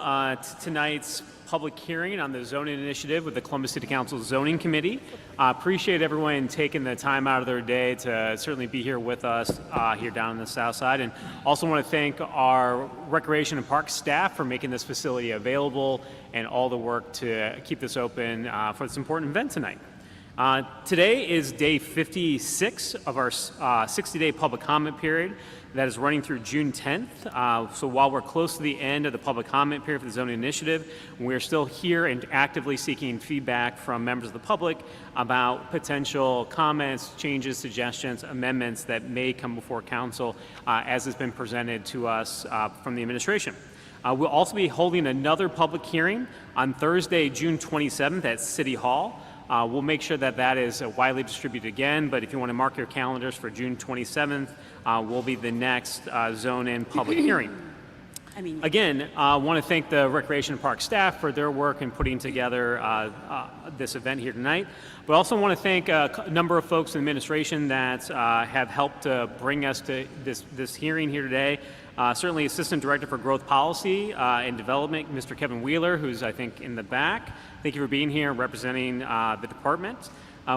to tonight's public hearing on the zoning initiative with the Columbus City Council Zoning Committee. Appreciate everyone taking the time out of their day to certainly be here with us here down on the south side. And also want to thank our Recreation and Park staff for making this facility available and all the work to keep this open for this important event tonight. Today is day 56 of our 60-day public comment period that is running through June 10th. So while we're close to the end of the public comment period for the zoning initiative, we're still here and actively seeking feedback from members of the public about potential comments, changes, suggestions, amendments that may come before council as has been presented to us from the administration. We'll also be holding another public hearing on Thursday, June 27th at City Hall. We'll make sure that that is widely distributed again, but if you want to mark your calendars for June 27th, will be the next zone-in public hearing. Again, I want to thank the Recreation and Park staff for their work in putting together this event here tonight, but also want to thank a number of folks in the administration that have helped to bring us to this hearing here today. Certainly Assistant Director for Growth Policy and Development, Mr. Kevin Wheeler, who's I think in the back. Thank you for being here and representing the department.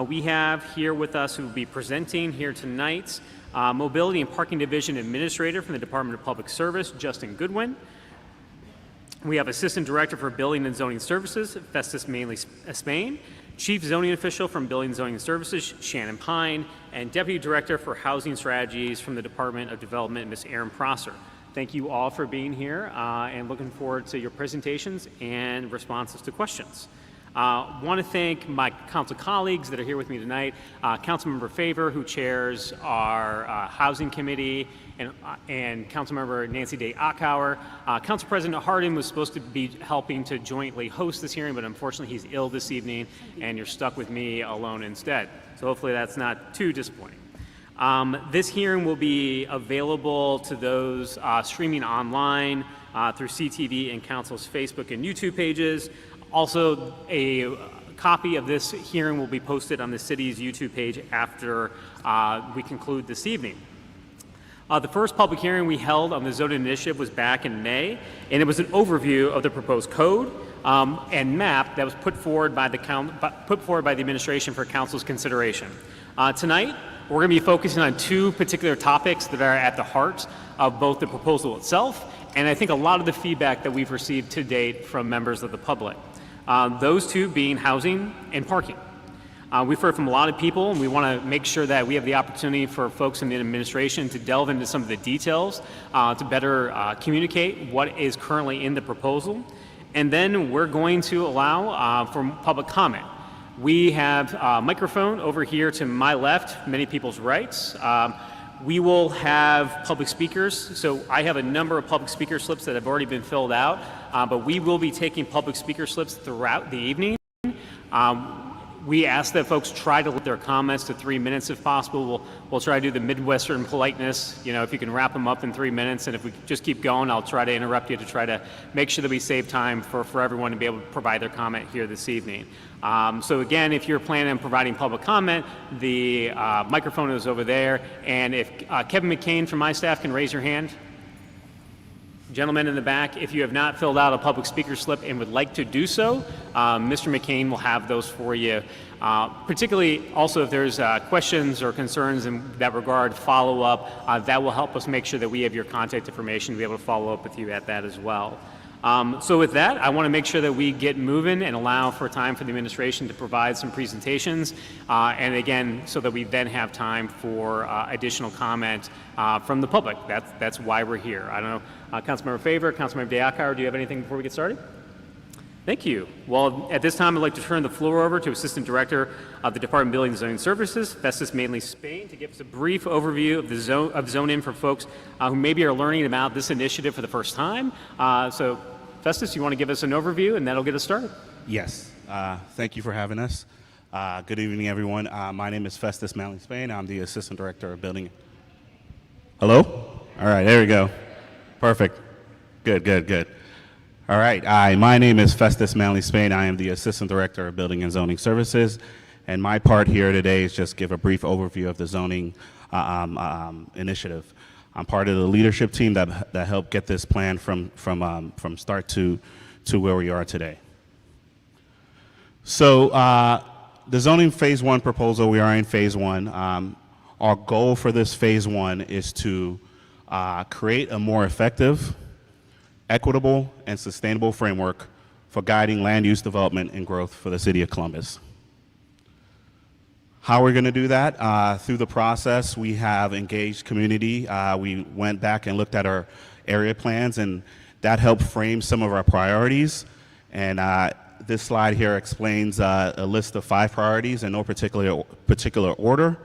We have here with us who will be presenting here tonight, Mobility and Parking Division Administrator from the Department of Public Service, Justin Goodwin. We have Assistant Director for Building and Zoning Services, Festus Manley Spain, Chief Zoning Official from Building and Zoning Services, Shannon Pine, and Deputy Director for Housing Strategies from the Department of Development, Ms. Erin Prosser. Thank you all for being here and looking forward to your presentations and responses to questions. Want to thank my council colleagues that are here with me tonight. Councilmember Favor, who chairs our Housing Committee, and Councilmember Nancy Day Ackhauer. Council President Hardin was supposed to be helping to jointly host this hearing, but unfortunately he's ill this evening, and you're stuck with me alone instead. So hopefully that's not too disappointing. This hearing will be available to those streaming online through CTV and Council's Facebook and YouTube pages. Also, a copy of this hearing will be posted on the city's YouTube page after we conclude this evening. The first public hearing we held on the zoning initiative was back in May, and it was an overview of the proposed code and map that was put forward by the administration for council's consideration. Tonight, we're going to be focusing on two particular topics that are at the heart of both the proposal itself and I think a lot of the feedback that we've received to date from members of the public. Those two being housing and parking. We've heard from a lot of people, and we want to make sure that we have the opportunity for folks in the administration to delve into some of the details to better communicate what is currently in the proposal. And then we're going to allow for public comment. We have a microphone over here to my left, many people's rights. We will have public speakers. So I have a number of public speaker slips that have already been filled out, but we will be taking public speaker slips throughout the evening. We ask that folks try to limit their comments to 3 minutes if possible. We'll try to do the Midwestern politeness, you know, if you can wrap them up in 3 minutes, and if we just keep going, I'll try to interrupt you to try to make sure that we save time for everyone to be able to provide their comment here this evening. So again, if you're planning on providing public comment, the microphone is over there, and if Kevin McCain from my staff can raise your hand. Gentlemen in the back, if you have not filled out a public speaker slip and would like to do so, Mr. McCain will have those for you. Particularly also if there's questions or concerns in that regard, follow-up, that will help us make sure that we have your contact information to be able to follow up with you at that as well. So with that, I want to make sure that we get moving and allow for time for the administration to provide some presentations, and again, so that we then have time for additional comment from the public. That's why we're here. I don't know, Councilmember Favor, Councilmember Day Ackhauer, do you have anything before we get started? Thank you. Well, at this time, I'd like to turn the floor over to Assistant Director of the Department of Building and Zoning Services, Festus Manley Spain, to give us a brief overview of the zone-in for folks who maybe are learning about this initiative for the first time. So, Festus, you want to give us an overview, and that'll get us started? Yes. Thank you for having us. Good evening, everyone. My name is Festus Manley Spain. I'm the Assistant Director of Building. Hello? All right, there we go. Perfect. Good. All right. My name is Festus Manley Spain. I am the Assistant Director of Building and Zoning Services, and my part here today is just give a brief overview of the zoning initiative. I'm part of the leadership team that helped get this plan from start to where we are today. So the zoning phase one proposal, we are in phase one. Our goal for this phase one is to create a more effective, equitable, and sustainable framework for guiding land use development and growth for the city of Columbus. How we're going to do that? Through the process, we have engaged community. We went back and looked at our area plans, and that helped frame some of our priorities. And this slide here explains a list of 5 priorities in no particular order.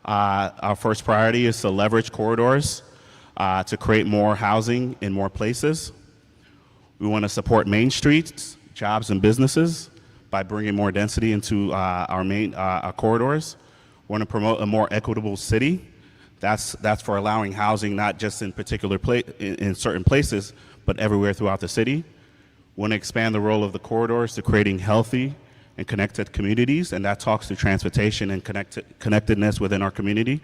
Our first priority is to leverage corridors to create more housing in more places. We want to support main streets, jobs, and businesses by bringing more density into our main our corridors. We want to promote a more equitable city. That's for allowing housing not just in in certain places, but everywhere throughout the city. We want to expand the role of the corridors to creating healthy and connected communities, and that talks to transportation and connectedness within our community.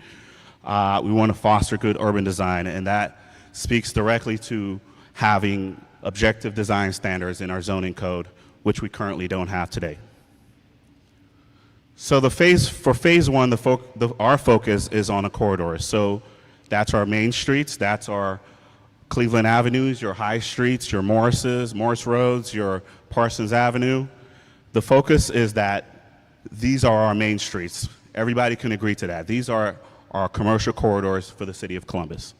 We want to foster good urban design, and that speaks directly to having objective design standards in our zoning code, which we currently don't have today. So for phase one, our focus is on the corridors. So that's our main streets, that's our Cleveland Avenues, your high streets, your Morris Roads, your Parsons Avenue. The focus is that these are our main streets. Everybody can agree to that. These are our commercial corridors for the city of Columbus.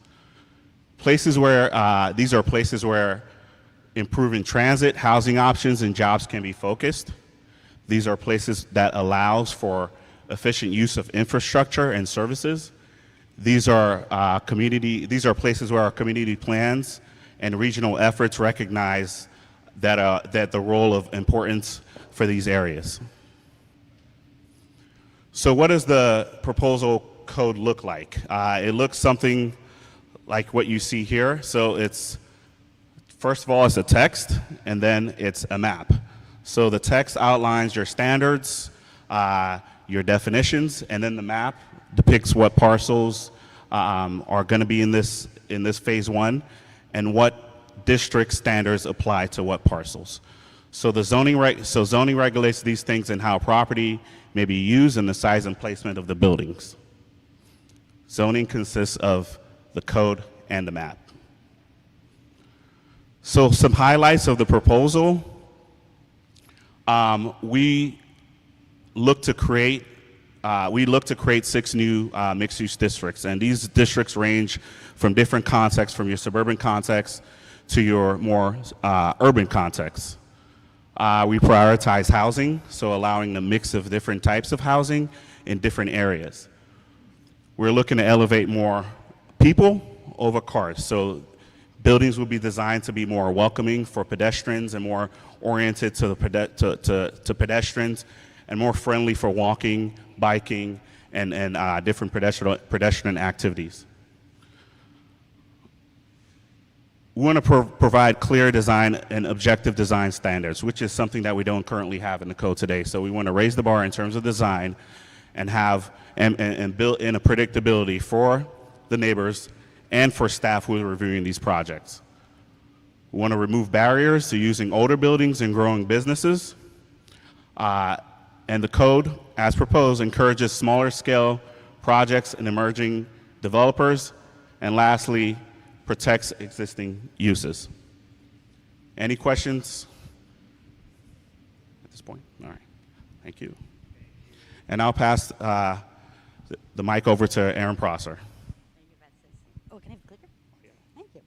These are places where improving transit, housing options, and jobs can be focused. These are places that allows for efficient use of infrastructure and services. These are places where our community plans and regional efforts recognize that the role of importance for these areas. So what does the proposal code look like? It looks something like what you see here. So first of all, it's a text, and then it's a map. So the text outlines your standards, your definitions, and then the map depicts what parcels are going to be in this phase one, and what district standards apply to what parcels. So zoning regulates these things and how property may be used and the size and placement of the buildings. Zoning consists of the code and the map. So some highlights of the proposal. We look to create 6 new mixed-use districts, and these districts range from different contexts, from your suburban context to your more urban context. We prioritize housing, so allowing a mix of different types of housing in different areas. We're looking to elevate more people over cars, so buildings will be designed to be more welcoming for pedestrians and more oriented to pedestrians and more friendly for walking, biking, and different pedestrian activities. We want to provide clear design and objective design standards, which is something that we don't currently have in the code today. So we want to raise the bar in terms of design and have and build in a predictability for the neighbors and for staff who are reviewing these projects. We want to remove barriers to using older buildings and growing businesses. And the code, as proposed, encourages smaller scale projects and emerging developers. And lastly, protects existing uses. Any questions at this point? All right, thank you. And I'll pass the mic over to Aaron Prosser. Oh, can I have a clicker? Thank you.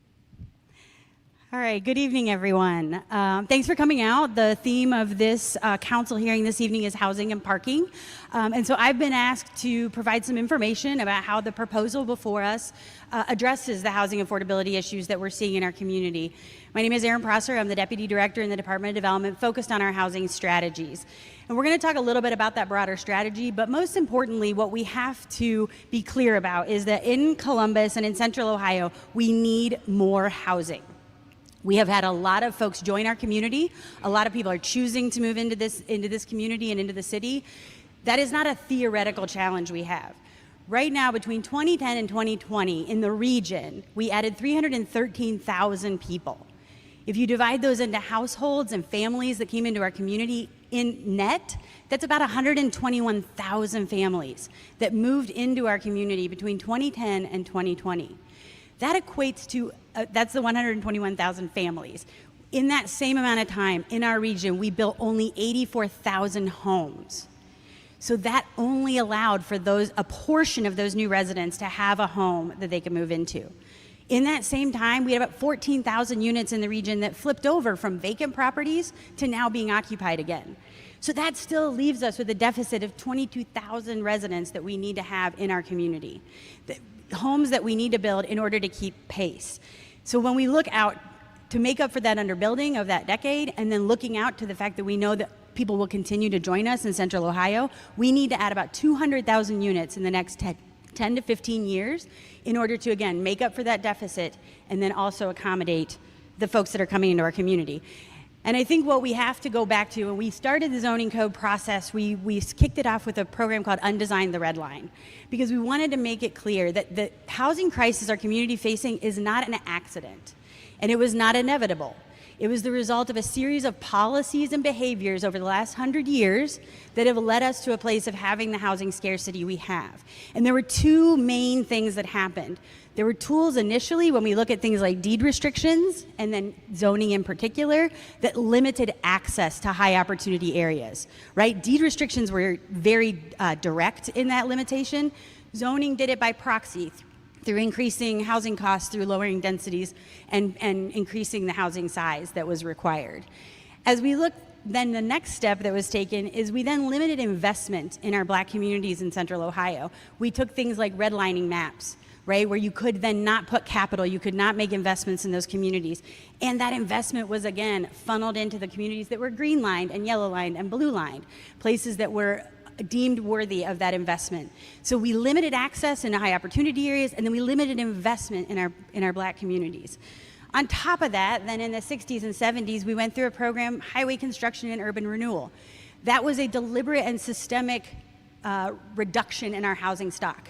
All right, good evening, everyone. Thanks for coming out. The theme of this council hearing this evening is housing and parking. And so I've been asked to provide some information about how the proposal before us addresses the housing affordability issues that we're seeing in our community. My name is Aaron Prosser. I'm the Deputy Director in the Department of Development focused on our housing strategies. And we're going to talk a little bit about that broader strategy, but most importantly, what we have to be clear about is that in Columbus and in Central Ohio, we need more housing. We have had a lot of folks join our community. A lot of people are choosing to move into this community and into the city. That is not a theoretical challenge we have. Right now, between 2010 and 2020, in the region, we added 313,000 people. If you divide those into households and families that came into our community in net, that's about 121,000 families that moved into our community between 2010 and 2020. That equates to, that's the 121,000 families. In that same amount of time, in our region, we built only 84,000 homes. So that only allowed for a portion of those new residents to have a home that they could move into. In that same time, we had about 14,000 units in the region that flipped over from vacant properties to now being occupied again. So that still leaves us with a deficit of 22,000 residents that we need to have in our community, homes that we need to build in order to keep pace. So when we look out to make up for that underbuilding of that decade, and then looking out to the fact that we know that people will continue to join us in Central Ohio, we need to add about 200,000 units in the next 10 to 15 years in order to, again, make up for that deficit and then also accommodate the folks that are coming into our community. And I think what we have to go back to, when we started the zoning code process, we kicked it off with a program called Undesign the Red Line, because we wanted to make it clear that the housing crisis our community facing is not an accident, and it was not inevitable. It was the result of a series of policies and behaviors over the last 100 years that have led us to a place of having the housing scarcity we have. And there were two main things that happened. There were tools initially, when we look at things like deed restrictions and then zoning in particular, that limited access to high opportunity areas, right? Deed restrictions were very direct in that limitation. Zoning did it by proxy, through increasing housing costs, through lowering densities, and increasing the housing size that was required. As we look, then the next step that was taken is we then limited investment in our Black communities in Central Ohio. We took things like redlining maps, right, where you could then not put capital, you could not make investments in those communities. And that investment was, again, funneled into the communities that were green lined and yellow lined and blue lined, places that were deemed worthy of that investment. So we limited access in high opportunity areas, and then we limited investment in our Black communities. On top of that, then in the 60s and 70s, we went through a program, Highway Construction and Urban Renewal. That was a deliberate and systemic reduction in our housing stock.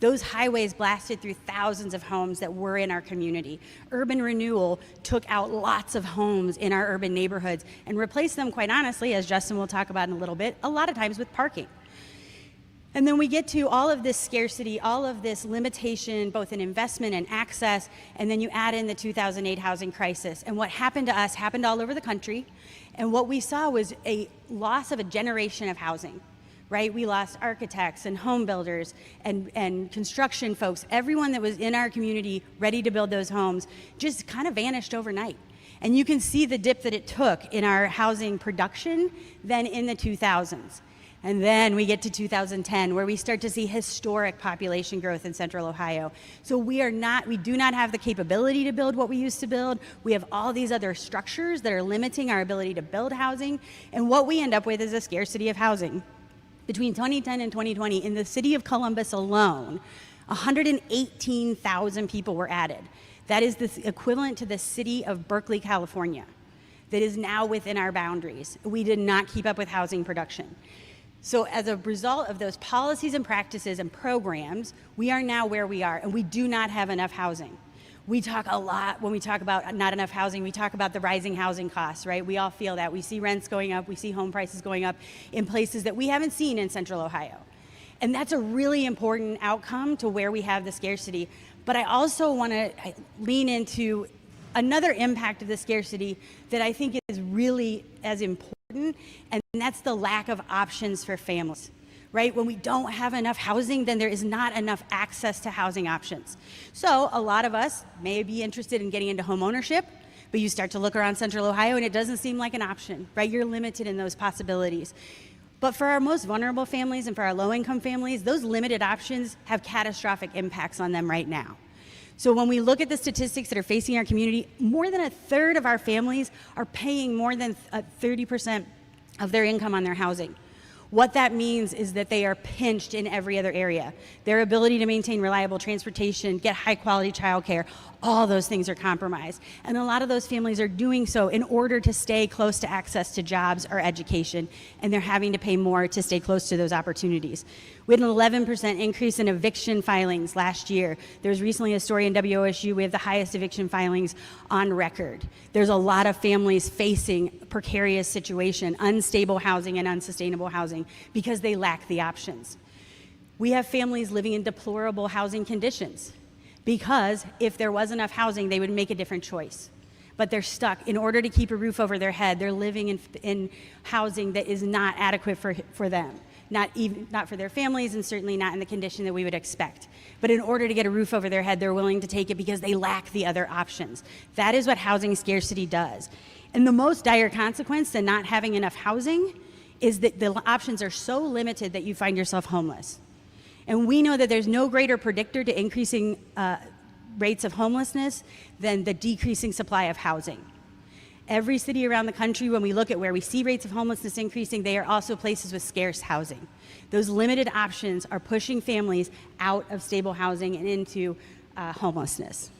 Those highways blasted through thousands of homes that were in our community. Urban renewal took out lots of homes in our urban neighborhoods and replaced them, quite honestly, as Justin will talk about in a little bit, a lot of times with parking. And then we get to all of this scarcity, all of this limitation, both in investment and access, and then you add in the 2008 housing crisis. And what happened to us happened all over the country. And what we saw was a loss of a generation of housing. Right? We lost architects and home builders and construction folks. Everyone that was in our community ready to build those homes just kind of vanished overnight. And you can see the dip that it took in our housing production then in the 2000s. And then we get to 2010, where we start to see historic population growth in Central Ohio. So we do not have the capability to build what we used to build. We have all these other structures that are limiting our ability to build housing. And what we end up with is a scarcity of housing. Between 2010 and 2020, in the city of Columbus alone, 118,000 people were added. That is the equivalent to the city of Berkeley, California, that is now within our boundaries. We did not keep up with housing production. So as a result of those policies and practices and programs, we are now where we are, and we do not have enough housing. We talk a lot, when we talk about not enough housing, we talk about the rising housing costs, right? We all feel that. We see rents going up, we see home prices going up in places that we haven't seen in Central Ohio. And that's a really important outcome to where we have the scarcity. But I also want to lean into another impact of the scarcity that I think is really as important, and that's the lack of options for families. Right? When we don't have enough housing, then there is not enough access to housing options. So a lot of us may be interested in getting into home ownership, but you start to look around Central Ohio and it doesn't seem like an option, right? You're limited in those possibilities. But for our most vulnerable families and for our low-income families, those limited options have catastrophic impacts on them right now. So when we look at the statistics that are facing our community, more than a third of our families are paying more than 30% of their income on their housing. What that means is that they are pinched in every other area. Their ability to maintain reliable transportation, get high quality childcare, all those things are compromised. And a lot of those families are doing so in order to stay close to access to jobs or education, and they're having to pay more to stay close to those opportunities. We had an 11% increase in eviction filings last year. There was recently a story in WOSU, we have the highest eviction filings on record. There's a lot of families facing precarious situation, unstable housing and unsustainable housing because they lack the options. We have families living in deplorable housing conditions because if there was enough housing, they would make a different choice. But they're stuck. In order to keep a roof over their head, they're living in housing that is not adequate for them. Not for their families, and certainly not in the condition that we would expect. But in order to get a roof over their head, they're willing to take it because they lack the other options. That is what housing scarcity does. And the most dire consequence to not having enough housing is that the options are so limited that you find yourself homeless. And we know that there's no greater predictor to increasing rates of homelessness than the decreasing supply of housing. Every city around the country, when we look at where we see rates of homelessness increasing, they are also places with scarce housing. Those limited options are pushing families out of stable housing and into homelessness.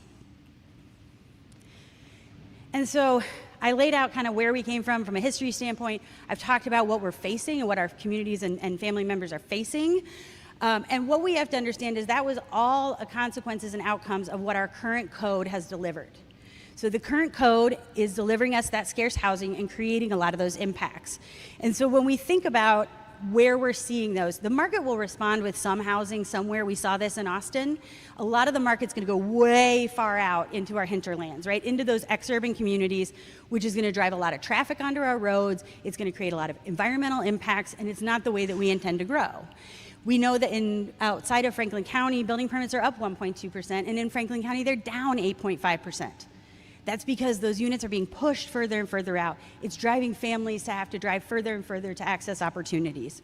And so I laid out kind of where we came from a history standpoint. I've talked about what we're facing and what our communities and family members are facing. And what we have to understand is that was all consequences and outcomes of what our current code has delivered. So the current code is delivering us that scarce housing and creating a lot of those impacts. And so when we think about where we're seeing those, the market will respond with some housing somewhere. We saw this in Austin. A lot of the market's going to go way far out into our hinterlands, right? Into those ex-urban communities, which is going to drive a lot of traffic onto our roads. It's going to create a lot of environmental impacts, and it's not the way that we intend to grow. We know that outside of Franklin County, building permits are up 1.2%, and in Franklin County, they're down 8.5%. That's because those units are being pushed further and further out. It's driving families to have to drive further and further to access opportunities.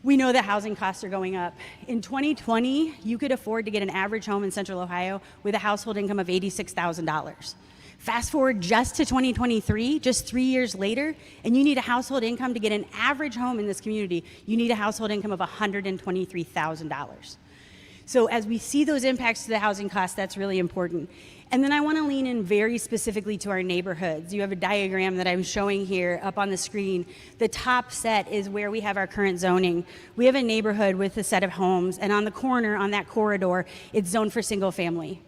We know that housing costs are going up. In 2020, you could afford to get an average home in Central Ohio with a household income of $86,000. Fast forward just to 2023, just 3 years later, and you need a household income to get an average home in this community, you need a household income of $123,000. So as we see those impacts to the housing costs, that's really important. And then I want to lean in very specifically to our neighborhoods. You have a diagram that I'm showing here up on the screen. The top set is where we have our current zoning. We have a neighborhood with a set of homes, and on the corner, on that corridor, it's zoned for single family.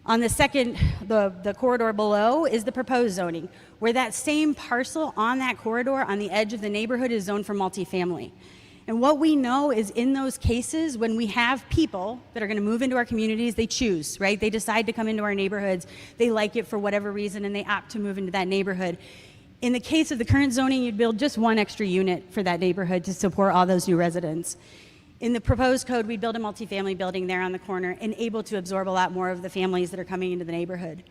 On the second, the corridor below is the proposed zoning, where that same parcel on that corridor on the edge of the neighborhood is zoned for multifamily. And what we know is in those cases, when we have people that are going to move into our communities, they choose, right? They decide to come into our neighborhoods. They like it for whatever reason, and they opt to move into that neighborhood. In the case of the current zoning, you'd build just one extra unit for that neighborhood to support all those new residents. In the proposed code, we'd build a multifamily building there on the corner and able to absorb a lot more of the families that are coming into the neighborhood.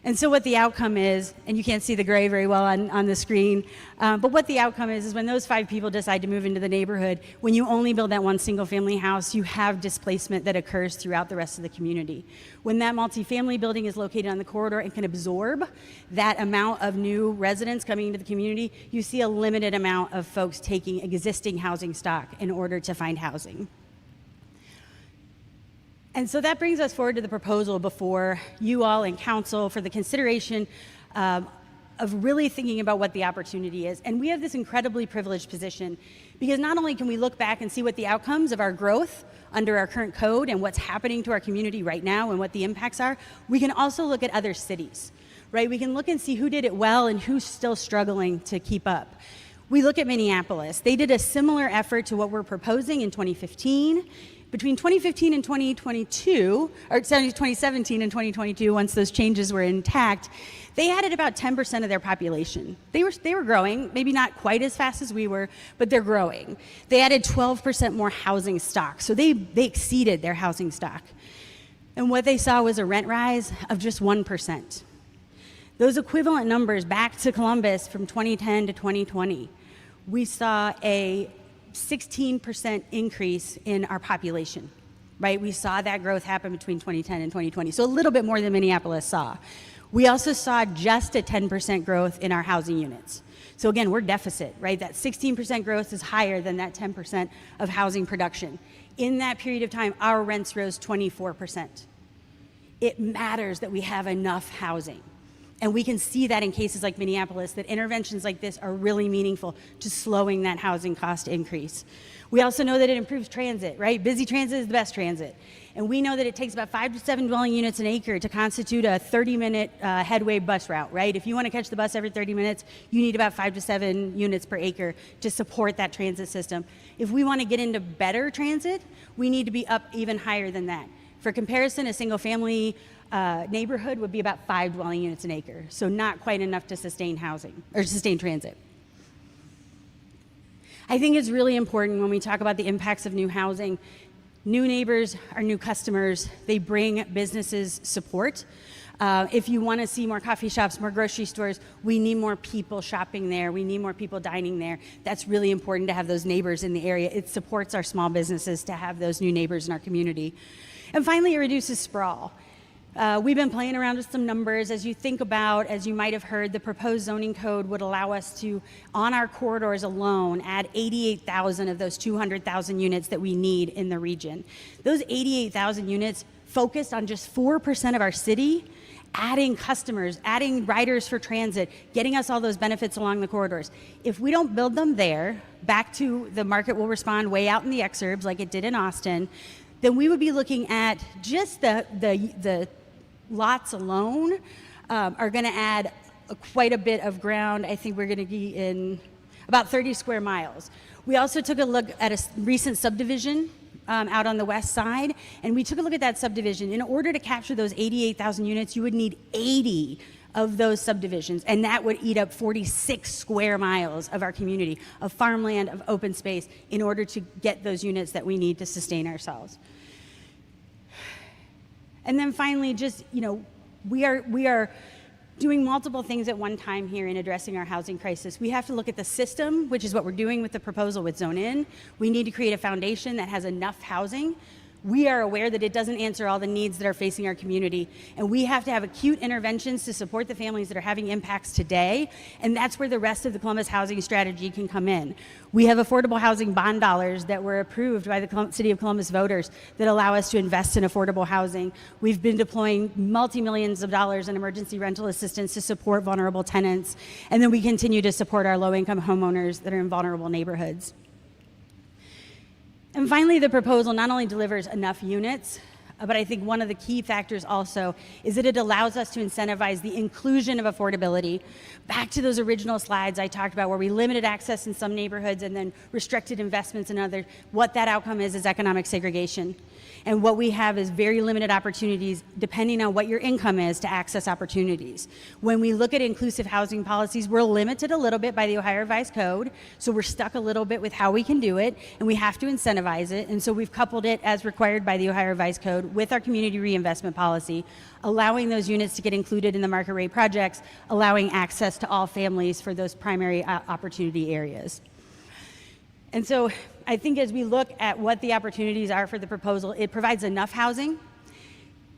And so what the outcome is, and you can't see the gray very well on the screen, but what the outcome is when those 5 people decide to move into the neighborhood, when you only build that one single family house, you have displacement that occurs throughout the rest of the community. When that multifamily building is located on the corridor and can absorb that amount of new residents coming into the community, you see a limited amount of folks taking existing housing stock in order to find housing. And so that brings us forward to the proposal before you all and council for the consideration of really thinking about what the opportunity is. And we have this incredibly privileged position because not only can we look back and see what the outcomes of our growth under our current code and what's happening to our community right now and what the impacts are, we can also look at other cities, right? We can look and see who did it well and who's still struggling to keep up. We look at Minneapolis. They did a similar effort to what we're proposing in 2015. Between 2015 and 2022, or 2017 and 2022, once those changes were intact, they added about 10% of their population. They were growing, maybe not quite as fast as we were, but they're growing. They added 12% more housing stock, so they exceeded their housing stock. And what they saw was a rent rise of just 1%. Those equivalent numbers back to Columbus from 2010 to 2020, we saw a 16% increase in our population, right? We saw that growth happen between 2010 and 2020, so a little bit more than Minneapolis saw. We also saw just a 10% growth in our housing units. So again, we're deficit, right? That 16% growth is higher than that 10% of housing production. In that period of time, our rents rose 24%. It matters that we have enough housing. And we can see that in cases like Minneapolis, that interventions like this are really meaningful to slowing that housing cost increase. We also know that it improves transit, right? Busy transit is the best transit. And we know that it takes about 5 to 7 dwelling units an acre to constitute a 30-minute headway bus route, right? If you want to catch the bus every 30 minutes, you need about 5 to 7 units per acre to support that transit system. If we want to get into better transit, we need to be up even higher than that. For comparison, a single-family neighborhood would be about 5 dwelling units an acre, so not quite enough to sustain housing or sustain transit. I think it's really important when we talk about the impacts of new housing. New neighbors are new customers. They bring businesses support. If you want to see more coffee shops, more grocery stores, we need more people shopping there. We need more people dining there. That's really important to have those neighbors in the area. It supports our small businesses to have those new neighbors in our community. And finally, it reduces sprawl. We've been playing around with some numbers. As you think about, as you might have heard, the proposed zoning code would allow us to, on our corridors alone, add 88,000 of those 200,000 units that we need in the region. Those 88,000 units focused on just 4% of our city, adding customers, adding riders for transit, getting us all those benefits along the corridors. If we don't build them there, back to the market will respond way out in the exurbs like it did in Austin, then we would be looking at just the lots alone are going to add quite a bit of ground. I think we're going to be in about 30 square miles. We also took a look at a recent subdivision out on the west side, and we took a look at that subdivision. In order to capture those 88,000 units, you would need 80 of those subdivisions, and that would eat up 46 square miles of our community, of farmland, of open space, in order to get those units that we need to sustain ourselves. And then finally, just, we are doing multiple things at one time here in addressing our housing crisis. We have to look at the system, which is what we're doing with the proposal with Zone In. We need to create a foundation that has enough housing. We are aware that it doesn't answer all the needs that are facing our community, and we have to have acute interventions to support the families that are having impacts today, and that's where the rest of the Columbus housing strategy can come in. We have affordable housing bond dollars that were approved by the City of Columbus voters that allow us to invest in affordable housing. We've been deploying multi-millions of dollars in emergency rental assistance to support vulnerable tenants, and then we continue to support our low-income homeowners that are in vulnerable neighborhoods. And finally, the proposal not only delivers enough units, but I think one of the key factors also is that it allows us to incentivize the inclusion of affordability. Back to those original slides I talked about where we limited access in some neighborhoods and then restricted investments in others. What that outcome is economic segregation. And what we have is very limited opportunities, depending on what your income is, to access opportunities. When we look at inclusive housing policies, we're limited a little bit by the Ohio Revised Code, so we're stuck a little bit with how we can do it, and we have to incentivize it. And so we've coupled it, as required by the Ohio Revised Code, with our community reinvestment policy, allowing those units to get included in the market rate projects, allowing access to all families for those primary opportunity areas. And so I think as we look at what the opportunities are for the proposal, it provides enough housing.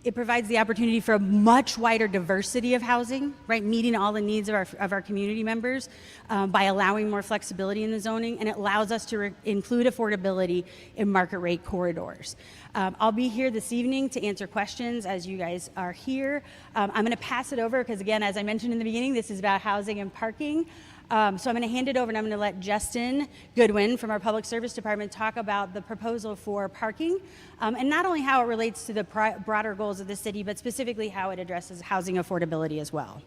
It provides the opportunity for a much wider diversity of housing, right, meeting all the needs of our community members by allowing more flexibility in the zoning, and it allows us to include affordability in market rate corridors. I'll be here this evening to answer questions as you guys are here. I'm going to pass it over because, again, as I mentioned in the beginning, this is about housing and parking. So I'm going to hand it over and I'm going to let Justin Goodwin from our Public Service Department talk about the proposal for parking, and not only how it relates to the broader goals of the city, but specifically how it addresses housing affordability as well.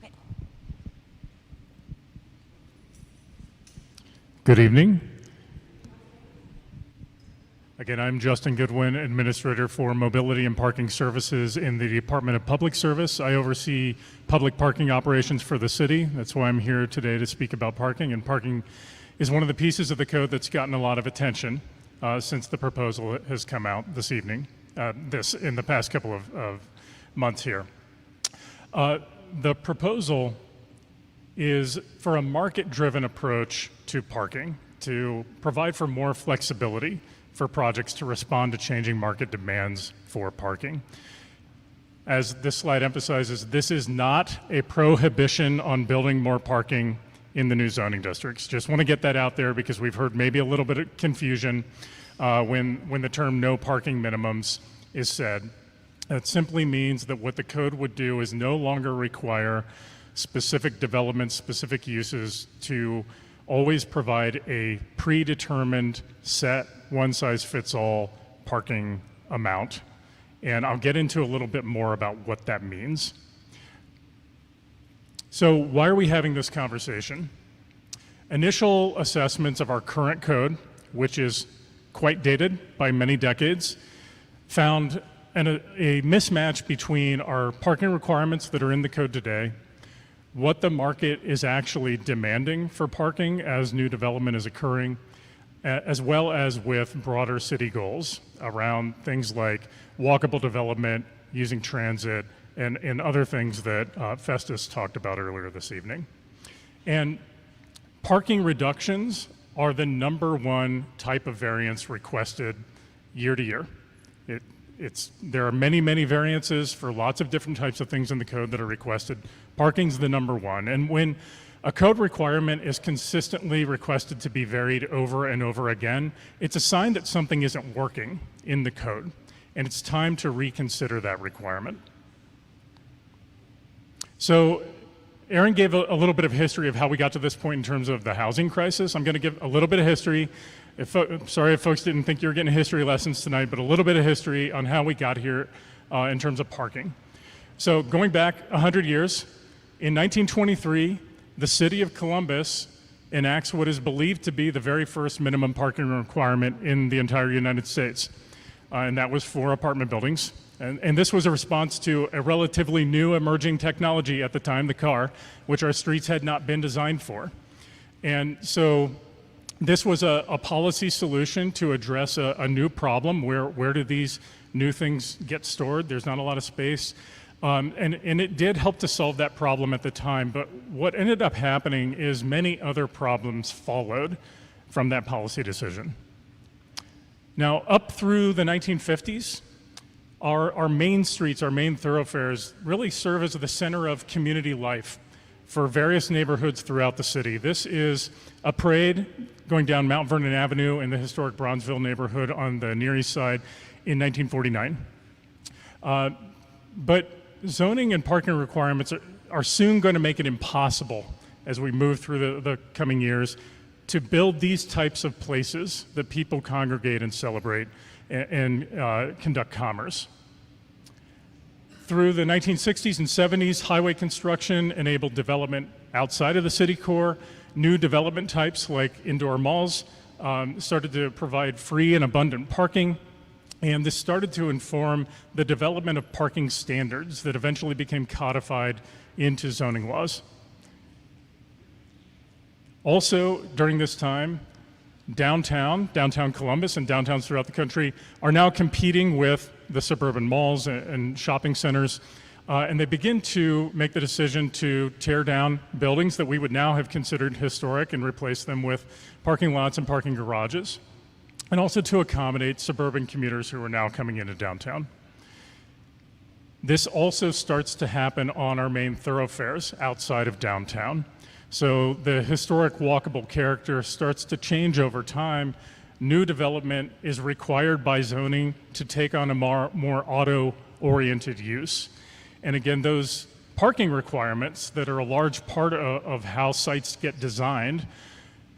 Okay. Good evening. Again, I'm Justin Goodwin, Administrator for Mobility and Parking Services in the Department of Public Service. I oversee public parking operations for the city. That's why I'm here today to speak about parking. And parking is one of the pieces of the code that's gotten a lot of attention since the proposal has come out this evening, in the past couple of months here. The proposal is for a market-driven approach to parking to provide for more flexibility for projects to respond to changing market demands for parking. as this slide emphasizes, this is not a prohibition on building more parking in the new zoning districts. Just want to get that out there because we've heard maybe a little bit of confusion when the term no parking minimums is said. It simply means that what the code would do is no longer require specific developments, specific uses to always provide a predetermined set one-size-fits-all parking amount. And I'll get into a little bit more about what that means. So why are we having this conversation? Initial assessments of our current code, which is quite dated by many decades, found a mismatch between our parking requirements that are in the code today, what the market is actually demanding for parking as new development is occurring, as well as with broader city goals around things like walkable development, using transit, and other things that Festus talked about earlier this evening. And parking reductions are the #1 type of variance requested year to year. There are many, many variances for lots of different types of things in the code that are requested. Parking's the #1. And when a code requirement is consistently requested to be varied over and over again, it's a sign that something isn't working in the code, and it's time to reconsider that requirement. So Aaron gave a little bit of history of how we got to this point in terms of the housing crisis. I'm going to give a little bit of history. Sorry if folks didn't think you were getting history lessons tonight, but a little bit of history on how we got here in terms of parking. So going back 100 years, in 1923, the city of Columbus enacts what is believed to be the very first minimum parking requirement in the entire United States, and that was for apartment buildings. And this was a response to a relatively new emerging technology at the time, the car, which our streets had not been designed for. And so this was a policy solution to address a new problem. Where do these new things get stored? There's not a lot of space. And it did help to solve that problem at the time. But what ended up happening is many other problems followed from that policy decision. Now, up through the 1950s, our main streets, our main thoroughfares really serve as the center of community life for various neighborhoods throughout the city. This is a parade going down Mount Vernon Avenue in the historic Bronzeville neighborhood on the Near East Side in 1949. But zoning and parking requirements are soon going to make it impossible as we move through the coming years to build these types of places that people congregate and celebrate and conduct commerce. Through the 1960s and 70s, highway construction enabled development outside of the city core. New development types like indoor malls started to provide free and abundant parking. And this started to inform the development of parking standards that eventually became codified into zoning laws. Also, during this time, downtown Columbus and downtowns throughout the country are now competing with the suburban malls and shopping centers, and they begin to make the decision to tear down buildings that we would now have considered historic and replace them with parking lots and parking garages, and also to accommodate suburban commuters who are now coming into downtown. This also starts to happen on our main thoroughfares outside of downtown. So the historic walkable character starts to change over time. New development is required by zoning to take on a more auto-oriented use. And again, those parking requirements that are a large part of how sites get designed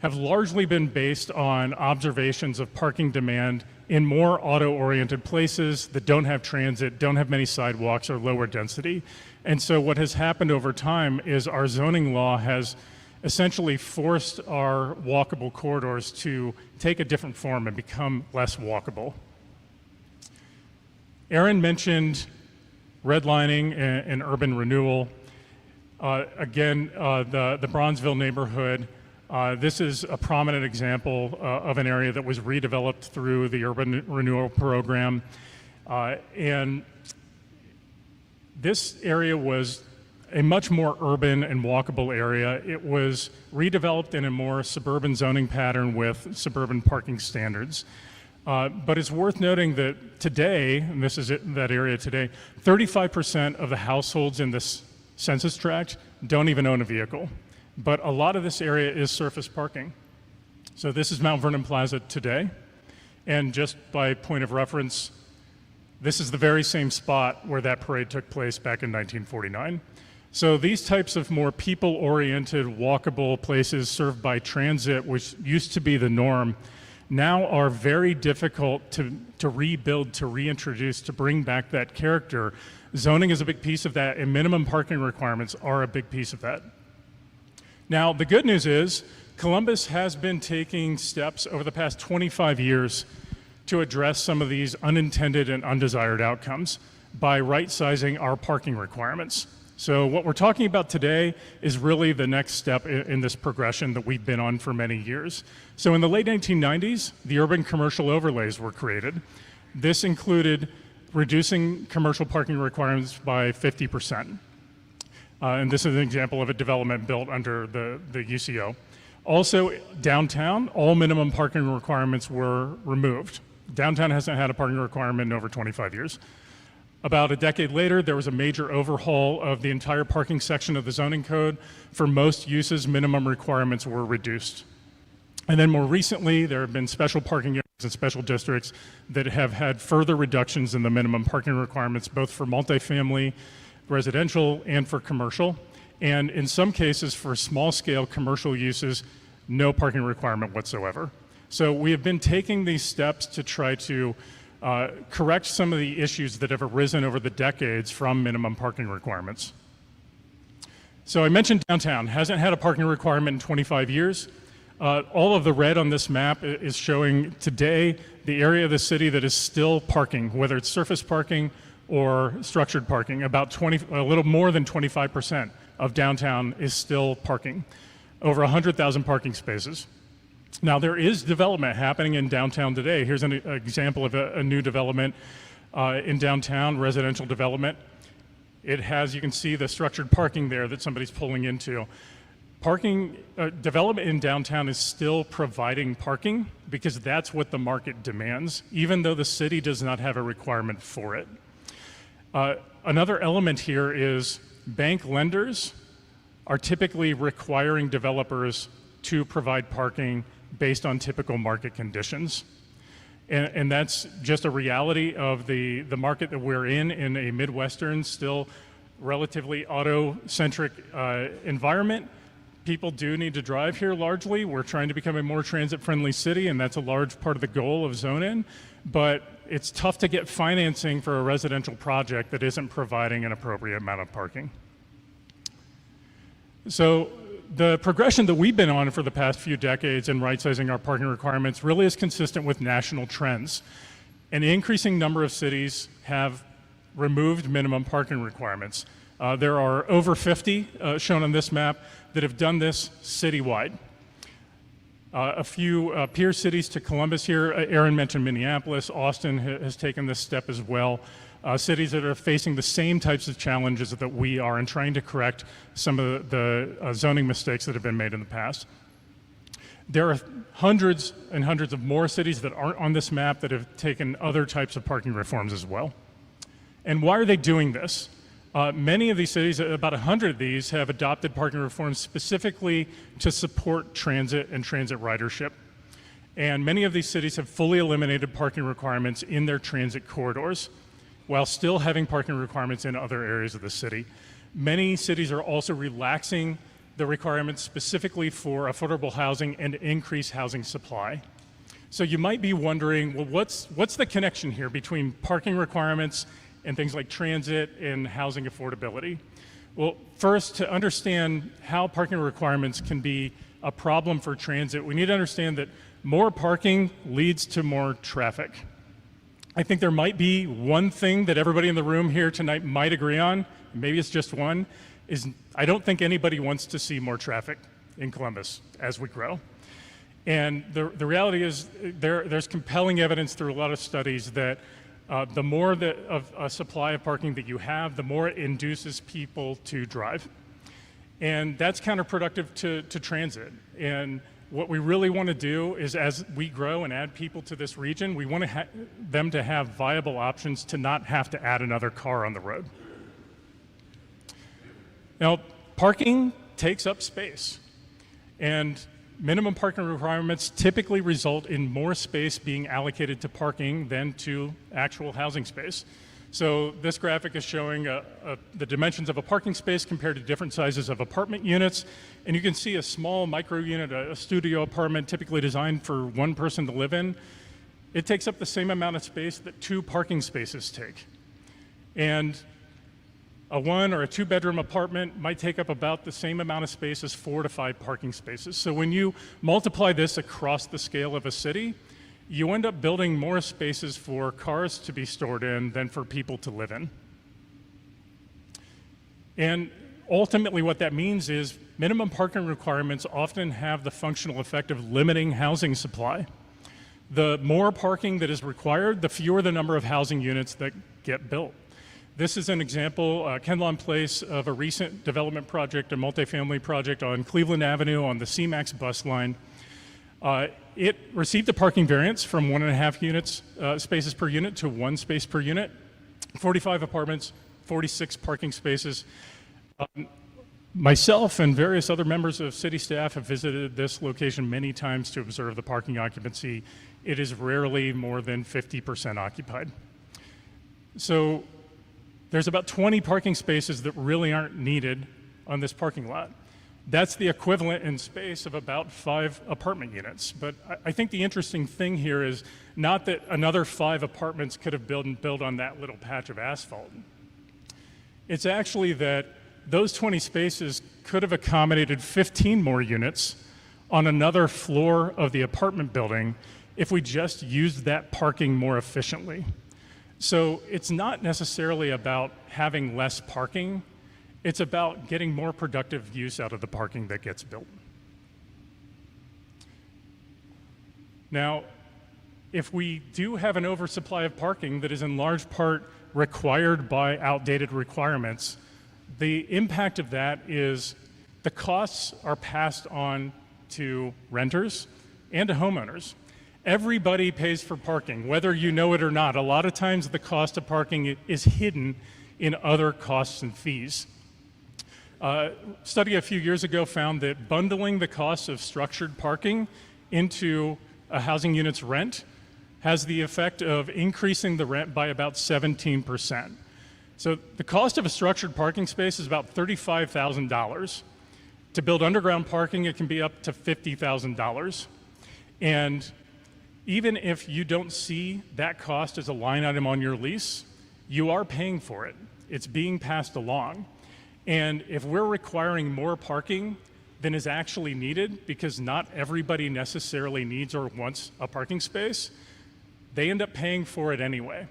have largely been based on observations of parking demand in more auto-oriented places that don't have transit, don't have many sidewalks, or lower density. And so what has happened over time is our zoning law has essentially forced our walkable corridors to take a different form and become less walkable. Aaron mentioned redlining and urban renewal. Again, the Bronzeville neighborhood, this is a prominent example of an area that was redeveloped through the urban renewal program. And this area was a much more urban and walkable area. It was redeveloped in a more suburban zoning pattern with suburban parking standards. But it's worth noting that today, and this is that area today, 35% of the households in this census tract don't even own a vehicle. But a lot of this area is surface parking. So this is Mount Vernon Plaza today. And just by point of reference, this is the very same spot where that parade took place back in 1949. So these types of more people-oriented, walkable places served by transit, which used to be the norm, now are very difficult to rebuild, to reintroduce, to bring back that character. Zoning is a big piece of that, and minimum parking requirements are a big piece of that. Now, the good news is Columbus has been taking steps over the past 25 years to address some of these unintended and undesired outcomes by right-sizing our parking requirements. So what we're talking about today is really the next step in this progression that we've been on for many years. So in the late 1990s, the urban commercial overlays were created. This included reducing commercial parking requirements by 50%. And this is an example of a development built under the UCO. Also, downtown, all minimum parking requirements were removed. Downtown hasn't had a parking requirement in over 25 years. About a decade later, there was a major overhaul of the entire parking section of the zoning code. For most uses, minimum requirements were reduced. And then more recently, there have been special parking areas and special districts that have had further reductions in the minimum parking requirements, both for multifamily, residential, and for commercial. And in some cases, for small-scale commercial uses, no parking requirement whatsoever. So we have been taking these steps to try to correct some of the issues that have arisen over the decades from minimum parking requirements. So I mentioned downtown hasn't had a parking requirement in 25 years. All of the red on this map is showing today the area of the city that is still parking, whether it's surface parking or structured parking. About a little more than 25% of downtown is still parking, over 100,000 parking spaces. Now, there is development happening in downtown today. Here's an example of a new development in downtown, residential development. It has, you can see the structured parking there that somebody's pulling into. Development in downtown is still providing parking because that's what the market demands, even though the city does not have a requirement for it. Another element here is bank lenders are typically requiring developers to provide parking based on typical market conditions. And that's just a reality of the market that we're in a Midwestern, still relatively auto-centric environment. People do need to drive here largely. We're trying to become a more transit-friendly city, and that's a large part of the goal of Zone-In. But it's tough to get financing for a residential project that isn't providing an appropriate amount of parking. So the progression that we've been on for the past few decades in right-sizing our parking requirements really is consistent with national trends. An increasing number of cities have removed minimum parking requirements. There are over 50 shown on this map that have done this citywide. A few peer cities to Columbus here, Aaron mentioned Minneapolis, Austin has taken this step as well. Cities that are facing the same types of challenges that we are and trying to correct some of the zoning mistakes that have been made in the past. There are hundreds and hundreds of more cities that aren't on this map that have taken other types of parking reforms as well. And why are they doing this? Many of these cities, about 100 of these, have adopted parking reforms specifically to support transit and transit ridership. And many of these cities have fully eliminated parking requirements in their transit corridors, while still having parking requirements in other areas of the city. Many cities are also relaxing the requirements specifically for affordable housing and increased housing supply. So you might be wondering, well, what's the connection here between parking requirements and things like transit and housing affordability? Well, first, to understand how parking requirements can be a problem for transit, we need to understand that more parking leads to more traffic. I think there might be one thing that everybody in the room here tonight might agree on, maybe it's just one, is I don't think anybody wants to see more traffic in Columbus as we grow. And the reality is there's compelling evidence through a lot of studies that the more of a supply of parking that you have, the more it induces people to drive. And that's counterproductive to transit. And what we really want to do is, as we grow and add people to this region, we want them to have viable options to not have to add another car on the road. Now, parking takes up space, and minimum parking requirements typically result in more space being allocated to parking than to actual housing space. So this graphic is showing the dimensions of a parking space compared to different sizes of apartment units. And you can see a small micro unit, a studio apartment typically designed for one person to live in. It takes up the same amount of space that 2 parking spaces take. And a 1 or a 2 bedroom apartment might take up about the same amount of space as 4 to 5 parking spaces. So when you multiply this across the scale of a city, you end up building more spaces for cars to be stored in than for people to live in. And ultimately what that means is minimum parking requirements often have the functional effect of limiting housing supply. The more parking that is required, the fewer the number of housing units that get built. This is an example, Kenlawn Place, of a recent development project, a multifamily project on Cleveland Avenue on the CMAX bus line. It received a parking variance from 1.5 units, spaces per unit to 1 space per unit, 45 apartments, 46 parking spaces. Myself and various other members of city staff have visited this location many times to observe the parking occupancy. It is rarely more than 50% occupied. So there's about 20 parking spaces that really aren't needed on this parking lot. That's the equivalent in space of about 5 apartment units. But I think the interesting thing here is not that another 5 apartments could have built on that little patch of asphalt. It's actually that those 20 spaces could have accommodated 15 more units on another floor of the apartment building if we just used that parking more efficiently. So it's not necessarily about having less parking. It's about getting more productive use out of the parking that gets built. Now, if we do have an oversupply of parking that is in large part required by outdated requirements, the impact of that is the costs are passed on to renters and to homeowners. Everybody pays for parking, whether you know it or not. A lot of times the cost of parking is hidden in other costs and fees. A study a few years ago found that bundling the costs of structured parking into a housing unit's rent has the effect of increasing the rent by about 17%. So the cost of a structured parking space is about $35,000. To build underground parking, it can be up to $50,000. And even if you don't see that cost as a line item on your lease, you are paying for it. It's being passed along. And if we're requiring more parking than is actually needed, because not everybody necessarily needs or wants a parking space, they end up paying for it anyway.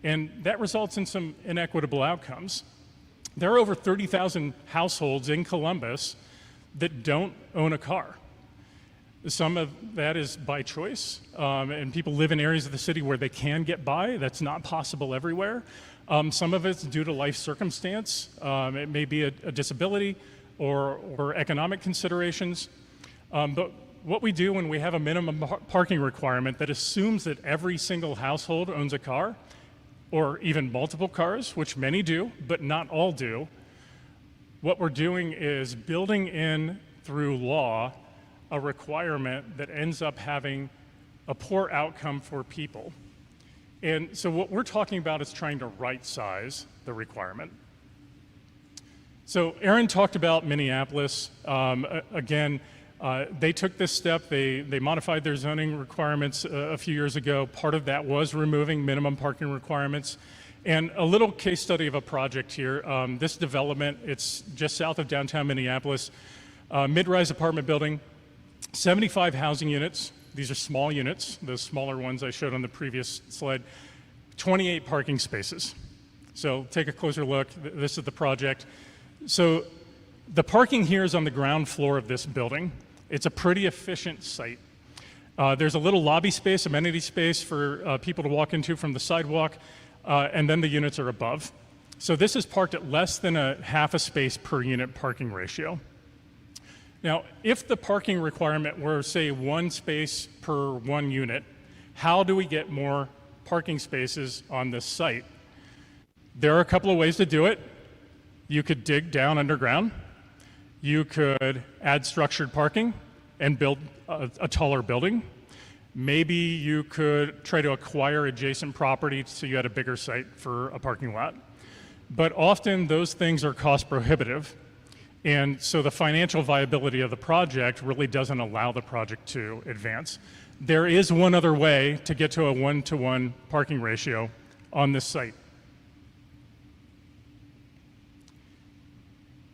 And that results in some inequitable outcomes. There are over 30,000 households in Columbus that don't own a car. Some of that is by choice, and people live in areas of the city where they can get by. That's not possible everywhere. Some of it's due to life circumstance. It may be a disability or economic considerations. But what we do when we have a minimum parking requirement that assumes that every single household owns a car, or even multiple cars, which many do, but not all do, what we're doing is building in through law a requirement that ends up having a poor outcome for people. And so what we're talking about is trying to right-size the requirement. So Aaron talked about Minneapolis. Again, they took this step. They modified their zoning requirements a few years ago. Part of that was removing minimum parking requirements. And a little case study of a project here. This development, it's just south of downtown Minneapolis, mid-rise apartment building, 75 housing units. These are small units, the smaller ones I showed on the previous slide, 28 parking spaces. So take a closer look. This is the project. So the parking here is on the ground floor of this building. It's a pretty efficient site. There's a little lobby space, amenity space for people to walk into from the sidewalk, and then the units are above. So this is parked at less than a half a space per unit parking ratio. Now, if the parking requirement were, say, 1 space per 1 unit, how do we get more parking spaces on this site? There are a couple of ways to do it. You could dig down underground. You could add structured parking and build a taller building. Maybe you could try to acquire adjacent property so you had a bigger site for a parking lot. But often those things are cost prohibitive. And so the financial viability of the project really doesn't allow the project to advance. There is one other way to get to a 1-to-1 parking ratio on this site.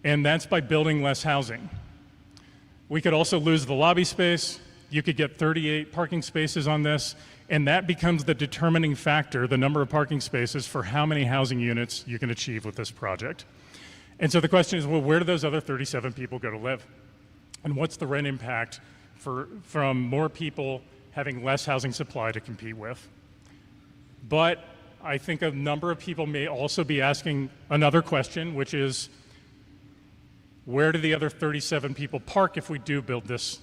And that's by building less housing. We could also lose the lobby space. You could get 38 parking spaces on this, and that becomes the determining factor, the number of parking spaces for how many housing units you can achieve with this project. And so the question is, well, where do those other 37 people go to live? And what's the rent impact from more people having less housing supply to compete with? But I think a number of people may also be asking another question, which is, where do the other 37 people park if we do build this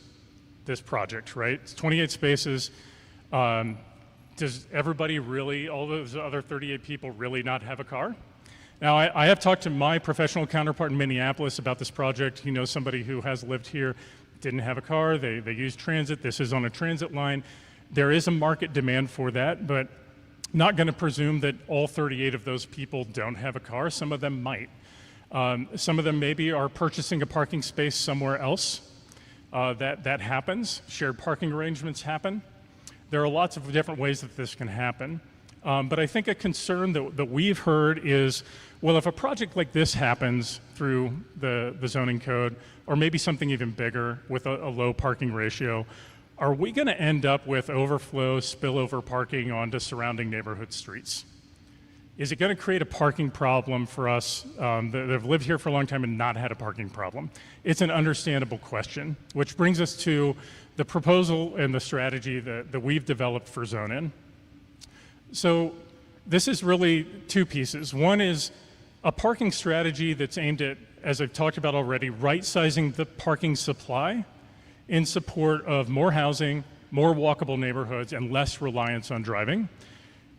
project, right? It's 28 spaces. Does everybody really, all those other 38 people really not have a car? Now, I have talked to my professional counterpart in Minneapolis about this project. He knows somebody who has lived here, didn't have a car, they use transit. This is on a transit line. There is a market demand for that, but not going to presume that all 38 of those people don't have a car. Some of them might. Some of them maybe are purchasing a parking space somewhere else. That happens. Shared parking arrangements happen. There are lots of different ways that this can happen. But I think a concern that we've heard is, well, if a project like this happens through the zoning code, or maybe something even bigger with a low parking ratio, are we going to end up with overflow, spillover parking onto surrounding neighborhood streets? Is it going to create a parking problem for us that have lived here for a long time and not had a parking problem? It's an understandable question, which brings us to the proposal and the strategy that we've developed for Zone-In. So this is really two pieces. One is a parking strategy that's aimed at, as I've talked about already, right-sizing the parking supply in support of more housing, more walkable neighborhoods, and less reliance on driving.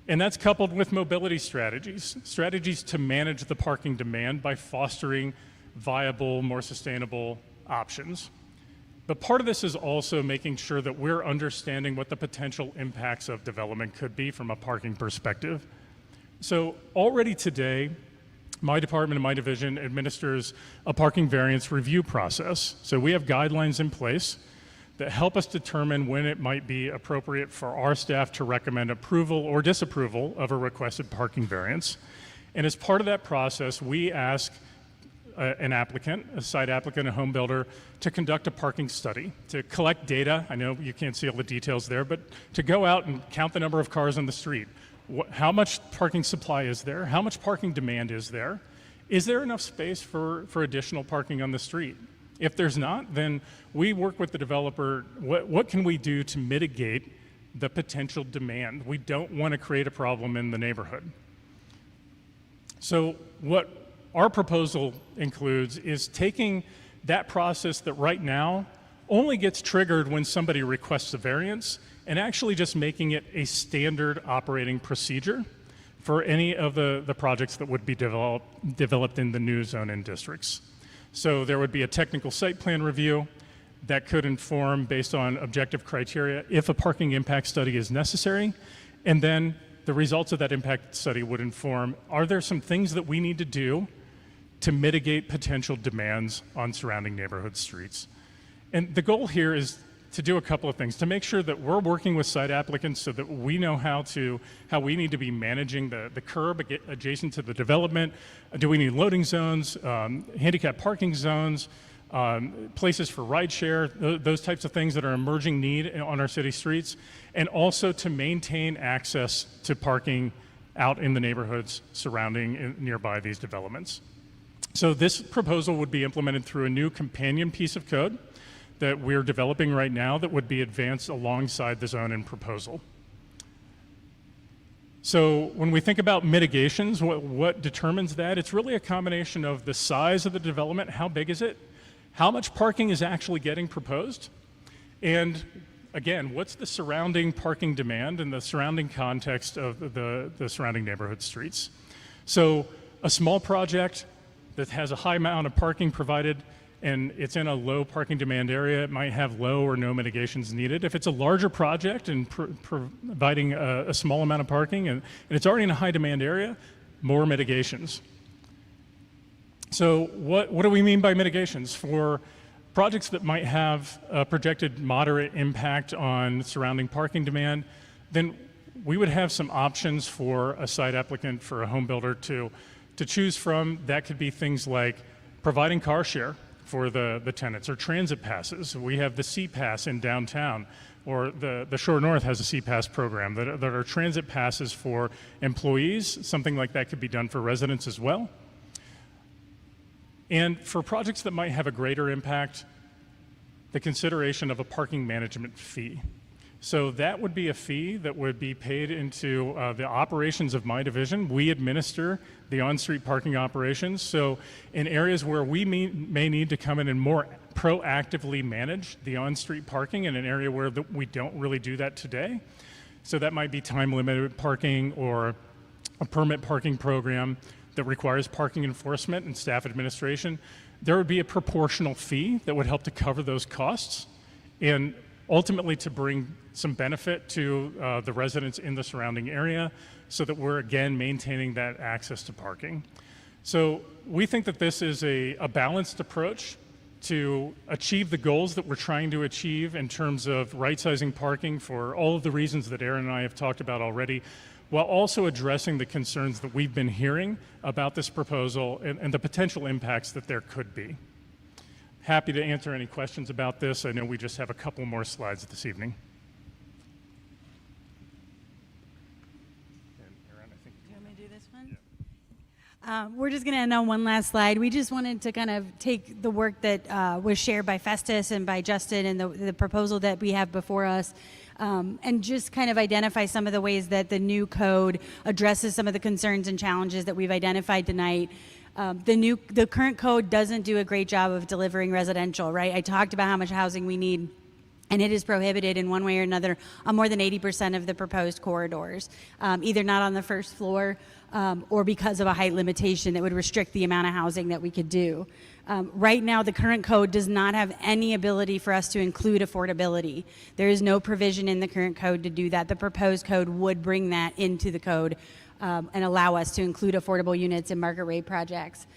And that's coupled with mobility strategies to manage the parking demand by fostering viable, more sustainable options. But part of this is also making sure that we're understanding what the potential impacts of development could be from a parking perspective. So already today, my department and my division administers a parking variance review process. So we have guidelines in place that help us determine when it might be appropriate for our staff to recommend approval or disapproval of a requested parking variance. And as part of that process, we ask an applicant, a site applicant, a home builder, to conduct a parking study, to collect data. I know you can't see all the details there, but to go out and count the number of cars on the street. How much parking supply is there? How much parking demand is there? Is there enough space for additional parking on the street? If there's not, then we work with the developer. What can we do to mitigate the potential demand? We don't want to create a problem in the neighborhood. So what our proposal includes is taking that process that right now only gets triggered when somebody requests a variance and actually just making it a standard operating procedure for any of the projects that would be developed in the new zone-in districts. So there would be a technical site plan review that could inform, based on objective criteria, if a parking impact study is necessary, and then the results of that impact study would inform, are there some things that we need to do to mitigate potential demands on surrounding neighborhood streets? And the goal here is to do a couple of things, to make sure that we're working with site applicants so that we know how we need to be managing the curb adjacent to the development. Do we need loading zones, handicap parking zones, places for rideshare, those types of things that are emerging need on our city streets, and also to maintain access to parking out in the neighborhoods surrounding nearby these developments. So this proposal would be implemented through a new companion piece of code that we're developing right now that would be advanced alongside the zone-in proposal. So when we think about mitigations, what determines that? It's really a combination of the size of the development, how big is it? how much parking is actually getting proposed, and again, what's the surrounding parking demand and the surrounding context of the surrounding neighborhood streets. So a small project that has a high amount of parking provided and it's in a low parking demand area, it might have low or no mitigations needed. If it's a larger project and providing a small amount of parking and it's already in a high demand area, more mitigations. So what do we mean by mitigations? For projects that might have a projected moderate impact on surrounding parking demand, then we would have some options for a site applicant, for a home builder to choose from. That could be things like providing car share for the tenants, or transit passes. We have the C-Pass in downtown, or the Shore North has a C-Pass program that are transit passes for employees. Something like that could be done for residents as well. And for projects that might have a greater impact, the consideration of a parking management fee. So that would be a fee that would be paid into the operations of my division. We administer the on-street parking operations. So in areas where we may need to come in and more proactively manage the on-street parking, in an area where we don't really do that today. So that might be time-limited parking or a permit parking program that requires parking enforcement and staff administration. There would be a proportional fee that would help to cover those costs and ultimately to bring some benefit to the residents in the surrounding area, so that we're again maintaining that access to parking. So we think that this is a balanced approach to achieve the goals that we're trying to achieve in terms of right-sizing parking for all of the reasons that Aaron and I have talked about already, while also addressing the concerns that we've been hearing about this proposal and the potential impacts that there could be. Happy to answer any questions about this. I know we just have a couple more slides this evening. And Aaron, I think Do you want me to do this one? Yeah. We're just going to end on one last slide. We just wanted to kind of take the work that was shared by Festus and by Justin and the proposal that we have before us, and just kind of identify some of the ways that the new code addresses some of the concerns and challenges that we've identified tonight. The current code doesn't do a great job of delivering residential, right? I talked about how much housing we need, and it is prohibited in one way or another on more than 80% of the proposed corridors, either not on the first floor or because of a height limitation that would restrict the amount of housing that we could do. Right now, the current code does not have any ability for us to include affordability. There is no provision in the current code to do that. The proposed code would bring that into the code and allow us to include affordable units in market rate projects.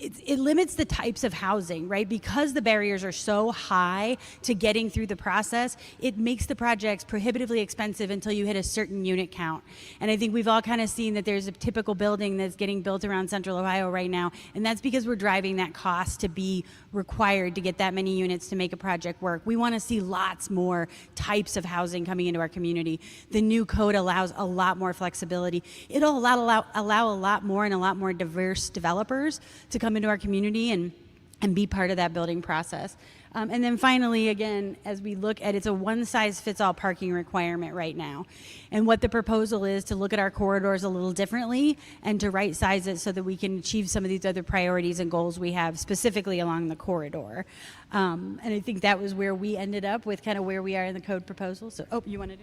It limits the types of housing, right? Because the barriers are so high to getting through the process, it makes the projects prohibitively expensive until you hit a certain unit count. And I think we've all kind of seen that there's a typical building that's getting built around Central Ohio right now, and that's because we're driving that cost to be required to get that many units to make a project work. We want to see lots more types of housing coming into our community. The new code allows a lot more flexibility. It'll allow a lot more and a lot more diverse developers to come into our community and be part of that building process. And then finally, again, as we look at, it's a one-size-fits-all parking requirement right now. And what the proposal is to look at our corridors a little differently and to right-size it so that we can achieve some of these other priorities and goals we have specifically along the corridor. And I think that was where we ended up with kind of where we are in the code proposal. So, you want to do?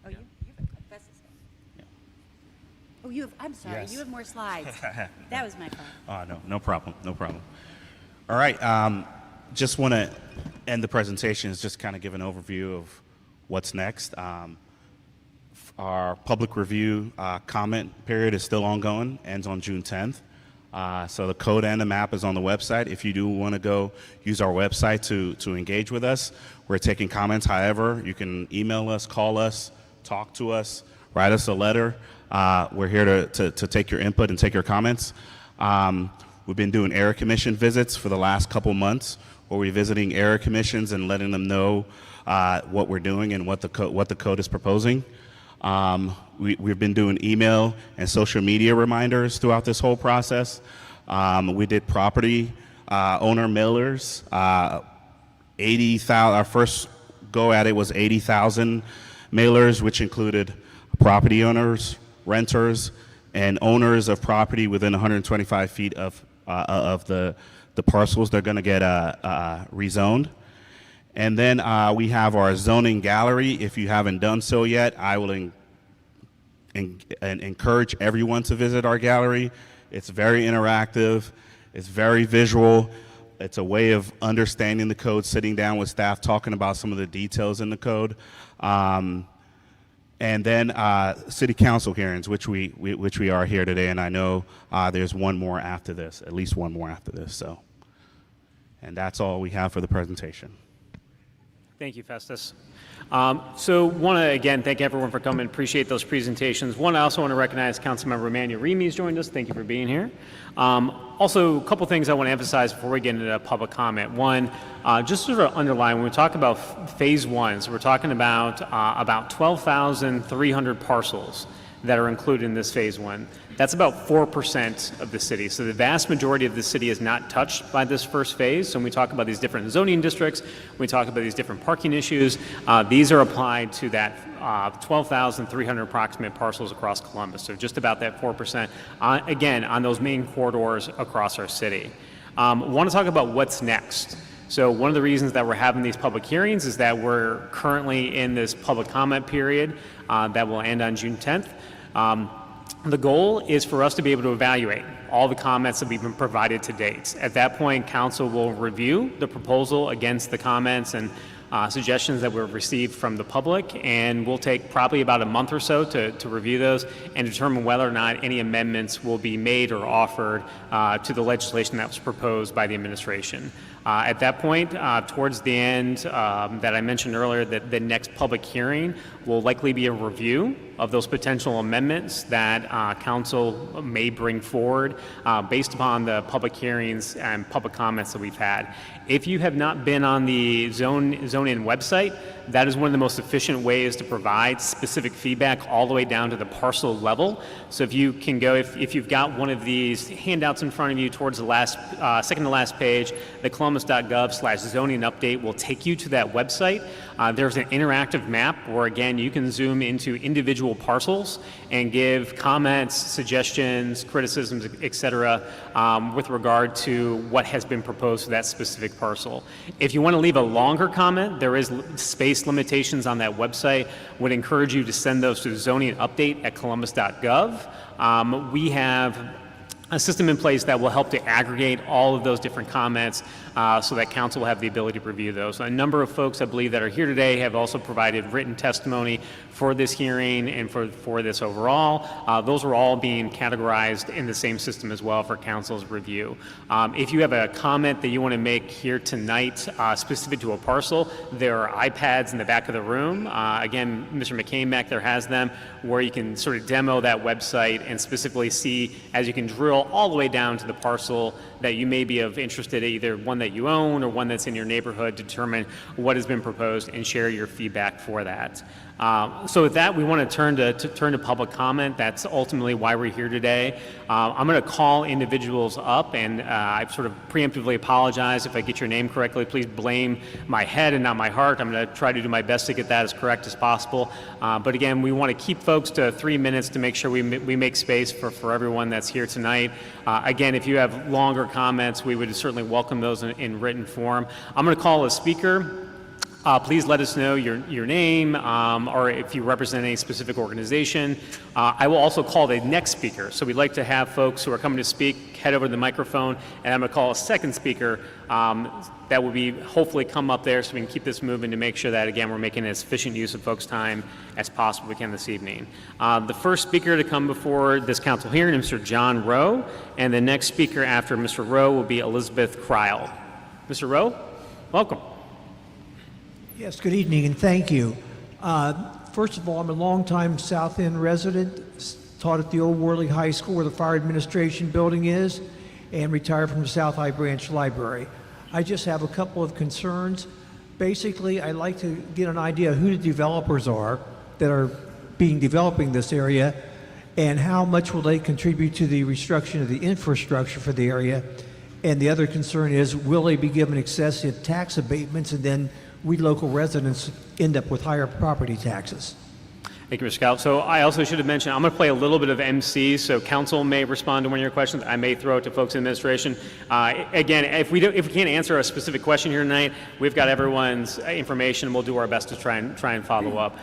Oh, you have that's this guy. Oh, you have, I'm sorry, Yes. you have more slides. That was my fault. No problem. All right, just want to end the presentation, just kind of give an overview of what's next. Our public review comment period is still ongoing, ends on June 10th. So the code and the map is on the website. If you do want to go use our website to engage with us, we're taking comments. However, you can email us, call us, talk to us, write us a letter. We're here to take your input and take your comments. We've been doing area commission visits for the last couple months, where we're visiting area commissions and letting them know what we're doing and what the code is proposing. We've been doing email and social media reminders throughout this whole process. We did property owner mailers. 80,000. Our first go at it was 80,000 mailers, which included property owners, renters, and owners of property within 125 feet of the the parcels. They're going to get rezoned. And then we have our zoning gallery. If you haven't done so yet, I will encourage everyone to visit our gallery. It's very interactive. It's very visual. It's a way of understanding the code, sitting down with staff, talking about some of the details in the code. And then city council hearings, which we are here today, and I know there's one more after this, at least one more after this. So, and that's all we have for the presentation. Thank you, Festus. So want to, again, thank everyone for coming. Appreciate those presentations. I also want to recognize Councilmember Emmanuel Remi's joined us. Thank you for being here. Also, a couple things I want to emphasize before we get into public comment. One, just sort of underline, when we talk about phase one, so we're talking about 12,300 parcels that are included in this phase one. That's about 4% of the city. So the vast majority of the city is not touched by this first phase. So when we talk about these different zoning districts, when we talk about these different parking issues, these are applied to that 12,300 approximate parcels across Columbus. So just about that 4%, again, on those main corridors across our city. Want to talk about what's next. So one of the reasons that we're having these public hearings is that we're currently in this public comment period that will end on June 10th. The goal is for us to be able to evaluate all the comments that we've been provided to date. At that point, council will review the proposal against the comments and suggestions that we've received from the public, and we'll take probably about a month or so to review those and determine whether or not any amendments will be made or offered to the legislation that was proposed by the administration. At that point, towards the end that I mentioned earlier, that the next public hearing will likely be a review of those potential amendments that council may bring forward based upon the public hearings and public comments that we've had. If you have not been on the Zone In website, that is one of the most efficient ways to provide specific feedback all the way down to the parcel level. So if you can go, if you've got one of these handouts in front of you towards the last, second to last page, the columbus.gov/zoning update will take you to that website. There's an interactive map where, again, you can zoom into individual parcels and give comments, suggestions, criticisms, et cetera, with regard to what has been proposed for that specific parcel. If you want to leave a longer comment, there is space limitations on that website. Would encourage you to send those to zoning@columbus.gov. We have a system in place that will help to aggregate all of those different comments so that council will have the ability to review those. A number of folks, I believe, that are here today have also provided written testimony for this hearing and for this overall. Those are all being categorized in the same system as well for council's review. If you have a comment that you want to make here tonight specific to a parcel, there are iPads in the back of the room. Again, Mr. McCain back there has them, where you can sort of demo that website and specifically see, as you can drill all the way down to the parcel that you may be of interest in, either one that you own or one that's in your neighborhood, determine what has been proposed and share your feedback for that. So with that, we want to turn to public comment. That's ultimately why we're here today. I'm going to call individuals up, and I sort of preemptively apologize if I get your name correctly. Please blame my head and not my heart. I'm going to try to do my best to get that as correct as possible. But again, we want to keep folks to 3 minutes to make sure we make space for everyone that's here tonight. Again, if you have longer comments, we would certainly welcome those in written form. I'm going to call a speaker. Please let us know your name or if you represent any specific organization. I will also call the next speaker. So we'd like to have folks who are coming to speak head over to the microphone, and I'm going to call a second speaker that will be hopefully come up there so we can keep this moving to make sure that, again, we're making as efficient use of folks' time as possible we can this evening. The first speaker to come before this council hearing is Mr. John Rowe, and the next speaker after Mr. Rowe will be Elizabeth Kreil. Mr. Rowe, welcome. Yes, good evening and thank you. First of all, I'm a longtime South End resident, taught at the old Worley High School where the fire administration building is, and retired from the South High Branch Library. I just have a couple of concerns. Basically, I'd like to get an idea of who the developers are that are developing this area, and how much will they contribute to the restructuring of the infrastructure for the area. And the other concern is, will they be given excessive tax abatements, and then we local residents end up with higher property taxes? Thank you, Mr. Scout. So I also should have mentioned, I'm going to play a little bit of MC, so council may respond to one of your questions. I may throw it to folks in administration. Again, if we can't answer a specific question here tonight, we've got everyone's information, and we'll do our best to try and follow up.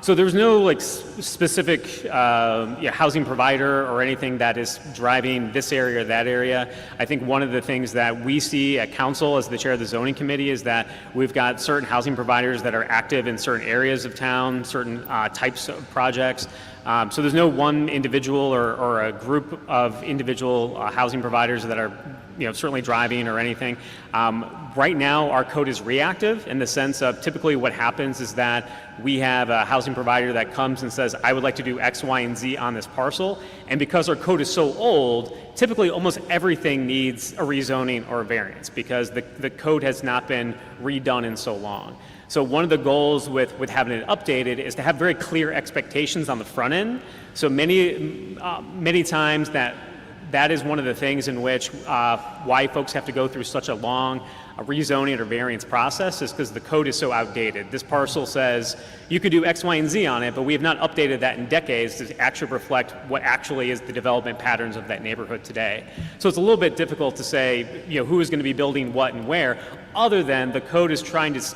So there's no like specific housing provider or anything that is driving this area or that area. I think one of the things that we see at council as the chair of the zoning committee is that we've got certain housing providers that are active in certain areas of town, certain types of projects. So there's no one individual or a group of individual housing providers that are certainly driving or anything. Right now, our code is reactive in the sense of typically what happens is that we have a housing provider that comes and says, I would like to do X, Y, and Z on this parcel. And because our code is so old, typically almost everything needs a rezoning or a variance because the code has not been redone in so long. So one of the goals with having it updated is to have very clear expectations on the front end. So many times that is one of the things in which why folks have to go through such a long rezoning or variance process is because the code is so outdated. This parcel says you could do X, Y, and Z on it, but we have not updated that in decades to actually reflect what actually is the development patterns of that neighborhood today. So it's a little bit difficult to say who is going to be building what and where, other than the code is trying to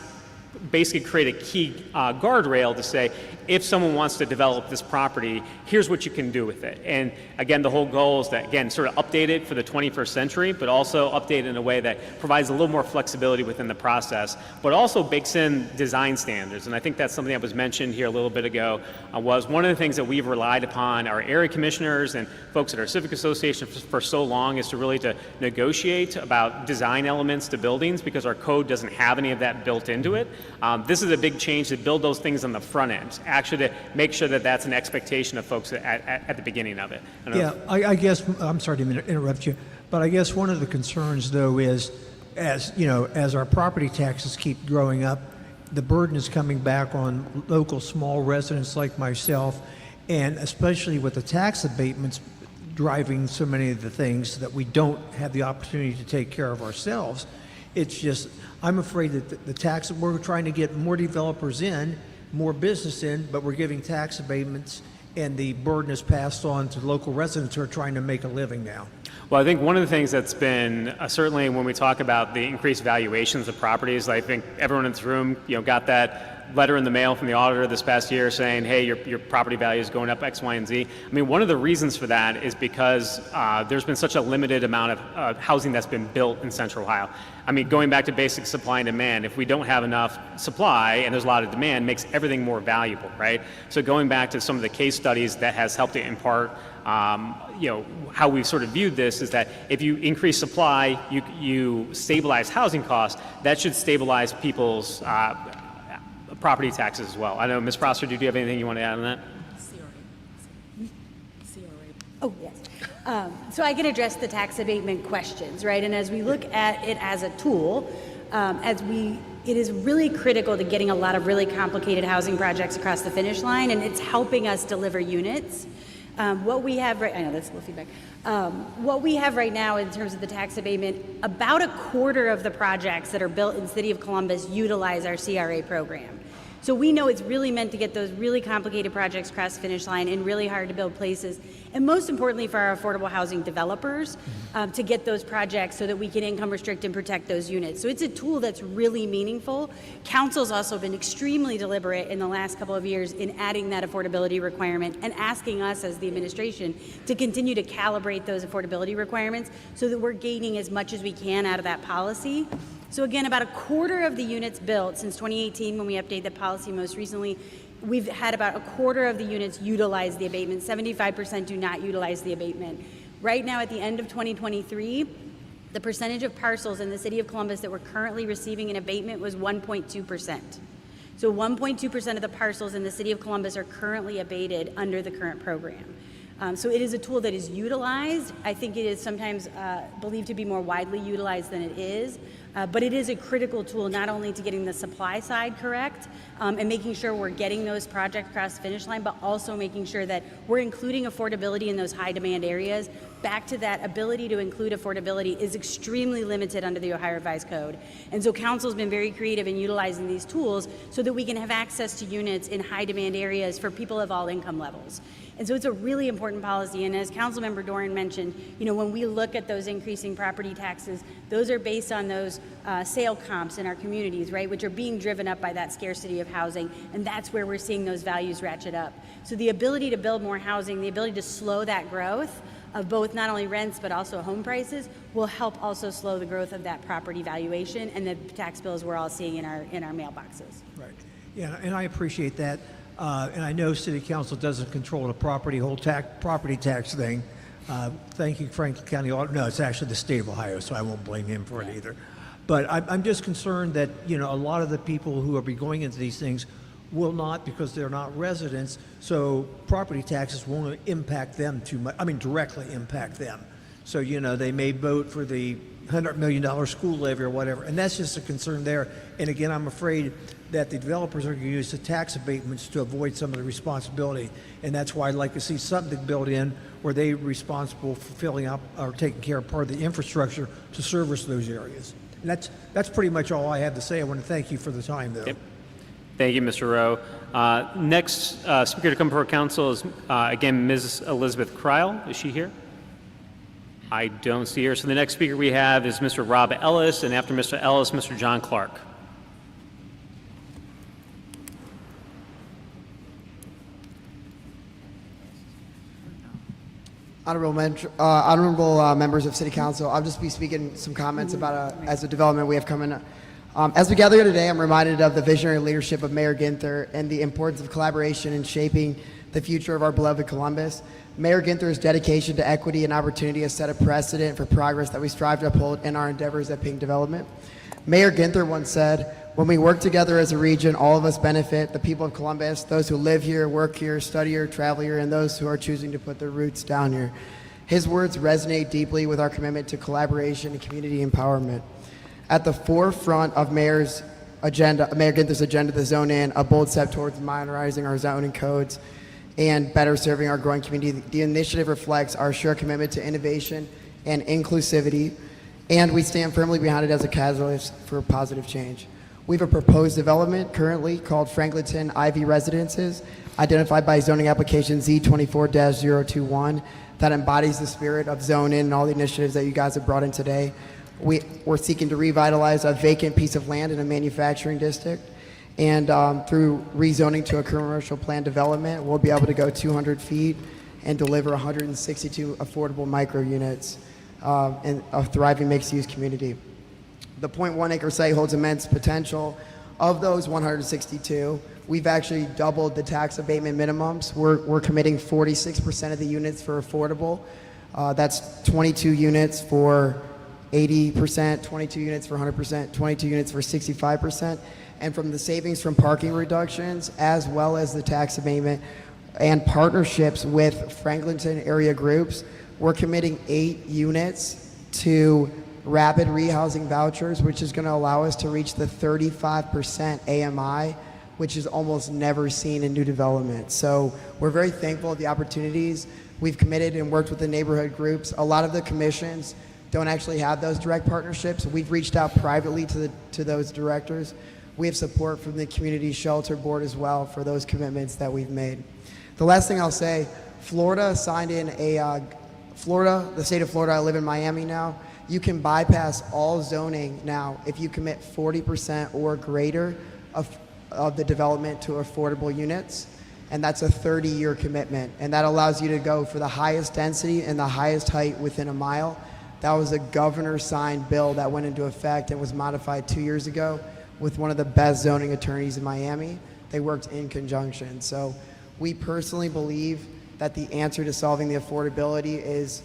basically create a key guardrail to say, if someone wants to develop this property, here's what you can do with it. And again, the whole goal is that, again, sort of update it for the 21st century, but also update it in a way that provides a little more flexibility within the process, but also bakes in design standards. And I think that's something that was mentioned here a little bit ago, was one of the things that we've relied upon our area commissioners and folks at our civic association for so long is to really to negotiate about design elements to buildings because our code doesn't have any of that built into it. This is a big change to build those things on the front end, actually to make sure that that's an expectation of folks at the beginning of it. I guess, I'm sorry to interrupt you, but I guess one of the concerns though is, as our property taxes keep growing up, the burden is coming back on local small residents like myself, and especially with the tax abatements driving so many of the things that we don't have the opportunity to take care of ourselves. It's just, I'm afraid that the tax, we're trying to get more developers in, more business in, but we're giving tax abatements and the burden is passed on to local residents who are trying to make a living now. Well, I think one of the things that's been certainly when we talk about the increased valuations of properties, I think everyone in this room, got that letter in the mail from the auditor this past year saying, hey, your property value is going up X, Y, and Z. I mean, one of the reasons for that is because there's been such a limited amount of housing that's been built in Central Ohio. I mean, going back to basic supply and demand, if we don't have enough supply and there's a lot of demand, makes everything more valuable, right? So going back to some of the case studies that has helped to impart how we've sort of viewed this is that if you increase supply, you stabilize housing costs, that should stabilize people's property taxes as well. I know, Ms. Prosser, do you have anything you want to add on that? Oh, yes. So I can address the tax abatement questions, right? And as we look at it as a tool, it is really critical to getting a lot of really complicated housing projects across the finish line, and it's helping us deliver units. What we have right, I know that's a little feedback. What we have right now in terms of the tax abatement, about a quarter of the projects that are built in the city of Columbus utilize our CRA program. So we know it's really meant to get those really complicated projects across the finish line in really hard to build places. And most importantly for our affordable housing developers to get those projects so that we can income restrict and protect those units. So it's a tool that's really meaningful. Council's also been extremely deliberate in the last couple of years in adding that affordability requirement and asking us as the administration to continue to calibrate those affordability requirements so that we're gaining as much as we can out of that policy. So again, about a quarter of the units built since 2018 when we updated the policy most recently, we've had about a quarter of the units utilize the abatement. 75% do not utilize the abatement. Right now at the end of 2023, the percentage of parcels in the city of Columbus that were currently receiving an abatement was 1.2%. So 1.2% of the parcels in the city of Columbus are currently abated under the current program. So it is a tool that is utilized. I think it is sometimes believed to be more widely utilized than it is. But it is a critical tool not only to getting the supply side correct and making sure we're getting those projects across the finish line, but also making sure that we're including affordability in those high demand areas. Back to that ability to include affordability is extremely limited under the Ohio Revised Code. And so council's been very creative in utilizing these tools so that we can have access to units in high demand areas for people of all income levels. And so it's a really important policy. And as Councilmember Doran mentioned, when we look at those increasing property taxes, those are based on those sale comps in our communities, right, which are being driven up by that scarcity of housing. And that's where we're seeing those values ratchet up. So the ability to build more housing, the ability to slow that growth of both not only rents but also home prices will help also slow the growth of that property valuation and the tax bills we're all seeing in our mailboxes. Right. Yeah, and I appreciate that. And I know City Council doesn't control the property tax thing. Thank you, Franklin County Auditor. No, it's actually the state of Ohio, so I won't blame him for it either. But I'm just concerned that a lot of the people who will be going into these things will not, because they're not residents. So property taxes won't impact them too much. I mean, directly impact them. So they may vote for the $100 million school levy or whatever, and that's just a concern there. And again, I'm afraid that the developers are going to use the tax abatements to avoid some of the responsibility, and that's why I'd like to see something built in where they're responsible for filling up or taking care of part of the infrastructure to service those areas. And that's pretty much all I have to say. I want to thank you for the time, though. Yep. Thank you, Mr. Rowe. Next speaker to come before council is, again, Ms. Elizabeth Kreil. Is she here? I don't see her. So the next speaker we have is Mr. Rob Ellis, and after Mr. Ellis, Mr. John Clark. Honorable members of City Council, I'll just be speaking some comments about as a development we have coming up. As we gather here today, I'm reminded of the visionary leadership of Mayor Ginther and the importance of collaboration in shaping the future of our beloved Columbus. Mayor Ginther's dedication to equity and opportunity has set a precedent for progress that we strive to uphold in our endeavors at Pink Development. Mayor Ginther once said, "When we work together as a region, all of us benefit, the people of Columbus, those who live here, work here, study here, travel here, and those who are choosing to put their roots down here." His words resonate deeply with our commitment to collaboration and community empowerment. At the forefront of Mayor Ginther's agenda, the Zone In, a bold step towards modernizing our zoning codes and better serving our growing community. The initiative reflects our shared commitment to innovation and inclusivity, and we stand firmly behind it as a catalyst for positive change. We have a proposed development currently called Franklinton Ivy Residences, identified by zoning application Z24-021, that embodies the spirit of Zone In and all the initiatives that you guys have brought in today. We're seeking to revitalize a vacant piece of land in a manufacturing district, and through rezoning to a commercial plan development, we'll be able to go 200 feet and deliver 162 affordable micro units in a thriving mixed-use community. The 0.1 acre site holds immense potential. Of those 162, we've actually doubled the tax abatement minimums. We're committing 46% of the units for affordable. That's 22 units for 80%, 22 units for 100%, 22 units for 65%. And from the savings from parking reductions, as well as the tax abatement and partnerships with Franklinton area groups, we're committing 8 units to rapid rehousing vouchers, which is going to allow us to reach the 35% AMI, which is almost never seen in new development. So we're very thankful of the opportunities. We've committed and worked with the neighborhood groups. A lot of the commissions don't actually have those direct partnerships. We've reached out privately to those directors. We have support from the Community Shelter Board as well for those commitments that we've made. The last thing I'll say, Florida signed in the state of Florida, I live in Miami now, you can bypass all zoning now if you commit 40% or greater of the development to affordable units, and that's a 30-year commitment, and that allows you to go for the highest density and the highest height within a mile. That was a governor-signed bill that went into effect and was modified 2 years ago with one of the best zoning attorneys in Miami. They worked in conjunction. So we personally believe that the answer to solving the affordability is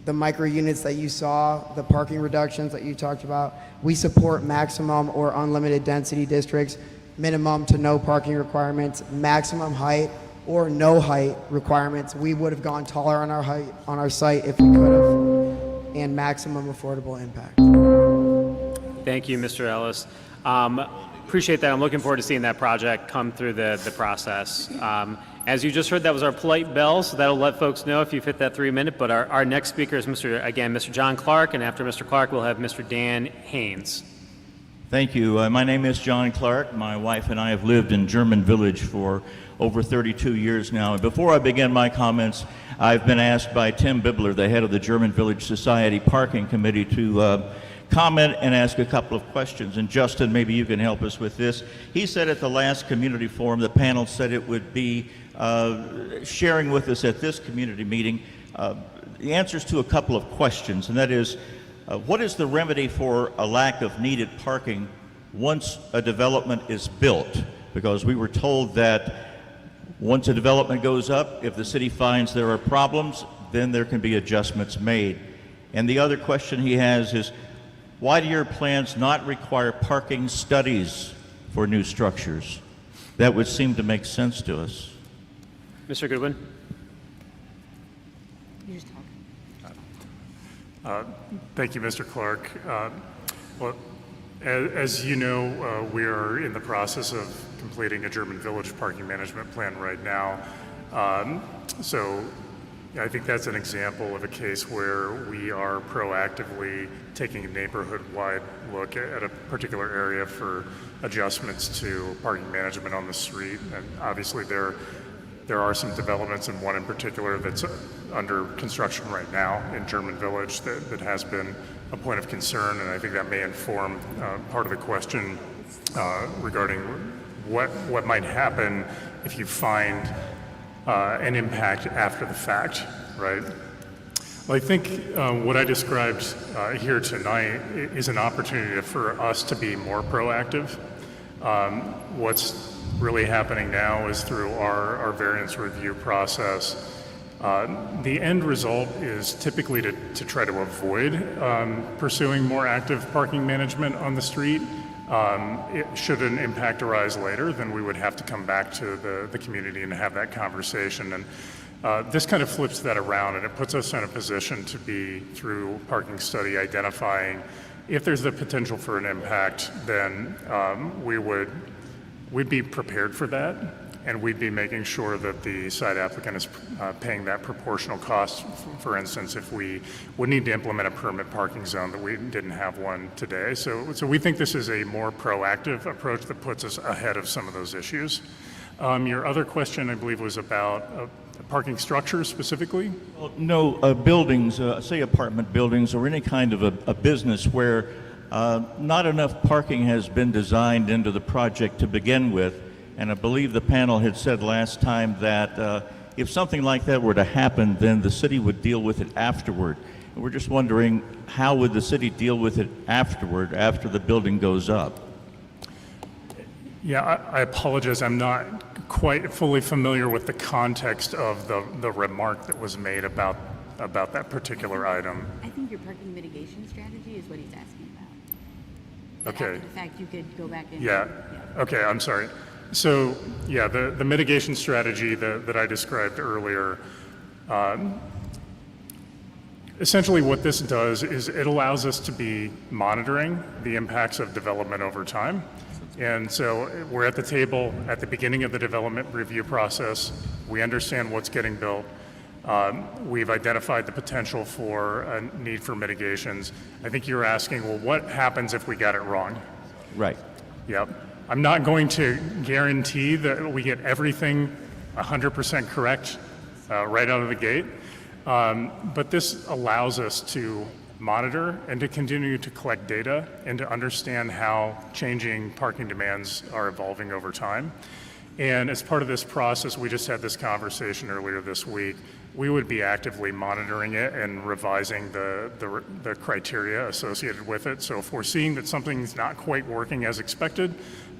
the micro units that you saw, the parking reductions that you talked about. We support maximum or unlimited density districts, minimum to no parking requirements, maximum height or no height requirements. We would have gone taller on our site if we could have, and maximum affordable impact. Thank you, Mr. Ellis. Appreciate that. I'm looking forward to seeing that project come through the process. As you just heard, that was our polite bell, so that'll let folks know if you've hit that 3-minute. But our next speaker is Mr. John Clark, and after Mr. Clark, we'll have Mr. Dan Haynes. Thank you. My name is John Clark. My wife and I have lived in German Village for over 32 years now. And before I begin my comments, I've been asked by Tim Bibler, the head of the German Village Society Parking Committee, to comment and ask a couple of questions. And Justin, maybe you can help us with this. He said at the last community forum, the panel said it would be sharing with us at this community meeting the answers to a couple of questions, and that is, what is the remedy for a lack of needed parking once a development is built? Because we were told that once a development goes up, if the city finds there are problems, then there can be adjustments made. And the other question he has is, why do your plans not require parking studies for new structures? That would seem to make sense to us. Mr. Goodwin? You just talk. Thank you, Mr. Clark. Well, as you know, we are in the process of completing a German Village parking management plan right now. So I think that's an example of a case where we are proactively taking a neighborhood-wide look at a particular area for adjustments to parking management on the street. And obviously there are some developments, and one in particular that's under construction right now in German Village that has been a point of concern, and I think that may inform part of the question regarding what might happen if you find an impact after the fact, right? Well, I think what I described here tonight is an opportunity for us to be more proactive. What's really happening now is through our variance review process. The end result is typically to try to avoid pursuing more active parking management on the street. Should an impact arise later, then we would have to come back to the community and have that conversation. And this kind of flips that around, and it puts us in a position to be, through parking study, identifying if there's the potential for an impact, then we'd be prepared for that, and we'd be making sure that the site applicant is paying that proportional cost. For instance, if we would need to implement a permit parking zone that we didn't have one today. So we think this is a more proactive approach that puts us ahead of some of those issues. Your other question, I believe, was about parking structures specifically? Well, no, buildings, say apartment buildings or any kind of a business where not enough parking has been designed into the project to begin with. And I believe the panel had said last time that if something like that were to happen, then the city would deal with it afterward. And we're just wondering, how would the city deal with it afterward, after the building goes up? Yeah, I apologize. I'm not quite fully familiar with the context of the remark that was made about that particular item. I think your parking mitigation strategy is what he's asking about. That Okay. after the fact, you could go back and. Yeah. Okay, I'm sorry. So, yeah, the mitigation strategy that I described earlier, essentially what this does is it allows us to be monitoring the impacts of development over time. And so we're at the table at the beginning of the development review process. We understand what's getting built. We've identified the potential for a need for mitigations. I think you're asking, well, what happens if we got it wrong? Right. Yep. I'm not going to guarantee that we get everything 100% correct right out of the gate, but this allows us to monitor and to continue to collect data and to understand how changing parking demands are evolving over time. And as part of this process, we just had this conversation earlier this week, we would be actively monitoring it and revising the criteria associated with it. So if we're seeing that something's not quite working as expected,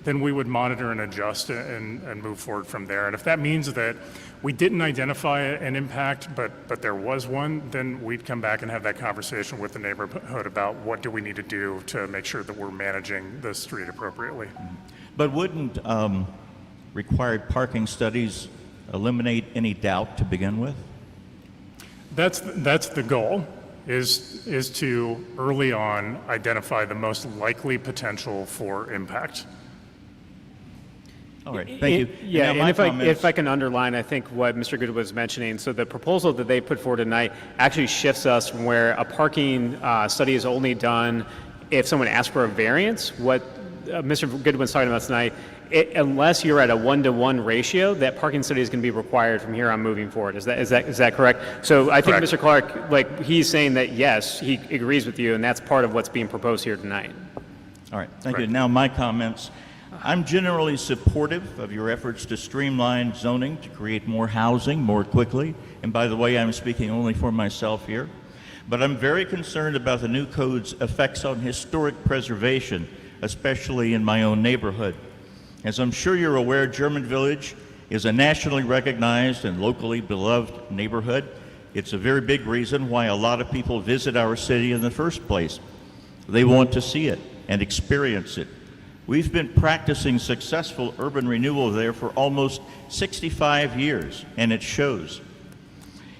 then we would monitor and adjust and move forward from there. And if that means that we didn't identify an impact, but there was one, then we'd come back and have that conversation with the neighborhood about what do we need to do to make sure that we're managing the street appropriately. But wouldn't required parking studies eliminate any doubt to begin with? That's the goal. is to early on identify the most likely potential for impact. All right, thank you. Yeah, now my and comments- if I can underline, I think what Mr. Good was mentioning, so the proposal that they put forward tonight actually shifts us from where a parking study is only done if someone asks for a variance. What Mr. Goodwin's talking about tonight, unless you're at a 1-to-1 ratio, that parking study is going to be required from here on moving forward. Is that correct? So I think Correct. Mr. Clark, like, he's saying that yes, he agrees with you, and that's part of what's being proposed here tonight. All right, thank you. Correct. Now my comments. I'm generally supportive of your efforts to streamline zoning to create more housing more quickly. And by the way, I'm speaking only for myself here. But I'm very concerned about the new code's effects on historic preservation, especially in my own neighborhood. As I'm sure you're aware, German Village is a nationally recognized and locally beloved neighborhood. It's a very big reason why a lot of people visit our city in the first place. They want to see it and experience it. We've been practicing successful urban renewal there for almost 65 years, and it shows.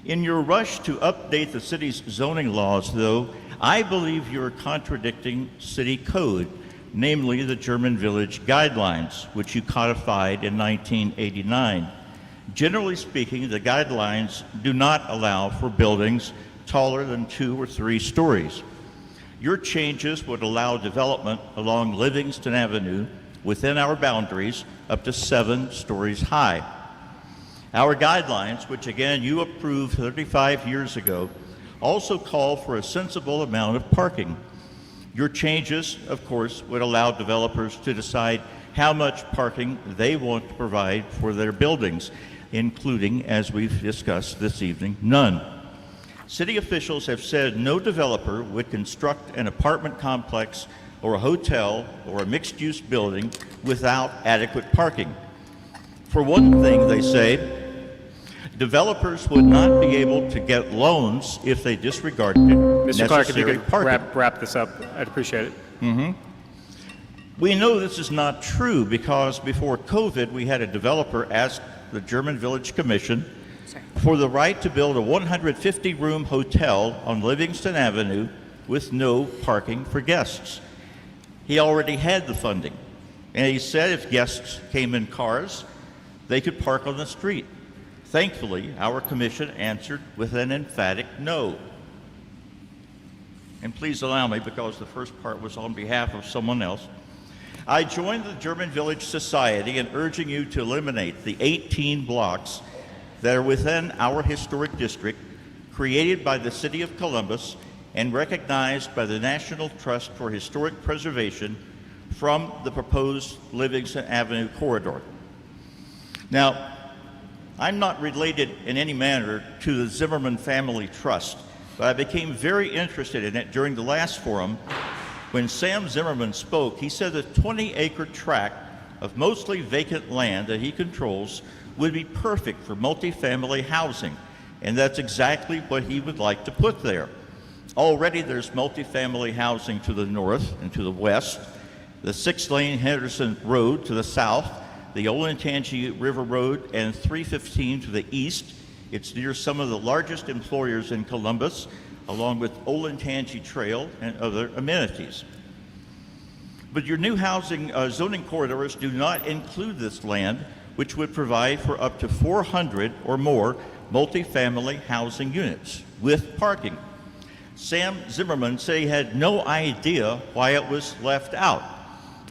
In your rush to update the city's zoning laws, though, I believe you're contradicting city code, namely the German Village Guidelines, which you codified in 1989. Generally speaking, the guidelines do not allow for buildings taller than 2 or 3 stories. Your changes would allow development along Livingston Avenue within our boundaries up to 7 stories high. Our guidelines, which again you approved 35 years ago, also call for a sensible amount of parking. Your changes, of course, would allow developers to decide how much parking they want to provide for their buildings, including, as we've discussed this evening, none. City officials have said no developer would construct an apartment complex or a hotel or a mixed-use building without adequate parking. For one thing, they say, developers would not be able to get loans if they disregarded Mr. Clark, if you necessary could parking. wrap this up, I'd appreciate it. We know this is not true because before COVID, we had a developer ask the German Village Commission for the right to build a 150-room hotel on Livingston Avenue with no parking for guests. He already had the funding, and he said if guests came in cars, they could park on the street. Thankfully, our commission answered with an emphatic no. And please allow me, because the first part was on behalf of someone else, I joined the German Village Society in urging you to eliminate the 18 blocks that are within our historic district, created by the City of Columbus and recognized by the National Trust for Historic Preservation from the proposed Livingston Avenue corridor. Now, I'm not related in any manner to the Zimmerman Family Trust, but I became very interested in it during the last forum. When Sam Zimmerman spoke, he said the 20-acre tract of mostly vacant land that he controls would be perfect for multifamily housing, and that's exactly what he would like to put there. Already there's multifamily housing to the north and to the west, the 6-lane Henderson Road to the south, the Olentangy River Road and 315 to the east. It's near some of the largest employers in Columbus, along with Olentangy Trail and other amenities. But your new housing zoning corridors do not include this land, which would provide for up to 400 or more multifamily housing units with parking. Sam Zimmerman said he had no idea why it was left out,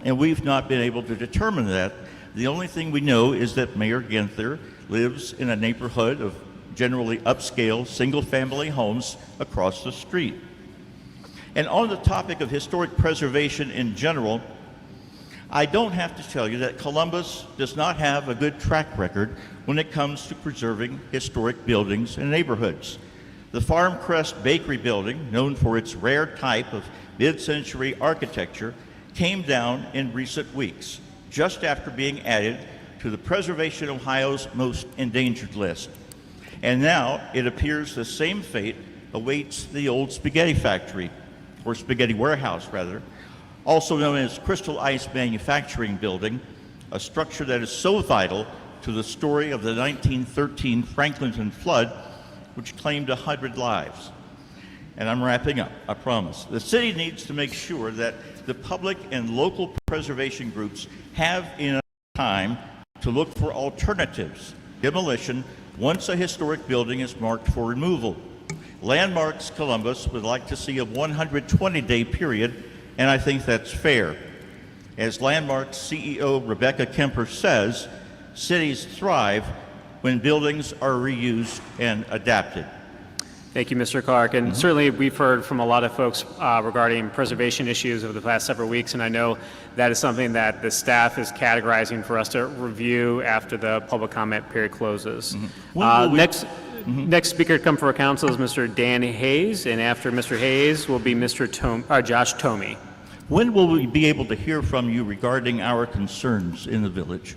and we've not been able to determine that. The only thing we know is that Mayor Ginther lives in a neighborhood of generally upscale single-family homes across the street. And on the topic of historic preservation in general, I don't have to tell you that Columbus does not have a good track record when it comes to preserving historic buildings and neighborhoods. The Farm Crest Bakery building, known for its rare type of mid-century architecture, came down in recent weeks, just after being added to the Preservation Ohio's most endangered list. And now it appears the same fate awaits the old spaghetti factory, or spaghetti warehouse rather, also known as Crystal Ice Manufacturing Building, a structure that is so vital to the story of the 1913 Franklinton flood, which claimed 100 lives. and I'm wrapping up, I promise. The city needs to make sure that the public and local preservation groups have enough time to look for alternatives, demolition, once a historic building is marked for removal. Landmarks Columbus would like to see a 120-day period, and I think that's fair. As Landmarks CEO Rebecca Kemper says, cities thrive when buildings are reused and adapted. Thank you, Mr. Clark. And certainly we've heard from a lot of folks regarding preservation issues over the past several weeks, and I know that is something that the staff is categorizing for us to review after the public comment period closes. Next speaker to come for council is Mr. Dan Hayes, and after Mr. Hayes will be Mr. Josh Tomey. When will we be able to hear from you regarding our concerns in the village?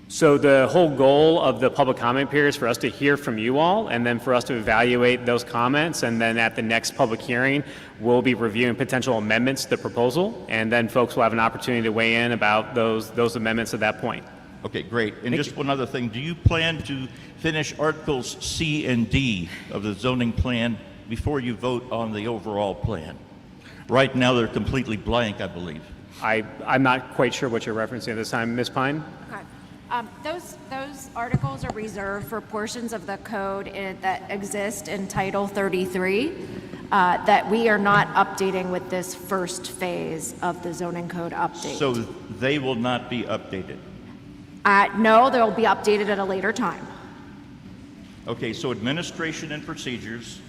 So the whole goal of the public comment period is for us to hear from you all and then for us to evaluate those comments, and then at the next public hearing we'll be reviewing potential amendments to the proposal, and then folks will have an opportunity to weigh in about those amendments at that point. Okay, great. And just one other thing, do you plan to finish Articles C and D of the zoning plan before you vote on the overall plan? Right now they're completely blank, I believe. I'm not quite sure what you're referencing at this time. Ms. Pine? Okay. Those articles are reserved for portions of the code that exist in Title 33 that we are not updating with this first phase of the zoning code update. So they will not be updated? No, they'll be updated at a later time. Okay, so administration and procedures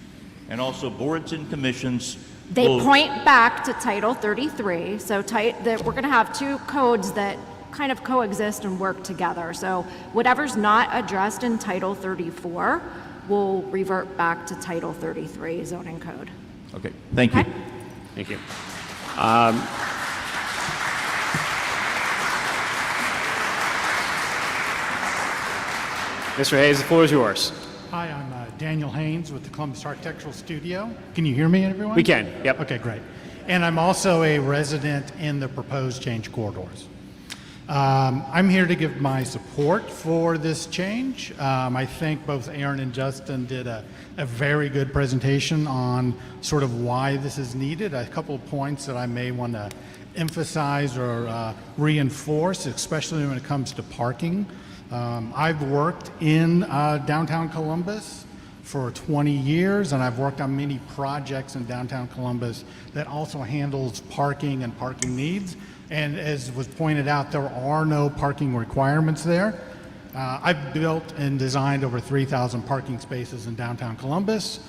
and also boards and commissions They will... point back to Title 33, so we're going to have two codes that kind of coexist and work together. So whatever's not addressed in Title 34 will revert back to Title 33 zoning code. Okay, thank you. Okay? Thank you. Mr. Hayes, the floor is yours. Hi, I'm Daniel Haynes with the Columbus Architectural Studio. Can you hear me, everyone? We can, yep. Okay, great. And I'm also a resident in the proposed change corridors. I'm here to give my support for this change. I think both Aaron and Justin did a very good presentation on sort of why this is needed. A couple of points that I may want to emphasize or reinforce, especially when it comes to parking. I've worked in downtown Columbus for 20 years, and I've worked on many projects in downtown Columbus that also handles parking and parking needs. And as was pointed out, there are no parking requirements there. I've built and designed over 3,000 parking spaces in downtown Columbus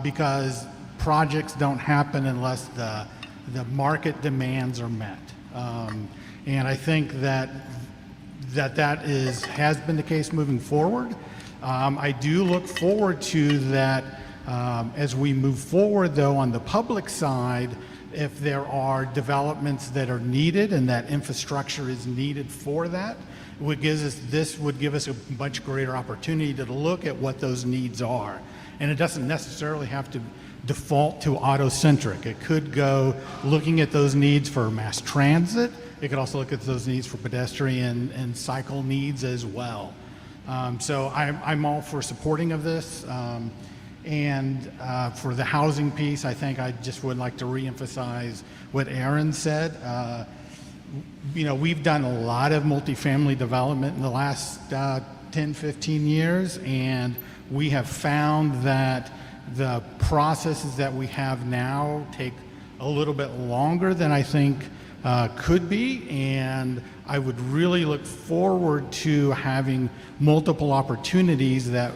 because projects don't happen unless the market demands are met. And I think that has been the case moving forward. I do look forward to that as we move forward, though, on the public side. If there are developments that are needed and that infrastructure is needed for that, this would give us a much greater opportunity to look at what those needs are. And it doesn't necessarily have to default to auto-centric. It could go looking at those needs for mass transit. It could also look at those needs for pedestrian and cycle needs as well. So I'm all for supporting of this. And for the housing piece, I think I just would like to reemphasize what Aaron said. We've done a lot of multifamily development in the last 10, 15 years, and we have found that the processes that we have now take a little bit longer than I think could be, and I would really look forward to having multiple opportunities that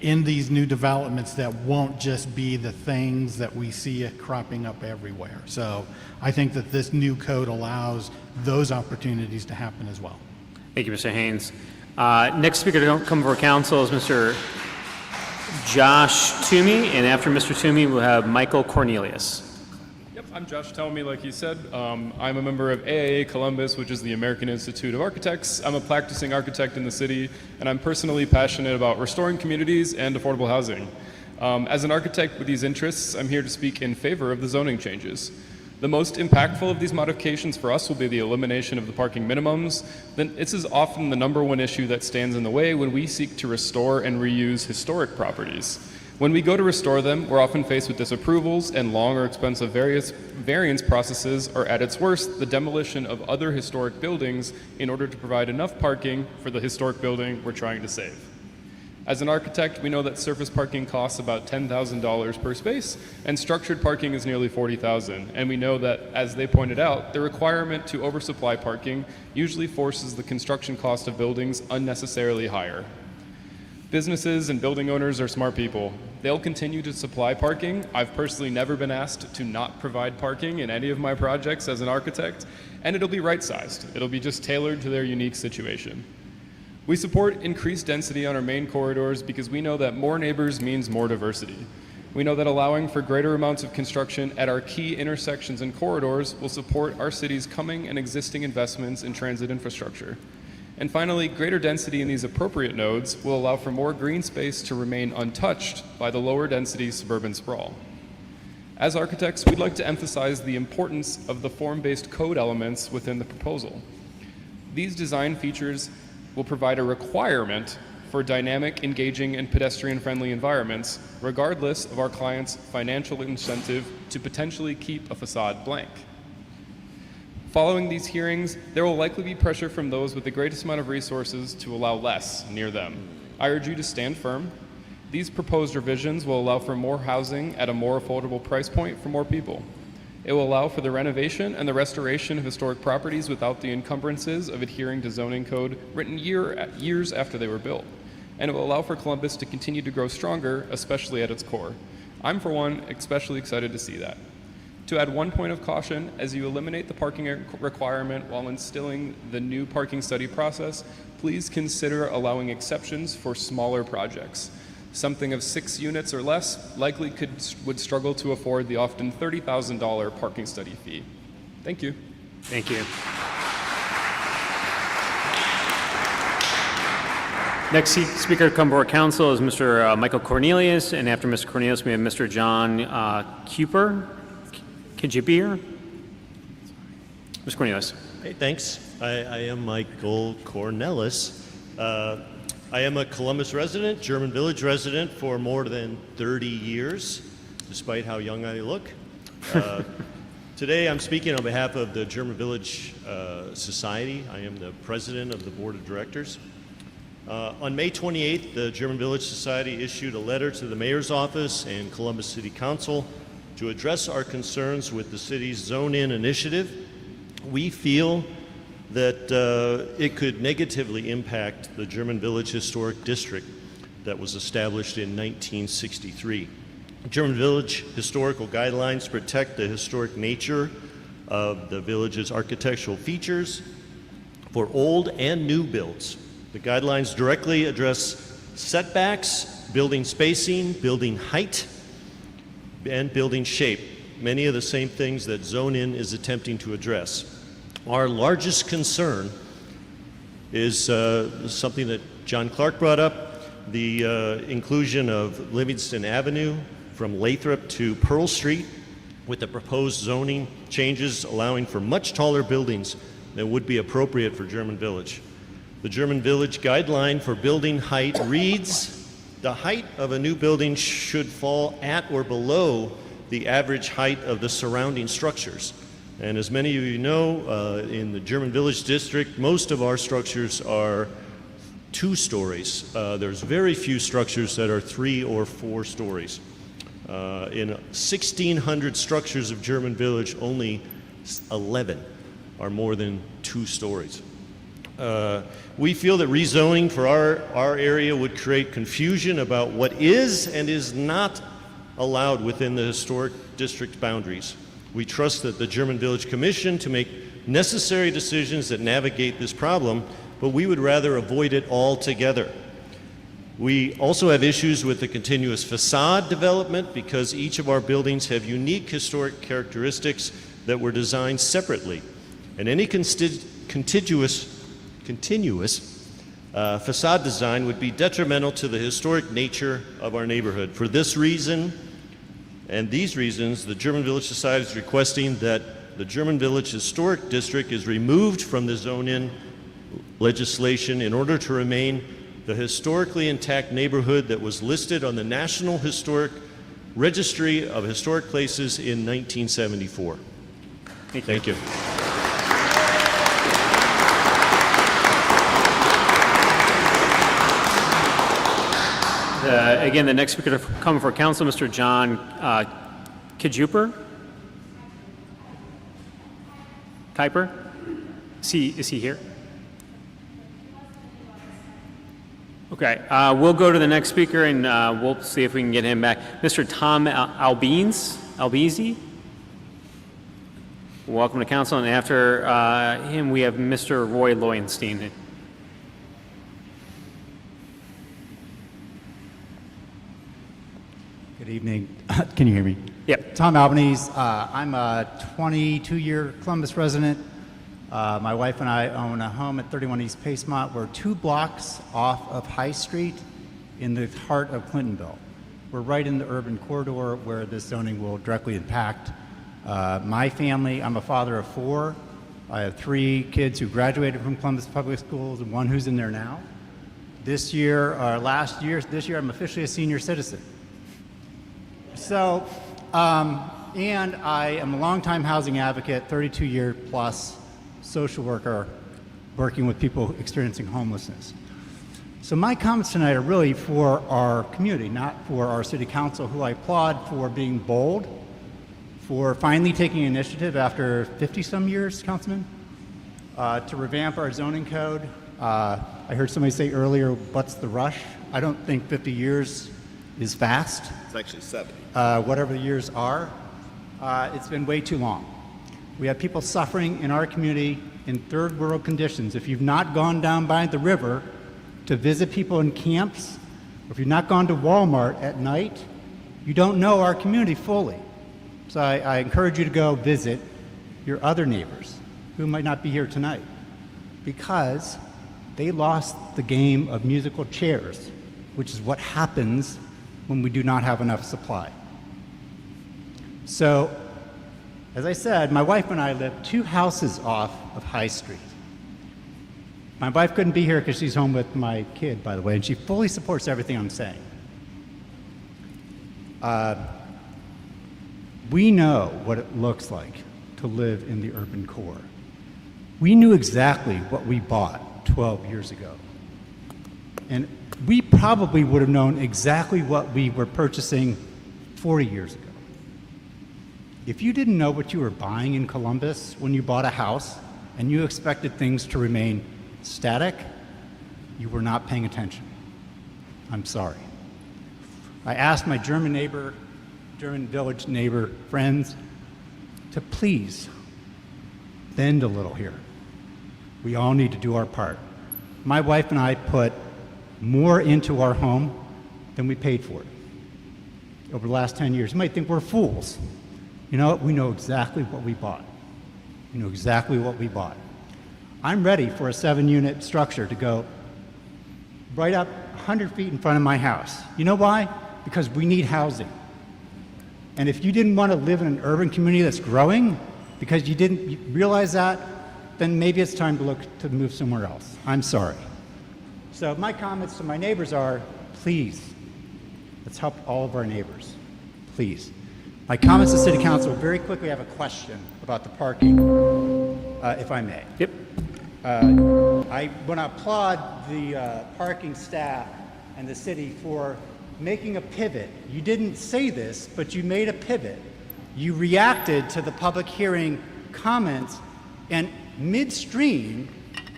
in these new developments that won't just be the things that we see cropping up everywhere. So I think that this new code allows those opportunities to happen as well. Thank you, Mr. Haynes. Next speaker to come before council is Mr. Josh Toomey, and after Mr. Toomey, we'll have Michael Cornelius. Yep, I'm Josh Toomey, like he said. I'm a member of AAA Columbus, which is the American Institute of Architects. I'm a practicing architect in the city, and I'm personally passionate about restoring communities and affordable housing. As an architect with these interests, I'm here to speak in favor of the zoning changes. The most impactful of these modifications for us will be the elimination of the parking minimums. This is often the #1 issue that stands in the way when we seek to restore and reuse historic properties. When we go to restore them, we're often faced with disapprovals and long or expensive variance processes, or at its worst, the demolition of other historic buildings in order to provide enough parking for the historic building we're trying to save. As an architect, we know that surface parking costs about $10,000 per space, and structured parking is nearly $40,000. And we know that, as they pointed out, the requirement to oversupply parking usually forces the construction cost of buildings unnecessarily higher. Businesses and building owners are smart people. They'll continue to supply parking. I've personally never been asked to not provide parking in any of my projects as an architect, and it'll be right-sized. It'll be just tailored to their unique situation. We support increased density on our main corridors because we know that more neighbors means more diversity. We know that allowing for greater amounts of construction at our key intersections and corridors will support our city's coming and existing investments in transit infrastructure. And finally, greater density in these appropriate nodes will allow for more green space to remain untouched by the lower density suburban sprawl. As architects, we'd like to emphasize the importance of the form-based code elements within the proposal. These design features will provide a requirement for dynamic, engaging, and pedestrian-friendly environments, regardless of our client's financial incentive to potentially keep a facade blank. Following these hearings, there will likely be pressure from those with the greatest amount of resources to allow less near them. I urge you to stand firm. These proposed revisions will allow for more housing at a more affordable price point for more people. It will allow for the renovation and the restoration of historic properties without the encumbrances of adhering to zoning code written years after they were built. And it will allow for Columbus to continue to grow stronger, especially at its core. I'm, for one, especially excited to see that. To add one point of caution, as you eliminate the parking requirement while instilling the new parking study process, please consider allowing exceptions for smaller projects. Something of 6 units or less likely would struggle to afford the often $30,000 parking study fee. Thank you. Thank you. Next speaker to come before council is Mr. Michael Cornelius, and after Mr. Cornelius, we have Mr. John Cooper. Could you be here? Mr. Cornelius. Hey, thanks. I am Michael Cornelis. I am a Columbus resident, German Village resident for more than 30 years, despite how young I look. Today I'm speaking on behalf of the German Village Society. I am the president of the board of directors. On May 28th, the German Village Society issued a letter to the mayor's office and Columbus City Council to address our concerns with the city's zone-in initiative. We feel that it could negatively impact the German Village Historic District that was established in 1963. German Village historical guidelines protect the historic nature of the village's architectural features for old and new builds. The guidelines directly address setbacks, building spacing, building height, and building shape, many of the same things that Zone-In is attempting to address. Our largest concern is something that John Clark brought up, the inclusion of Livingston Avenue from Lathrop to Pearl Street with the proposed zoning changes allowing for much taller buildings than would be appropriate for German Village. The German Village guideline for building height reads, the height of a new building should fall at or below the average height of the surrounding structures. And as many of you know, in the German Village District, most of our structures are 2 stories. There's very few structures that are 3 or 4 stories. In 1,600 structures of German Village, only 11 are more than 2 stories. We feel that rezoning for our area would create confusion about what is and is not allowed within the historic district boundaries. We trust that the German Village Commission to make necessary decisions that navigate this problem, but we would rather avoid it altogether. We also have issues with the continuous facade development because each of our buildings have unique historic characteristics that were designed separately. And any continuous facade design would be detrimental to the historic nature of our neighborhood. For this reason, and these reasons, the German Village Society is requesting that the German Village Historic District is removed from the zone-in legislation in order to remain the historically intact neighborhood that was listed on the National Historic Registry of Historic Places in 1974. Thank you. Again, the next speaker to come for council, Mr. John Kijuper. Kuiper? Is he here? Okay, we'll go to the next speaker and we'll see if we can get him back. Mr. Tom Albizi. Welcome to council, and after him we have Mr. Roy Lowenstein. Good evening. Can you hear me? Yep. Tom Albanese. I'm a 22-year Columbus resident. My wife and I own a home at 31 East Pasemont. We're 2 blocks off of High Street in the heart of Clintonville. We're right in the urban corridor where this zoning will directly impact my family. I'm a father of 4. I have 3 kids who graduated from Columbus Public Schools and 1 who's in there now. This year, this year I'm officially a senior citizen. So, and I am a longtime housing advocate, 32-year plus social worker working with people experiencing homelessness. So my comments tonight are really for our community, not for our city council, who I applaud for being bold, for finally taking initiative after 50-some years, Councilman, to revamp our zoning code. I heard somebody say earlier, what's the rush? I don't think 50 years is fast. It's actually 70. Whatever the years are, it's been way too long. We have people suffering in our community in third world conditions. If you've not gone down by the river to visit people in camps, or if you've not gone to Walmart at night, you don't know our community fully. So I encourage you to go visit your other neighbors who might not be here tonight, because they lost the game of musical chairs, which is what happens when we do not have enough supply. So, as I said, my wife and I live 2 houses off of High Street. My wife couldn't be here because she's home with my kid, by the way, and she fully supports everything I'm saying. We know what it looks like to live in the urban core. We knew exactly what we bought 12 years ago. And we probably would have known exactly what we were purchasing 40 years ago. If you didn't know what you were buying in Columbus when you bought a house and you expected things to remain static, you were not paying attention. I'm sorry. I asked my German village neighbor friends to please bend a little here. We all need to do our part. My wife and I put more into our home than we paid for it over the last 10 years. You might think we're fools. You know what? We know exactly what we bought. We know exactly what we bought. I'm ready for a 7-unit structure to go right up 100 feet in front of my house. You know why? Because we need housing. And if you didn't want to live in an urban community that's growing because you didn't realize that, then maybe it's time to look to move somewhere else. I'm sorry. So my comments to my neighbors are, please, let's help all of our neighbors, please. My comments to City Council, very quickly, I have a question about the parking, if I may. Yep. I want to applaud the parking staff and the city for making a pivot. You didn't say this, but you made a pivot. You reacted to the public hearing comments, and midstream,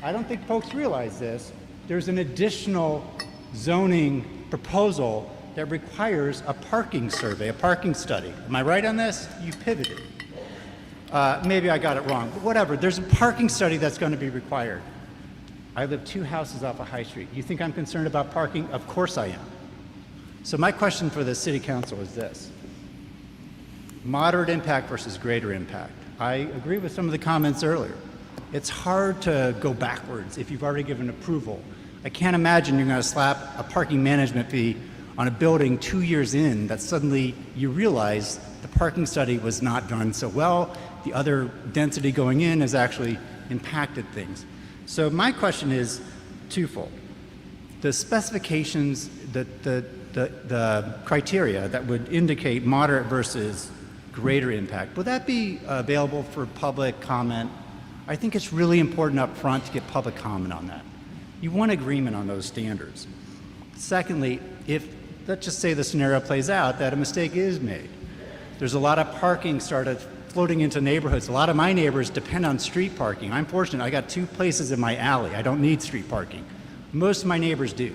I don't think folks realize this, there's an additional zoning proposal that requires a parking survey, a parking study. Am I right on this? You pivoted. Maybe I got it wrong, but whatever. There's a parking study that's going to be required. I live 2 houses off of High Street. You think I'm concerned about parking? Of course I am. So my question for the City Council is this. Moderate impact versus greater impact. I agree with some of the comments earlier. It's hard to go backwards if you've already given approval. I can't imagine you're going to slap a parking management fee on a building 2 years in that suddenly you realize the parking study was not done so well. The other density going in has actually impacted things. So my question is twofold. the specifications, the criteria that would indicate moderate versus greater impact, would that be available for public comment? I think it's really important up front to get public comment on that. You want agreement on those standards. Secondly, if, let's just say the scenario plays out that a mistake is made. There's a lot of parking started floating into neighborhoods. A lot of my neighbors depend on street parking. I'm fortunate, I got 2 places in my alley. I don't need street parking. Most of my neighbors do.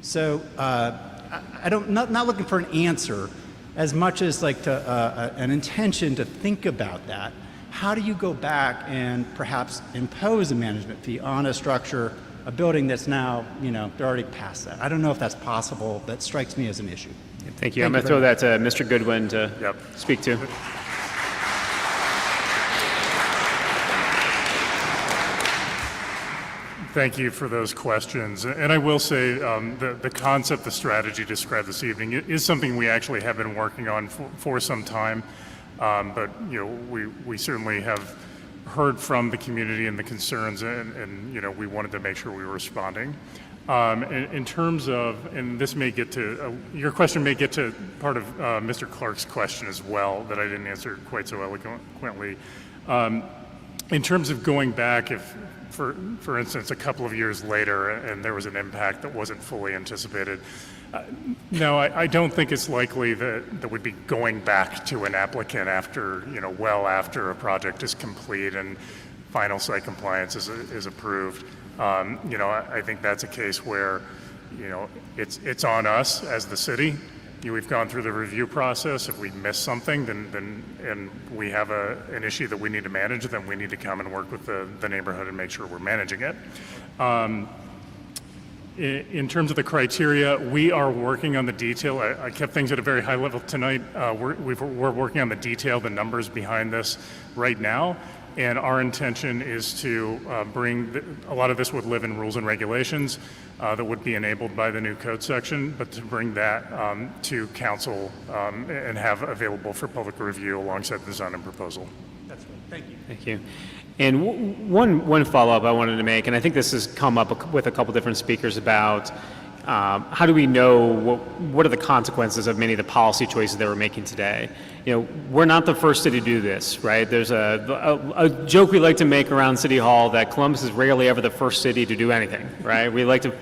So not looking for an answer as much as like an intention to think about that. How do you go back and perhaps impose a management fee on a structure, a building that's now, they're already past that? I don't know if that's possible. That strikes me as an issue. Thank you. I'm going to throw that to Mr. Goodwin to speak to. Thank you for those questions. And I will say the concept, the strategy described this evening is something we actually have been working on for some time. But we certainly have heard from the community and the concerns, and we wanted to make sure we were responding. In terms of, and this may get to, your question may get to part of Mr. Clark's question as well that I didn't answer quite so eloquently. In terms of going back, if, for instance, a couple of years later and there was an impact that wasn't fully anticipated, no, I don't think it's likely that we'd be going back to an applicant after, well after a project is complete and final site compliance is approved. I think that's a case where, it's on us as the city. We've gone through the review process. If we miss something, and we have an issue that we need to manage, then we need to come and work with the neighborhood and make sure we're managing it. In terms of the criteria, we are working on the detail. I kept things at a very high level tonight. We're working on the detail, the numbers behind this right now. And our intention is to bring, a lot of this would live in rules and regulations that would be enabled by the new code section, but to bring that to council and have available for public review alongside the design and proposal. That's right. Thank you. Thank you. And one follow-up I wanted to make, and I think this has come up with a couple different speakers about how do we know what are the consequences of many of the policy choices that we're making today? We're not the first city to do this, right? There's a joke we like to make around City Hall that Columbus is rarely ever the first city to do anything, right? We like to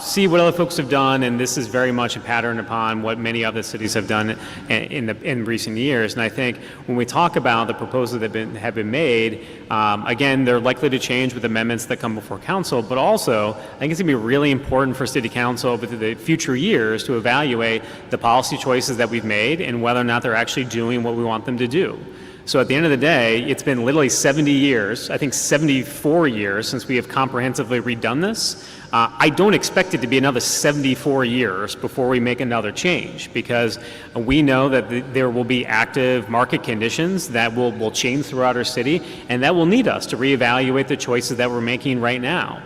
see what other folks have done, and this is very much a pattern upon what many other cities have done in recent years. And I think when we talk about the proposals that have been made, again, they're likely to change with amendments that come before council, but also I think it's going to be really important for City Council over the future years to evaluate the policy choices that we've made and whether or not they're actually doing what we want them to do. So at the end of the day, it's been literally 70 years, I think 74 years since we have comprehensively redone this. I don't expect it to be another 74 years before we make another change, because we know that there will be active market conditions that will change throughout our city, and that will need us to reevaluate the choices that we're making right now,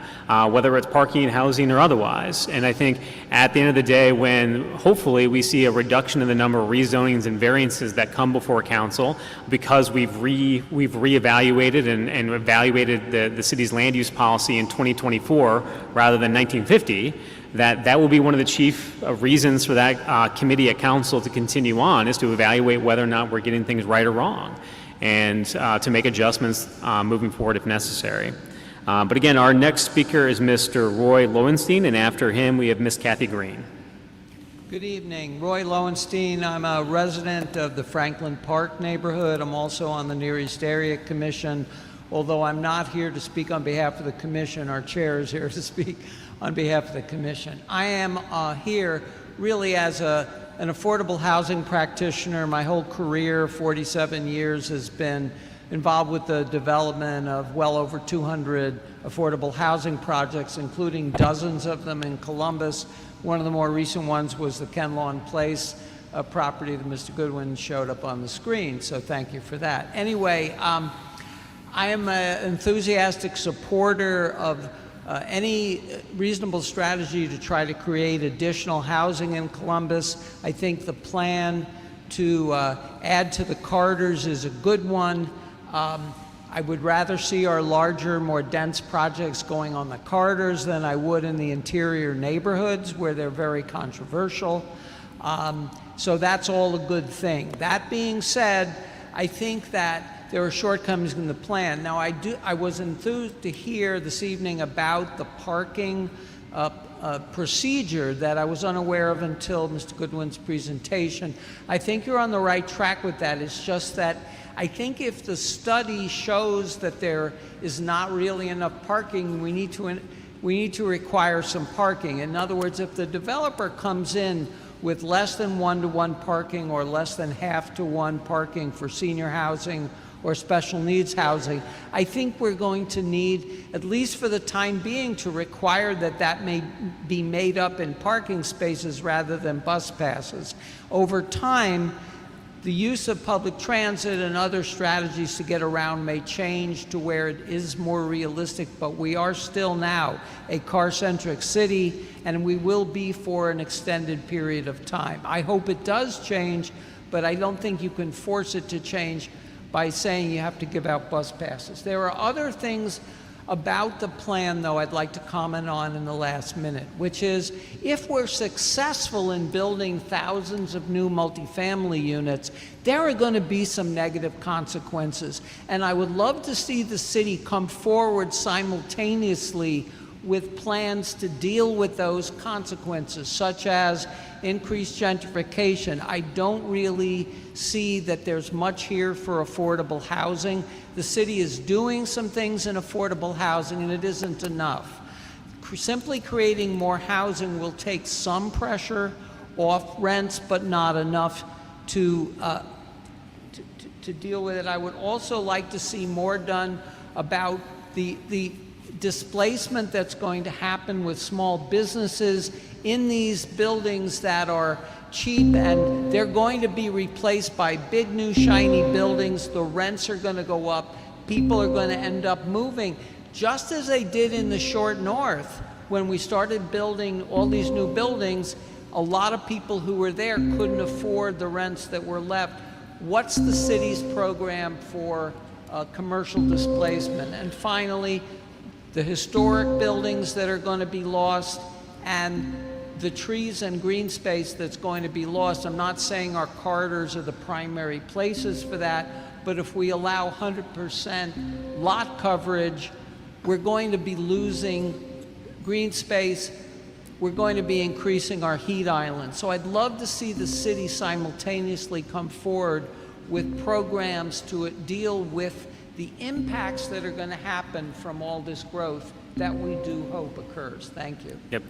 whether it's parking, housing, or otherwise. And I think at the end of the day, when hopefully we see a reduction in the number of rezonings and variances that come before council because we've reevaluated and evaluated the city's land use policy in 2024 rather than 1950, that will be one of the chief reasons for that committee at council to continue on, is to evaluate whether or not we're getting things right or wrong, and to make adjustments moving forward if necessary. But again, our next speaker is Mr. Roy Lowenstein, and after him we have Ms. Kathy Green. Good evening. Roy Lowenstein. I'm a resident of the Franklin Park neighborhood. I'm also on the Near East Area Commission. Although I'm not here to speak on behalf of the commission, our chair is here to speak on behalf of the commission. I am here really as an affordable housing practitioner. My whole career, 47 years, has been involved with the development of well over 200 affordable housing projects, including dozens of them in Columbus. One of the more recent ones was the Ken Lawn Place property that Mr. Goodwin showed up on the screen, so thank you for that. Anyway, I am an enthusiastic supporter of any reasonable strategy to try to create additional housing in Columbus. I think the plan to add to the corridors is a good one. I I would rather see our larger, more dense projects going on the corridors than I would in the interior neighborhoods where they're very controversial. So that's all a good thing. That being said, I think that there are shortcomings in the plan. Now, I was enthused to hear this evening about the parking procedure that I was unaware of until Mr. Goodwin's presentation. I think you're on the right track with that. It's just that I think if the study shows that there is not really enough parking, we need to require some parking. In other words, if the developer comes in with less than 1-to-1 parking or less than half-to-1 parking for senior housing or special needs housing, I think we're going to need, at least for the time being, to require that that may be made up in parking spaces rather than bus passes. Over time, the use of public transit and other strategies to get around may change to where it is more realistic, but we are still now a car-centric city, and we will be for an extended period of time. I hope it does change, but I don't think you can force it to change by saying you have to give out bus passes. There are other things about the plan, though, I'd like to comment on in the last minute, which is if we're successful in building thousands of new multifamily units, there are going to be some negative consequences. And I would love to see the city come forward simultaneously with plans to deal with those consequences, such as increased gentrification. I don't really see that there's much here for affordable housing. The city is doing some things in affordable housing, and it isn't enough. Simply creating more housing will take some pressure off rents, but not enough to deal with it. I would also like to see more done about the displacement that's going to happen with small businesses in these buildings that are cheap, and they're going to be replaced by big new shiny buildings. The rents are going to go up. People are going to end up moving, just as they did in the short north. When we started building all these new buildings, a lot of people who were there couldn't afford the rents that were left. What's the city's program for commercial displacement? And finally, the historic buildings that are going to be lost and the trees and green space that's going to be lost. I'm not saying our corridors are the primary places for that, but if we allow 100% lot coverage, we're going to be losing green space. We're going to be increasing our heat island. So I'd love to see the city simultaneously come forward with programs to deal with the impacts that are going to happen from all this growth that we do hope occurs. Thank you. Yep.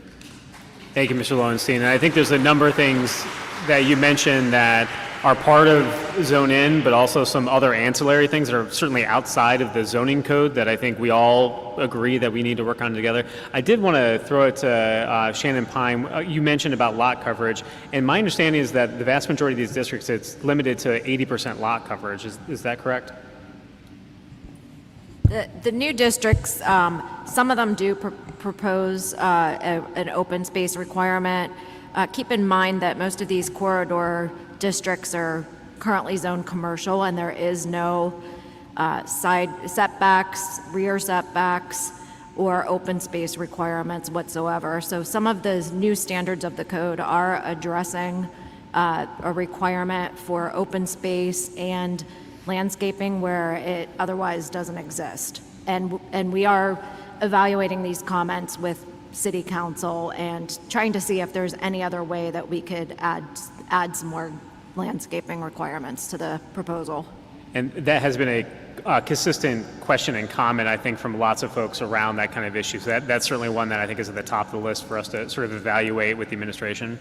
Thank you, Mr. Lowenstein. And I think there's a number of things that you mentioned that are part of Zone In, but also some other ancillary things that are certainly outside of the zoning code that I think we all agree that we need to work on together. I did want to throw it to Shannon Pine. You mentioned about lot coverage, and my understanding is that the vast majority of these districts, it's limited to 80% lot coverage. Is that correct? The new districts, some of them do propose an open space requirement. Keep in mind that most of these corridor districts are currently zoned commercial, and there is no side setbacks, rear setbacks, or open space requirements whatsoever. So some of the new standards of the code are addressing a requirement for open space and landscaping where it otherwise doesn't exist. And we are evaluating these comments with City Council and trying to see if there's any other way that we could add some more landscaping requirements to the proposal. And that has been a consistent question and comment, I think, from lots of folks around that kind of issue. So that's certainly one that I think is at the top of the list for us to sort of evaluate with the administration.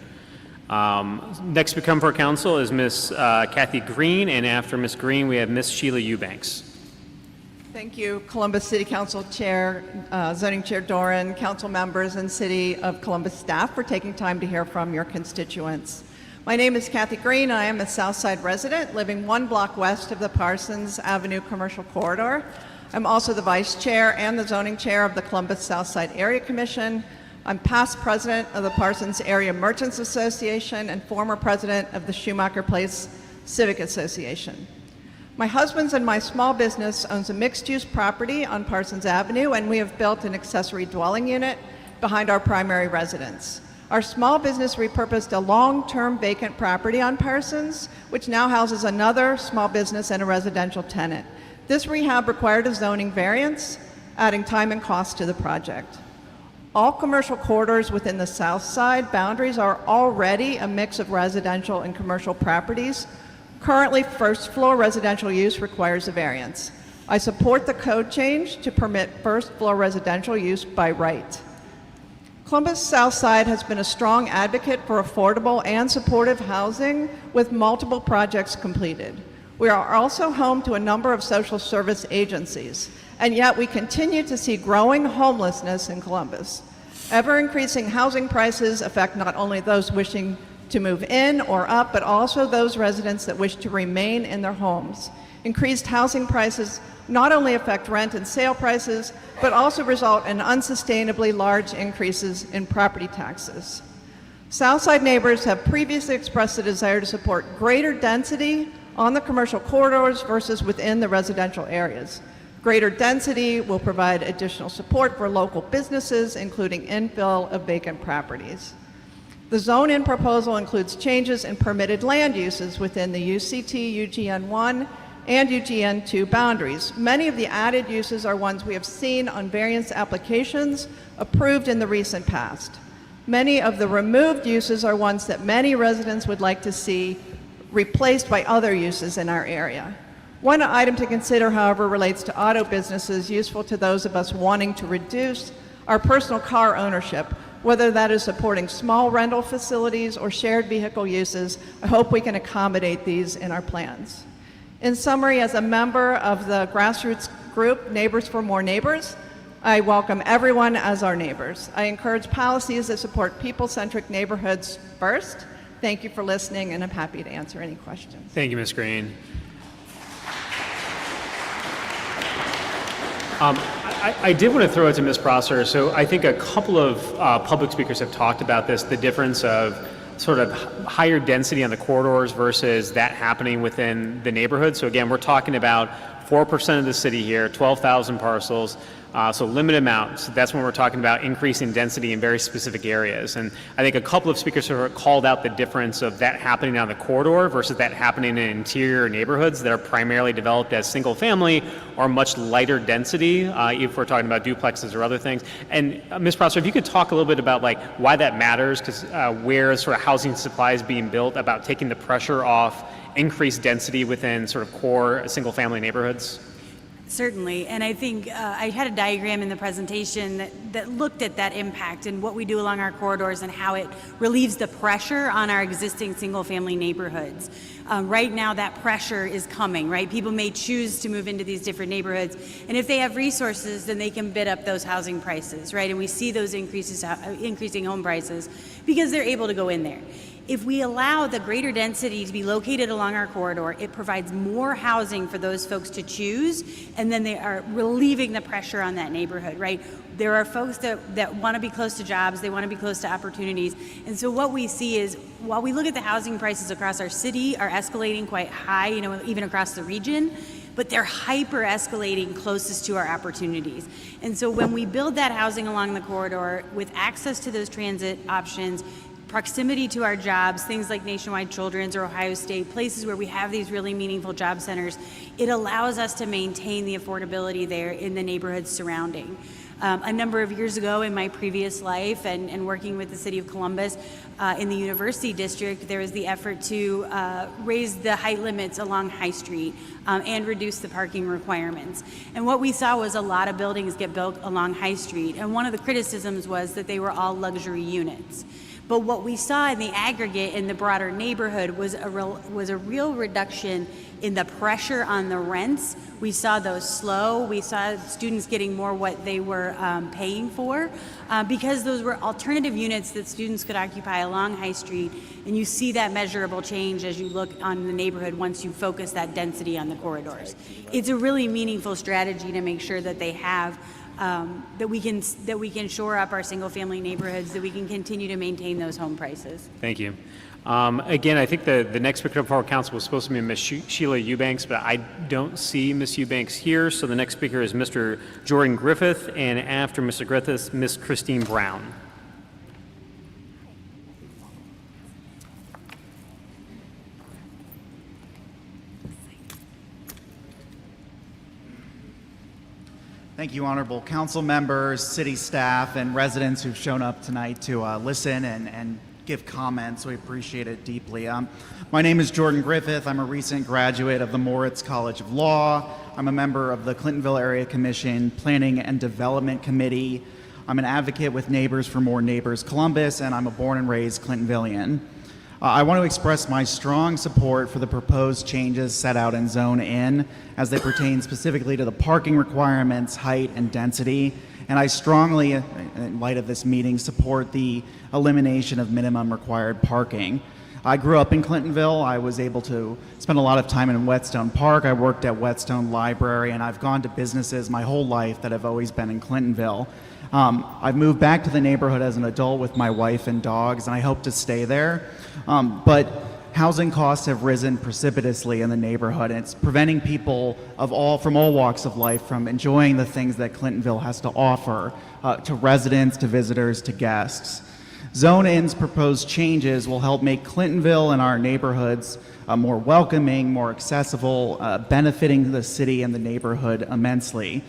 Next we come for council is Ms. Kathy Green, and after Ms. Green, we have Ms. Sheila Eubanks. Thank you, Columbus City Council Chair, Zoning Chair Doran, council members, and City of Columbus staff for taking time to hear from your constituents. My name is Kathy Green. I am a Southside resident living 1 block west of the Parsons Avenue Commercial Corridor. I'm also the Vice Chair and the Zoning Chair of the Columbus Southside Area Commission. I'm past president of the Parsons Area Merchants Association and former president of the Schumacher Place Civic Association. My husband's and my small business owns a mixed-use property on Parsons Avenue, and we have built an accessory dwelling unit behind our primary residence. Our small business repurposed a long-term vacant property on Parsons, which now houses another small business and a residential tenant. This rehab required a zoning variance, adding time and cost to the project. All commercial corridors within the south side boundaries are already a mix of residential and commercial properties. Currently, first floor residential use requires a variance. I support the code change to permit first floor residential use by right. Columbus South Side has been a strong advocate for affordable and supportive housing with multiple projects completed. We are also home to a number of social service agencies, and yet we continue to see growing homelessness in Columbus. Ever-increasing housing prices affect not only those wishing to move in or up, but also those residents that wish to remain in their homes. Increased housing prices not only affect rent and sale prices, but also result in unsustainably large increases in property taxes. Southside neighbors have previously expressed a desire to support greater density on the commercial corridors versus within the residential areas. Greater density will provide additional support for local businesses, including infill of vacant properties. The zone-in proposal includes changes in permitted land uses within the UCT, UGN1, and UGN2 boundaries. Many of the added uses are ones we have seen on variance applications approved in the recent past. Many of the removed uses are ones that many residents would like to see replaced by other uses in our area. One item to consider, however, relates to auto businesses, useful to those of us wanting to reduce our personal car ownership, whether that is supporting small rental facilities or shared vehicle uses. I hope we can accommodate these in our plans. In summary, as a member of the grassroots group Neighbors for More Neighbors, I welcome everyone as our neighbors. I encourage policies that support people-centric neighborhoods first. Thank you for listening, and I'm happy to answer any questions. Thank you, Ms. Green. I did want to throw it to Ms. Prosser. So I think a couple of public speakers have talked about this, the difference of sort of higher density on the corridors versus that happening within the neighborhood. So again, we're talking about 4% of the city here, 12,000 parcels, so limited amounts. So that's when we're talking about increasing density in very specific areas. And I think a couple of speakers have called out the difference of that happening on the corridor versus that happening in interior neighborhoods that are primarily developed as single family or much lighter density, if we're talking about duplexes or other things. And Ms. Prosser, if you could talk a little bit about like why that matters, because where sort of housing supply is being built, about taking the pressure off increased density within sort of core single family neighborhoods? Certainly, and I think I had a diagram in the presentation that looked at that impact and what we do along our corridors and how it relieves the pressure on our existing single-family neighborhoods. Right now, that pressure is coming, right? People may choose to move into these different neighborhoods, and if they have resources, then they can bid up those housing prices, right? And we see those increasing home prices because they're able to go in there. If we allow the greater density to be located along our corridor, it provides more housing for those folks to choose, and then they are relieving the pressure on that neighborhood, right? There are folks that want to be close to jobs, they want to be close to opportunities, and so what we see is, while we look at the housing prices across our city are escalating quite high, you know, even across the region, but they're hyper escalating closest to our opportunities. And so when we build that housing along the corridor with access to those transit options, proximity to our jobs, things like Nationwide Children's or Ohio State, places where we have these really meaningful job centers, it allows us to maintain the affordability there in the neighborhoods surrounding. A number of years ago in my previous life and working with the city of Columbus in the University District, there was the effort to raise the height limits along High Street and reduce the parking requirements. And what we saw was a lot of buildings get built along High Street, and one of the criticisms was that they were all luxury units. But what we saw in the aggregate in the broader neighborhood was a real reduction in the pressure on the rents. We saw those slow. We saw students getting more what they were paying for because those were alternative units that students could occupy along High Street. And you see that measurable change as you look on the neighborhood once you focus that density on the corridors. It's a really meaningful strategy to make sure that they have that we can shore up our single-family neighborhoods, that we can continue to maintain those home prices. Thank you. Again, I think the next speaker for our council was supposed to be Ms. Sheila Eubanks, but I don't see Ms. Eubanks here. So the next speaker is Mr. Jordan Griffith, and after Mr. Griffith, Ms. Christine Brown. Thank you, honorable council members, city staff, and residents who've shown up tonight to listen and give comments. We appreciate it deeply. My name is Jordan Griffith. I'm a recent graduate of the Moritz College of Law. I'm a member of the Clintonville Area Commission Planning and Development Committee. I'm an advocate with Neighbors for More Neighbors Columbus, and I'm a born and raised Clintonvillian. I want to express my strong support for the proposed changes set out in Zone N as they pertain specifically to the parking requirements, height, and density. And I strongly, in light of this meeting, support the elimination of minimum required parking. I grew up in Clintonville. I was able to spend a lot of time in Whetstone Park. I worked at Whetstone Library, and I've gone to businesses my whole life that have always been in Clintonville. I've moved back to the neighborhood as an adult with my wife and dogs, and I hope to stay there. But housing costs have risen precipitously in the neighborhood, and it's preventing people from all walks of life from enjoying the things that Clintonville has to offer to residents, to visitors, to guests. Zone N's proposed changes will help make Clintonville and our neighborhoods more welcoming, more accessible, benefiting the city and the neighborhood immensely.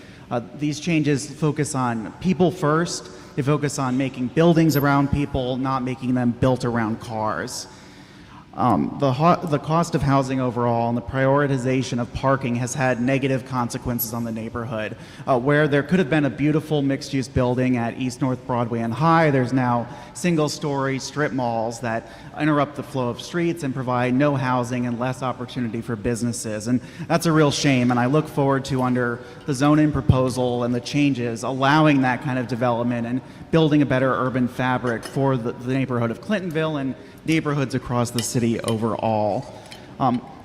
These changes focus on people first. They focus on making buildings around people, not making them built around cars. The cost of housing overall and the prioritization of parking has had negative consequences on the neighborhood. Where there could have been a beautiful mixed-use building at East North Broadway and High, there's now single-story strip malls that interrupt the flow of streets and provide no housing and less opportunity for businesses. And that's a real shame, and I look forward to, under the zoning proposal and the changes, allowing that kind of development and building a better urban fabric for the neighborhood of Clintonville and neighborhoods across the city overall.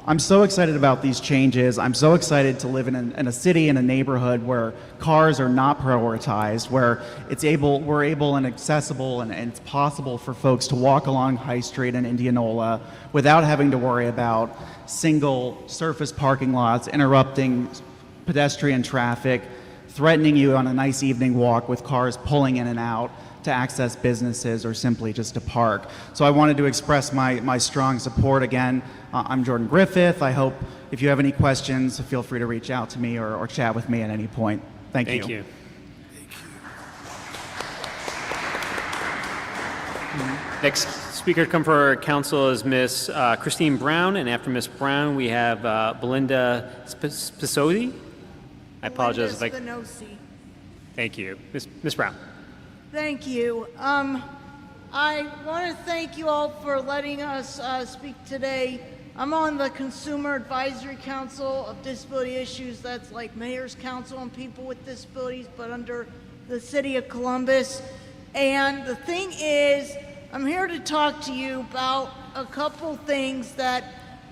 I'm so excited about these changes. I'm so excited to live in a city, in a neighborhood where cars are not prioritized, where we're able and accessible and it's possible for folks to walk along High Street in Indianola without having to worry about single surface parking lots interrupting pedestrian traffic, threatening you on a nice evening walk with cars pulling in and out to access businesses or simply just to park. So I wanted to express my strong support. Again, I'm Jordan Griffith. I hope if you have any questions, feel free to reach out to me or chat with me at any point. Thank you. Thank you. Next speaker to come for our council is Miss Christine Brown, and after Miss Brown, we have Belinda Spisotti. I apologize if Spinosi. Thank you. Miss Brown. Thank you. I want to thank you all for letting us speak today. I'm on the Consumer Advisory Council of Disability Issues. That's like Mayor's Council on People with Disabilities, but under the City of Columbus. And the thing is, I'm here to talk to you about a couple things that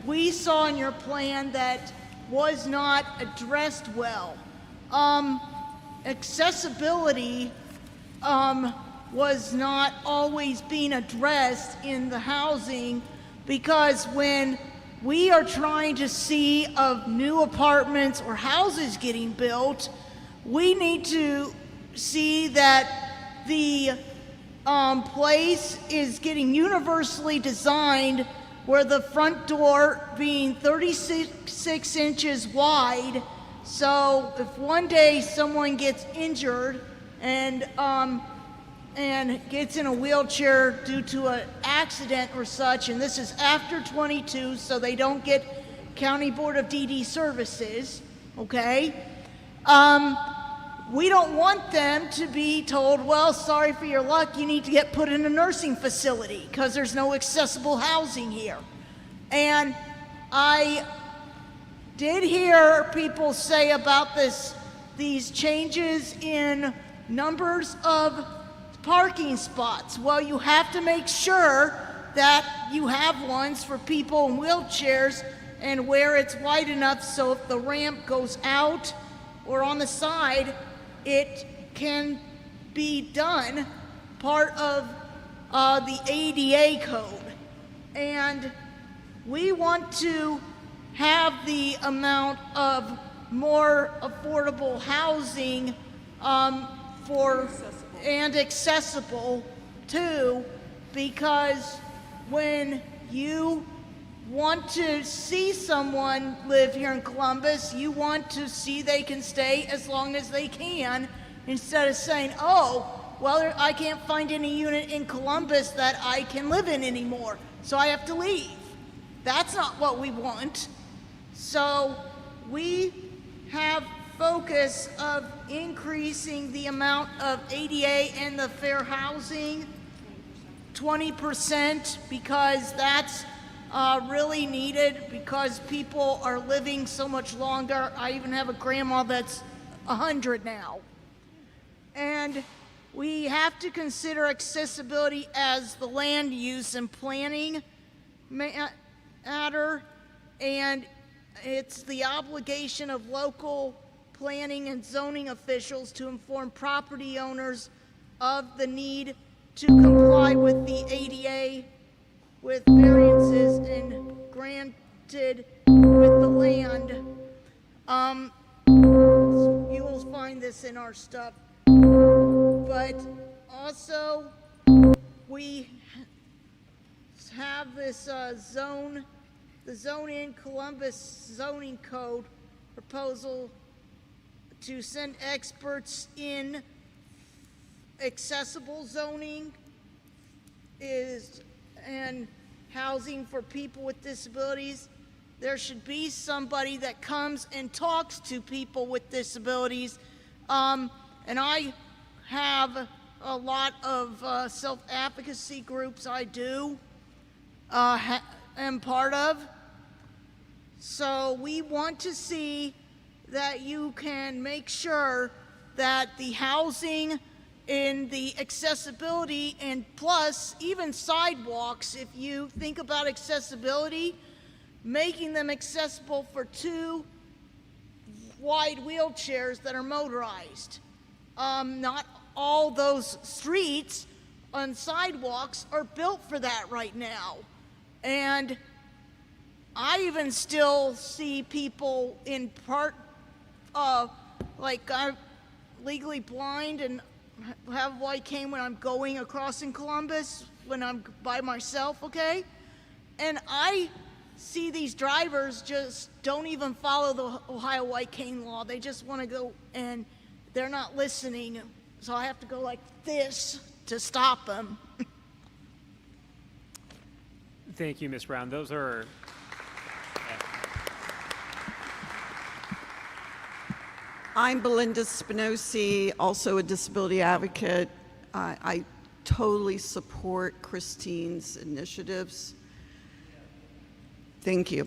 we saw in your plan that was not addressed well. Accessibility was not always being addressed in the housing, because when we are trying to see of new apartments or houses getting built, we need to see that the place is getting universally designed, where the front door being 36 inches wide. So if one day someone gets injured and gets in a wheelchair due to an accident or such, and this is after 22, so they don't get County Board of DD services, okay? We don't want them to be told, well, sorry for your luck, you need to get put in a nursing facility because there's no accessible housing here. And I did hear people say about these changes in numbers of parking spots. Well, you have to make sure that you have ones for people in wheelchairs and where it's wide enough so if the ramp goes out or on the side, it can be done part of the ADA code. And we want to have the amount of more affordable housing and accessible too, because when you want to see someone live here in Columbus, you want to see they can stay as long as they can, instead of saying, oh, well, I can't find any unit in Columbus that I can live in anymore, so I have to leave. That's not what we want. So we have focus of increasing the amount of ADA and the fair housing 20%, because that's really needed, because people are living so much longer. I even have a grandma that's 100 now. And we have to consider accessibility as the land use and planning matter, and it's the obligation of local planning and zoning officials to inform property owners of the need to comply with the ADA with variances and granted with the land. You will find this in our stuff. But also, we have this the Zone in Columbus zoning code proposal to send experts in accessible zoning and housing for people with disabilities. There should be somebody that comes and talks to people with disabilities. And I have a lot of self-advocacy groups I am part of. So we want to see that you can make sure that the housing and the accessibility, and plus even sidewalks, if you think about accessibility, making them accessible for 2 wide wheelchairs that are motorized. Not all those streets on sidewalks are built for that right now. And I even still see people in part, like I'm legally blind and have white cane when I'm going across in Columbus, when I'm by myself, okay? And I see these drivers just don't even follow the Ohio white cane law. They just want to go, and they're not listening. So I have to go like this to stop them. Thank you, Ms. Brown. Those are... I'm Belinda Spinosi, also a disability advocate. I totally support Christine's initiatives. Thank you.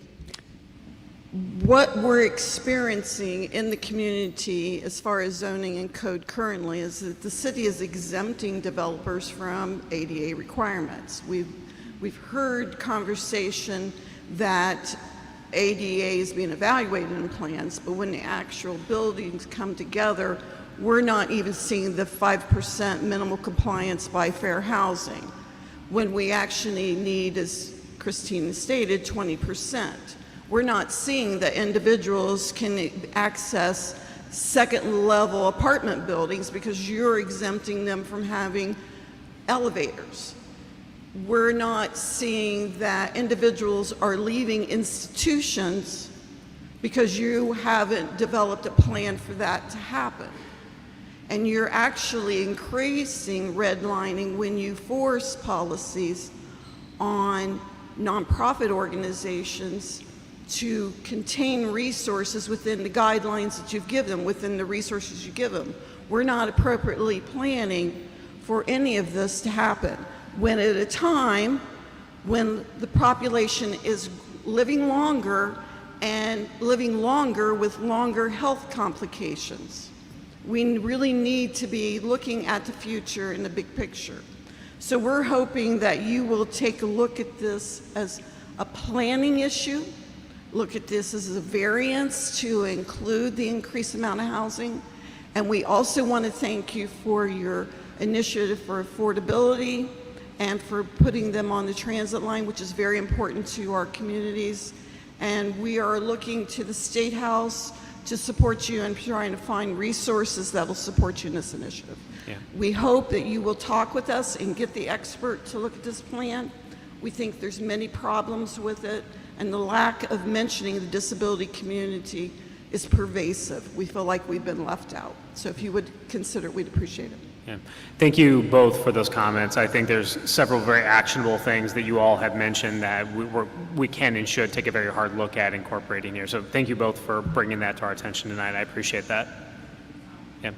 What we're experiencing in the community as far as zoning and code currently is that the city is exempting developers from ADA requirements. We've heard conversation that ADA is being evaluated in plans, but when the actual buildings come together, we're not even seeing the 5% minimal compliance by fair housing, when we actually need, as Christine stated, 20%. We're not seeing that individuals can access second-level apartment buildings because you're exempting them from having elevators. We're not seeing that individuals are leaving institutions because you haven't developed a plan for that to happen. And you're actually increasing redlining when you force policies on nonprofit organizations to contain resources within the guidelines that you've given them, within the resources you give them. We're not appropriately planning for any of this to happen, when at a time when the population is living longer and living longer with longer health complications. We really need to be looking at the future in the big picture. So we're hoping that you will take a look at this as a planning issue, look at this as a variance to include the increased amount of housing, And we also want to thank you for your initiative for affordability and for putting them on the transit line, which is very important to our communities. And we are looking to the State House to support you and trying to find resources that will support you in this initiative. Yeah. We hope that you will talk with us and get the expert to look at this plan. We think there's many problems with it, and the lack of mentioning the disability community is pervasive. We feel like we've been left out. So if you would consider it, we'd appreciate it. Yeah. Thank you both for those comments. I think there's several very actionable things that you all have mentioned that we can and should take a very hard look at incorporating here. So thank you both for bringing that to our attention tonight. I appreciate that. Yeah.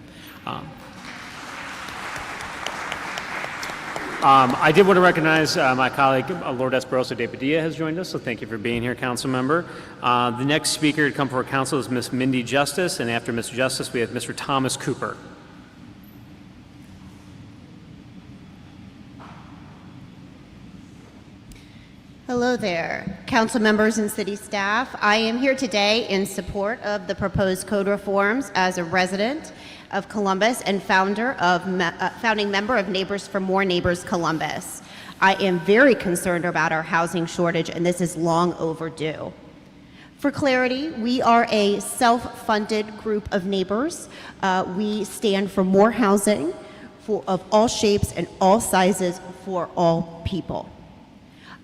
I did want to recognize my colleague, Lord Esperoso de Padilla, has joined us, so thank you for being here, Council Member. The next speaker to come before Council is Ms. Mindy Justice, and after Mr. Justice, we have Mr. Thomas Cooper. Hello there, council members and city staff. I am here today in support of the proposed code reforms as a resident of Columbus and founding member of Neighbors for More Neighbors Columbus. I am very concerned about our housing shortage, and this is long overdue. For clarity, we are a self-funded group of neighbors. We stand for more housing of all shapes and all sizes for all people.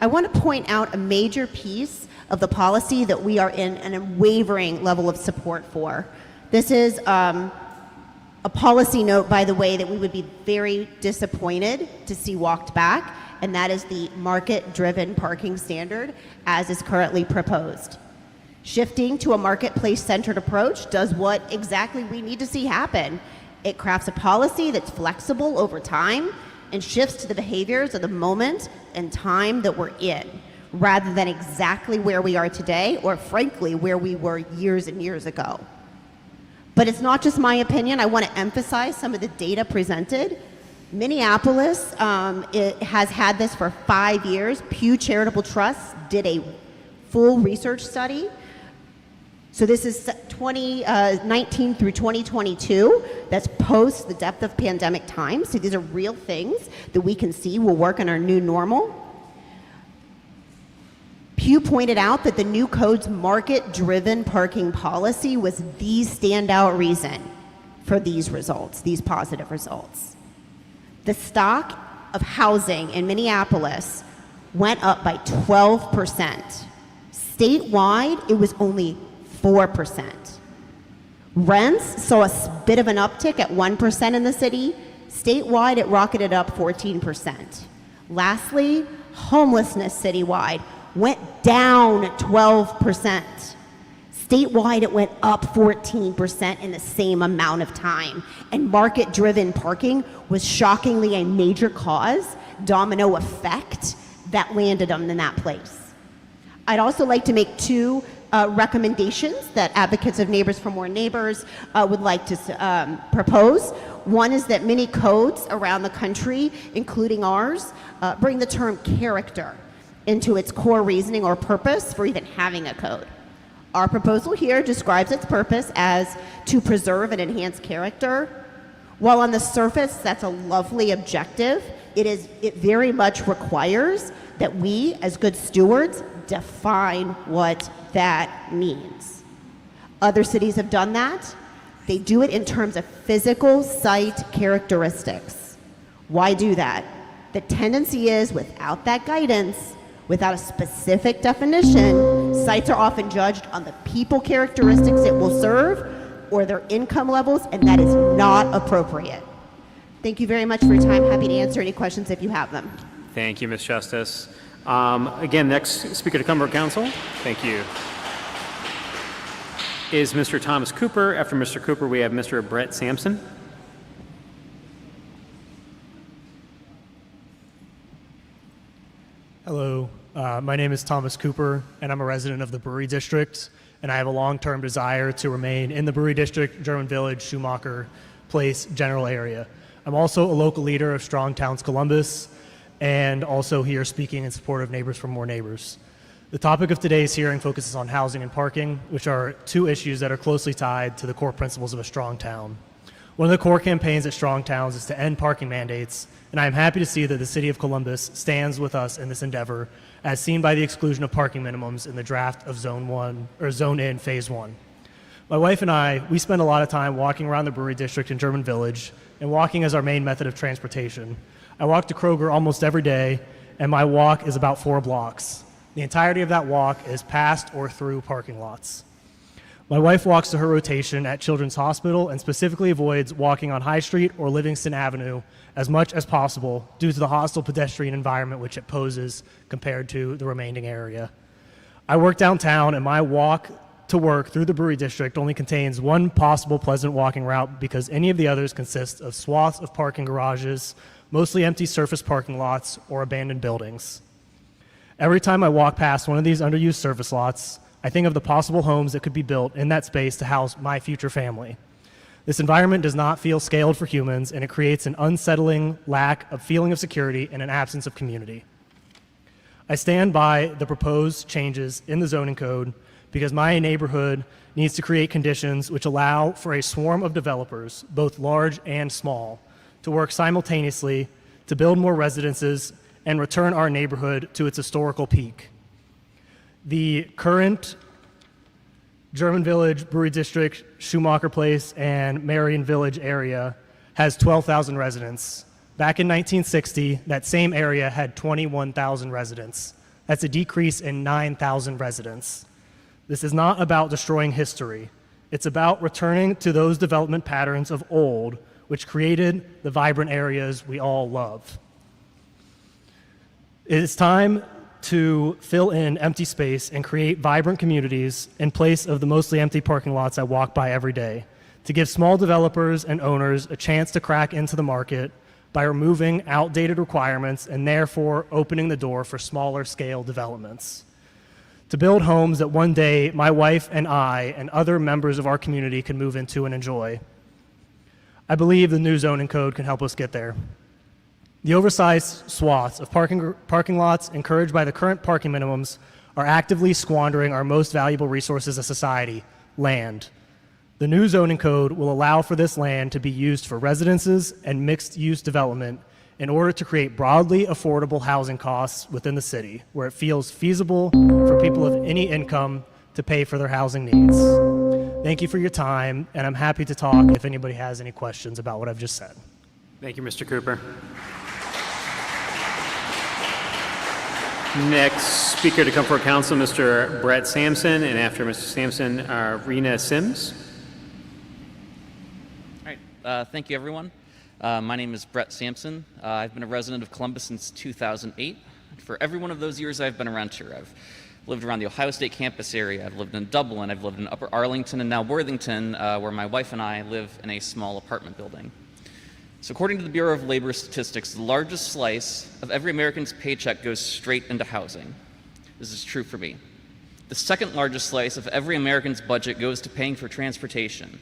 I want to point out a major piece of the policy that we are in an unwavering level of support for. This is a policy note, by the way, that we would be very disappointed to see walked back, and that is the market-driven parking standard as is currently proposed. Shifting to a marketplace-centered approach does what exactly we need to see happen. It crafts a policy that's flexible over time and shifts to the behaviors of the moment and time that we're in, rather than exactly where we are today, or frankly, where we were years and years ago. But it's not just my opinion. I want to emphasize some of the data presented. Minneapolis it has had this for 5 years. Pew Charitable Trust did a full research study. So this is 2019 through 2022. That's post the depth of pandemic times. So these are real things that we can see will work in our new normal. Pew pointed out that the new code's market-driven parking policy was the standout reason for these results, these positive results. The stock of housing in Minneapolis went up by 12%. Statewide, it was only 4%. Rents saw a bit of an uptick at 1% in the city. Statewide, it rocketed up 14%. Lastly, homelessness citywide went down 12%. Statewide, it went up 14% in the same amount of time. And market-driven parking was shockingly a major cause, domino effect, that landed them in that place. I'd also like to make two recommendations that advocates of Neighbors for More Neighbors would like to propose. One is that many codes around the country, including ours, bring the term character into its core reasoning or purpose for even having a code. Our proposal here describes its purpose as to preserve and enhance character. While on the surface that's a lovely objective, it very much requires that we, as good stewards, define what that means. Other cities have done that. They do it in terms of physical site characteristics. Why do that? The tendency is, without that guidance, without a specific definition, sites are often judged on the people characteristics it will serve or their income levels, and that is not appropriate. Thank you very much for your time. Happy to answer any questions if you have them. Thank you, Ms. Justice. Again, next speaker to come before council, thank you, is Mr. Thomas Cooper. After Mr. Cooper, we have Mr. Brett Sampson. Hello, my name is Thomas Cooper, and I'm a resident of the Brewery District, and I have a long-term desire to remain in the Brewery District, German Village, Schumacher Place general area. I'm also a local leader of Strong Towns Columbus, and also here speaking in support of Neighbors for More Neighbors. The topic of today's hearing focuses on housing and parking, which are two issues that are closely tied to the core principles of a strong town. One of the core campaigns at Strong Towns is to end parking mandates, and I am happy to see that the City of Columbus stands with us in this endeavor, as seen by the exclusion of parking minimums in the draft of Zone In Phase 1. My wife and I, we spend a lot of time walking around the Brewery District in German Village, and walking is our main method of transportation. I walk to Kroger almost every day, and my walk is about 4 blocks. The entirety of that walk is past or through parking lots. My wife walks to her rotation at Children's Hospital and specifically avoids walking on High Street or Livingston Avenue as much as possible due to the hostile pedestrian environment which it poses compared to the remaining area. I work downtown, and my walk to work through the Brewery District only contains one possible pleasant walking route because any of the others consist of swaths of parking garages, mostly empty surface parking lots, or abandoned buildings. Every time I walk past one of these underused surface lots, I think of the possible homes that could be built in that space to house my future family. This environment does not feel scaled for humans, and it creates an unsettling lack of feeling of security and an absence of community. I stand by the proposed changes in the zoning code because my neighborhood needs to create conditions which allow for a swarm of developers, both large and small, to work simultaneously to build more residences and return our neighborhood to its historical peak. The current German Village, Brewery District, Schumacher Place, and Marion Village area has 12,000 residents. Back in 1960, that same area had 21,000 residents. That's a decrease in 9,000 residents. This is not about destroying history. It's about returning to those development patterns of old, which created the vibrant areas we all love. It is time to fill in empty space and create vibrant communities in place of the mostly empty parking lots I walk by every day, to give small developers and owners a chance to crack into the market by removing outdated requirements and therefore opening the door for smaller scale developments. To build homes that one day my wife and I and other members of our community can move into and enjoy. I believe the new zoning code can help us get there. The oversized swaths of parking lots encouraged by the current parking minimums are actively squandering our most valuable resources as society, land. The new zoning code will allow for this land to be used for residences and mixed-use development in order to create broadly affordable housing costs within the city, where it feels feasible for people of any income to pay for their housing needs. Thank you for your time, and I'm happy to talk if anybody has any questions about what I've just said. Thank you, Mr. Cooper. Next speaker to come for council, Mr. Brett Sampson, and after Mr. Sampson, Rena Sims. All right, thank you, everyone. My name is Brett Sampson. I've been a resident of Columbus since 2008. For every one of those years, I've been a renter. I've lived around the Ohio State campus area. I've lived in Dublin. I've lived in Upper Arlington and now Worthington, where my wife and I live in a small apartment building. So according to the Bureau of Labor Statistics, the largest slice of every American's paycheck goes straight into housing. This is true for me. The second largest slice of every American's budget goes to paying for transportation.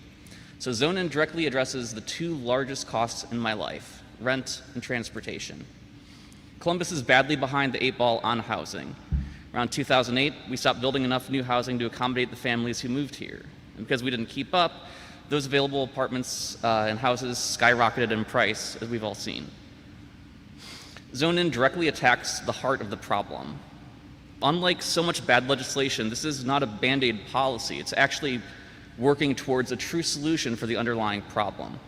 So Zone In directly addresses the two largest costs in my life, rent and transportation. Columbus is badly behind the 8 ball on housing. Around 2008, we stopped building enough new housing to accommodate the families who moved here. And because we didn't keep up, those available apartments and houses skyrocketed in price, as we've all seen. Zone In directly attacks the heart of the problem. Unlike so much bad legislation, this is not a Band-Aid policy. It's actually working towards a true solution for the underlying problem.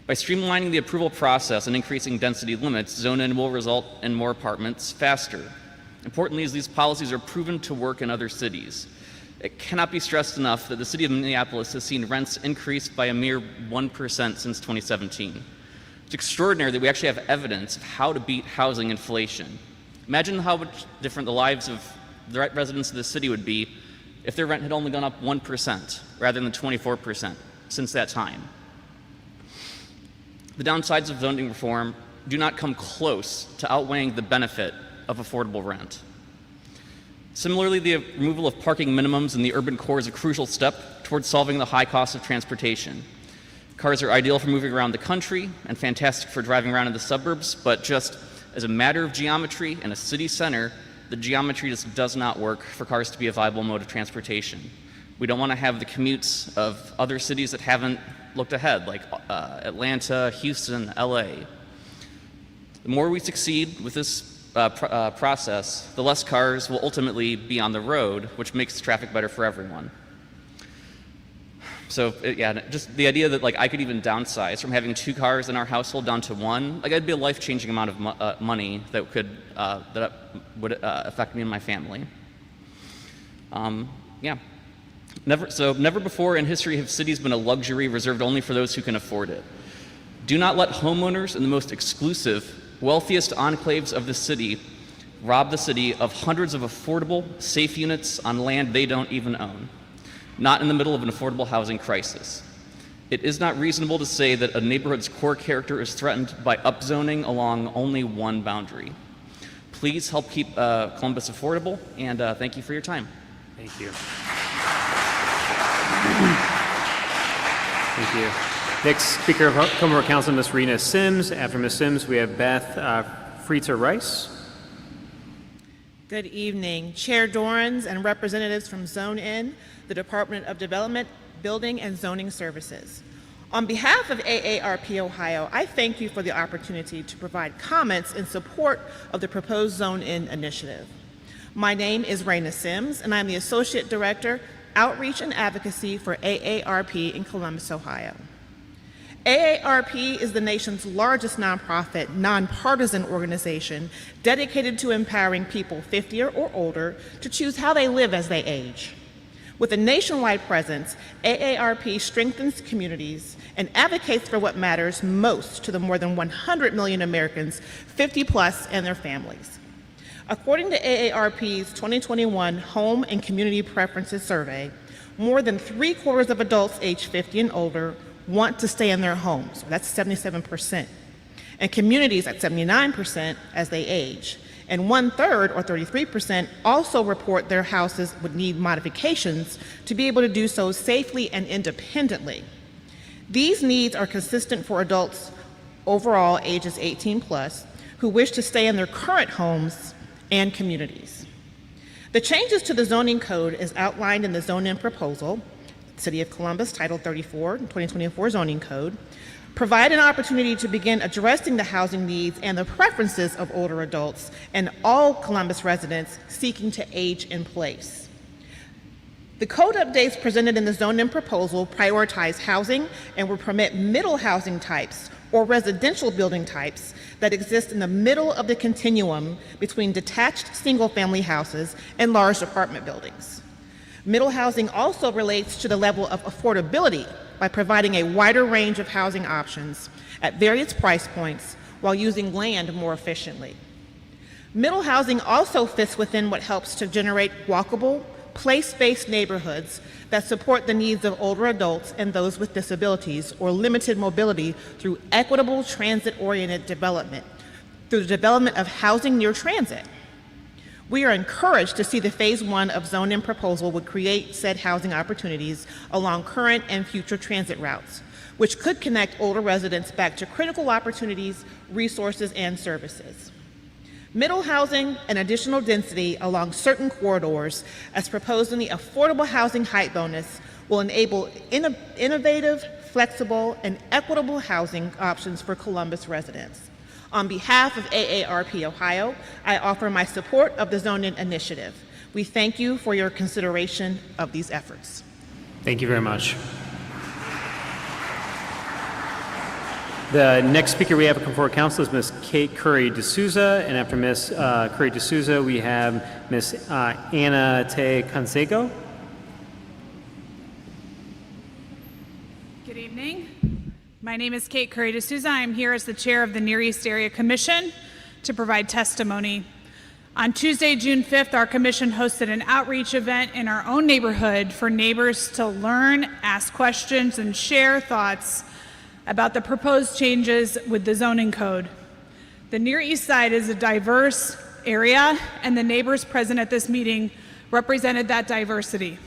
By streamlining the approval process and increasing density limits, Zone In will result in more apartments faster. Importantly, these policies are proven to work in other cities. It cannot be stressed enough that the city of Minneapolis has seen rents increase by a mere 1% since 2017. It's extraordinary that we actually have evidence of how to beat housing inflation. Imagine how much different the lives of the residents of the city would be if their rent had only gone up 1% rather than 24% since that time. The downsides of zoning reform do not come close to outweighing the benefit of affordable rent. Similarly, the removal of parking minimums in the urban core is a crucial step towards solving the high cost of transportation. Cars are ideal for moving around the country and fantastic for driving around in the suburbs, but just as a matter of geometry in a city center, the geometry just does not work for cars to be a viable mode of transportation. We don't want to have the commutes of other cities that haven't looked ahead, like Atlanta, Houston, LA. The more we succeed with this process, the less cars will ultimately be on the road, which makes traffic better for everyone. So yeah, just the idea that like I could even downsize from having 2 cars in our household down to 1, like it'd be a life-changing amount of money that would affect me and my family. Yeah. Never before in history have cities been a luxury reserved only for those who can afford it. Do not let homeowners in the most exclusive, wealthiest enclaves of the city rob the city of hundreds of affordable, safe units on land they don't even own, not in the middle of an affordable housing crisis. It is not reasonable to say that a neighborhood's core character is threatened by upzoning along only one boundary. Please help keep Columbus affordable, and thank you for your time. Thank you. Thank you. Next speaker of Commonwealth Council, Ms. Rena Sims. After Ms. Sims, we have Beth Freitzer-Rice. Good evening, Chair Dorans and representatives from Zone N, the Department of Development, Building, and Zoning Services. On behalf of AARP Ohio, I thank you for the opportunity to provide comments in support of the proposed Zone N initiative. My name is Rena Sims, and I'm the Associate Director, Outreach and Advocacy for AARP in Columbus, Ohio. AARP is the nation's largest nonprofit, nonpartisan organization dedicated to empowering people 50 or older to choose how they live as they age. With a nationwide presence, AARP strengthens communities and advocates for what matters most to the more than 100 million Americans 50 plus and their families. According to AARP's 2021 Home and Community Preferences Survey, more than 3/4 of adults aged 50 and older want to stay in their homes. That's 77%. And communities at 79% as they age. And 1/3, or 33%, also report their houses would need modifications to be able to do so safely and independently. These needs are consistent for adults overall ages 18 plus who wish to stay in their current homes and communities. The changes to the zoning code is outlined in the Zone-In proposal, City of Columbus, Title 34, 2024 Zoning Code, provide an opportunity to begin addressing the housing needs and the preferences of older adults and all Columbus residents seeking to age in place. The code updates presented in the Zone-In proposal prioritize housing and will permit middle housing types or residential building types that exist in the middle of the continuum between detached single-family houses and large apartment buildings. Middle housing also relates to the level of affordability by providing a wider range of housing options at various price points while using land more efficiently. Middle housing also fits within what helps to generate walkable, place-based neighborhoods that support the needs of older adults and those with disabilities or limited mobility through equitable transit-oriented development, through the development of housing near transit. We are encouraged to see the Phase 1 of Zone-In proposal would create said housing opportunities along current and future transit routes, which could connect older residents back to critical opportunities, resources, and services. Middle housing and additional density along certain corridors, as proposed in the Affordable Housing Height Bonus, will enable innovative, flexible, and equitable housing options for Columbus residents. On behalf of AARP Ohio, I offer my support of the Zone-In initiative. We thank you for your consideration of these efforts. Thank you very much. The next speaker we have come before council is Ms. Kate Curry D'Souza, and after Ms. Curry D'Souza, we have Ms. Anna Te Conseco. Good evening. My name is Kate Curry D'Souza. I'm here as the chair of the Near East Area Commission to provide testimony. On Tuesday, June 5th, our commission hosted an outreach event in our own neighborhood for neighbors to learn, ask questions, and share thoughts about the proposed changes with the zoning code. The Near East Side is a diverse area, and the neighbors present at this meeting represented that diversity.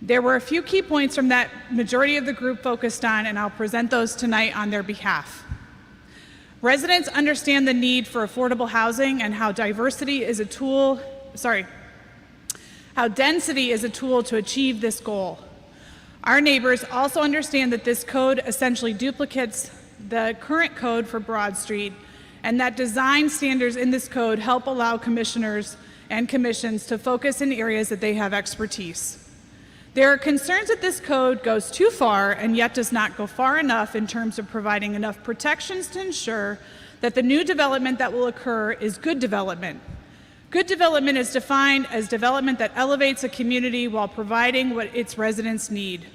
There were a few key points from that majority of the group focused on, and I'll present those tonight on their behalf. Residents understand the need for affordable housing and how density is a tool to achieve this goal. Our neighbors also understand that this code essentially duplicates the current code for Broad Street, and that design standards in this code help allow commissioners and commissions to focus in areas that they have expertise. There are concerns that this code goes too far and yet does not go far enough in terms of providing enough protections to ensure that the new development that will occur is good development. Good development is defined as development that elevates a community while providing what its residents need.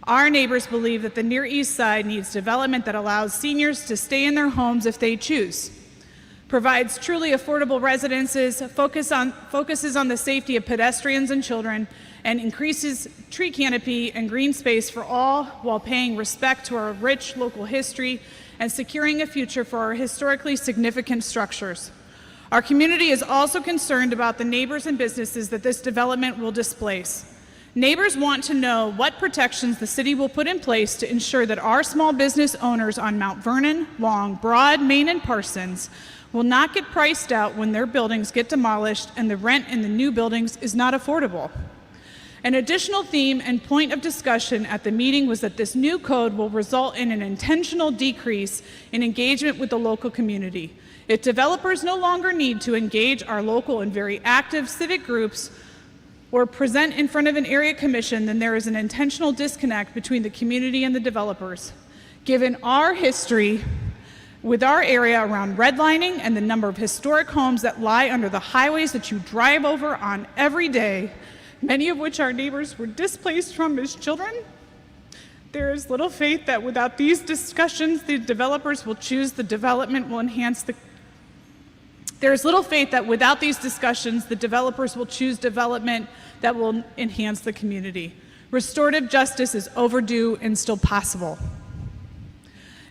Our neighbors believe that the Near East Side needs development that allows seniors to stay in their homes if they choose, provides truly affordable residences, focuses on the safety of pedestrians and children, and increases tree canopy and green space for all while paying respect to our rich local history and securing a future for our historically significant structures. Our community is also concerned about the neighbors and businesses that this development will displace. Neighbors want to know what protections the city will put in place to ensure that our small business owners on Mount Vernon, Long, Broad, Main, and Parsons will not get priced out when their buildings get demolished and the rent in the new buildings is not affordable. An additional theme and point of discussion at the meeting was that this new code will result in an intentional decrease in engagement with the local community. If developers no longer need to engage our local and very active civic groups or present in front of an area commission, then there is an intentional disconnect between the community and the developers. Given our history with our area around redlining and the number of historic homes that lie under the highways that you drive over on every day, many of which our neighbors were displaced from as children, there is little faith that without these discussions, the developers will choose the development will enhance the There is little faith that without these discussions, the developers will choose development that will enhance the community. Restorative justice is overdue and still possible.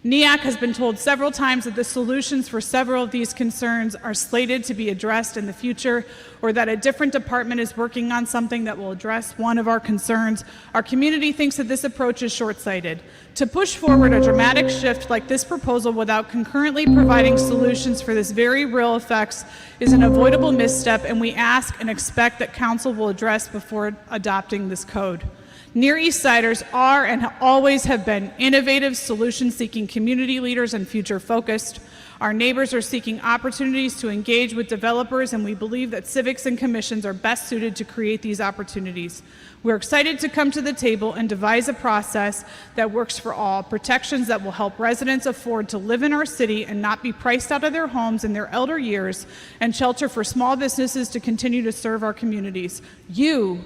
NEAC has been told several times that the solutions for several of these concerns are slated to be addressed in the future, or that a different department is working on something that will address one of our concerns. Our community thinks that this approach is short-sighted. To push forward a dramatic shift like this proposal without concurrently providing solutions for this very real effects is an avoidable misstep, and we ask and expect that Council will address before adopting this code. Near East Siders are and always have been innovative, solution-seeking community leaders and future-focused. Our neighbors are seeking opportunities to engage with developers, and we believe that civics and commissions are best suited to create these opportunities. We're excited to come to the table and devise a process that works for all, protections that will help residents afford to live in our city and not be priced out of their homes in their elder years, and shelter for small businesses to continue to serve our communities. You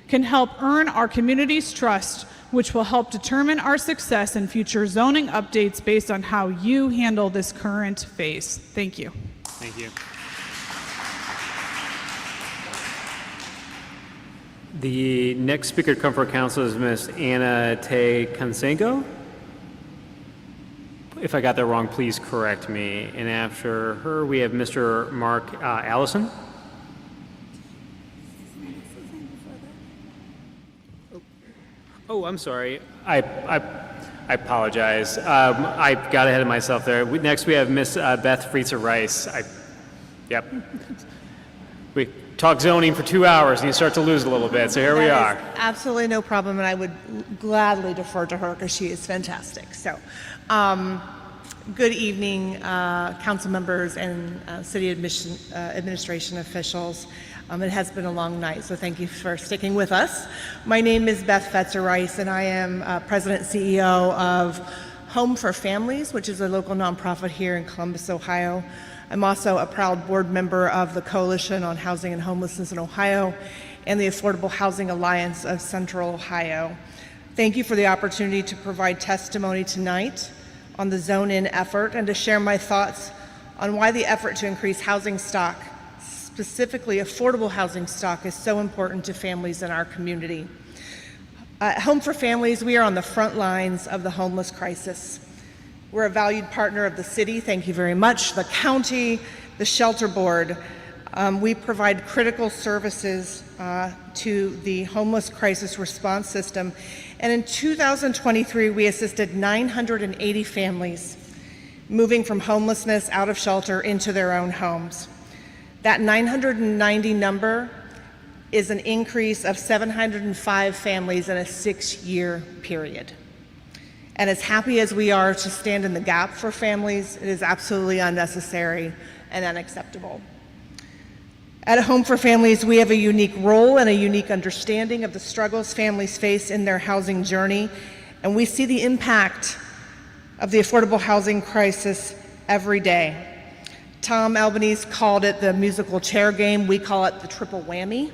can help earn our community's trust, which will help determine our success in future zoning updates based on how you handle this current phase. Thank you. Thank you. The next speaker to come for council is Ms. Anna Te Kansengo. If I got that wrong, please correct me. And after her, we have Mr. Mark Allison. Oh, I'm sorry. I apologize. I got ahead of myself there. Next, we have Miss Beth Frietzer-Rice. Yep. We talk zoning for 2 hours, and you start to lose a little bit. So here we are. Absolutely no problem, and I would gladly defer to her because she is fantastic. So, good evening, council members and city administration officials. It has been a long night, so thank you for sticking with us. My name is Beth Frietzer-Rice, and I am President and CEO of Home for Families, which is a local nonprofit here in Columbus, Ohio. I'm also a proud board member of the Coalition on Housing and Homelessness in Ohio and the Affordable Housing Alliance of Central Ohio. Thank you for the opportunity to provide testimony tonight on the zone-in effort and to share my thoughts on why the effort to increase housing stock, specifically affordable housing stock, is so important to families in our community. At Home for Families, we are on the front lines of the homeless crisis. We're a valued partner of the city, thank you very much, the county, the shelter board. We provide critical services to the homeless crisis response system. And in 2023, we assisted 980 families moving from homelessness out of shelter into their own homes. That 990 number is an increase of 705 families in a 6-year period. And as happy as we are to stand in the gap for families, it is absolutely unnecessary and unacceptable. At Home for Families, we have a unique role and a unique understanding of the struggles families face in their housing journey, and we see the impact of the affordable housing crisis every day. Tom Albanese called it the musical chair game. We call it the triple whammy,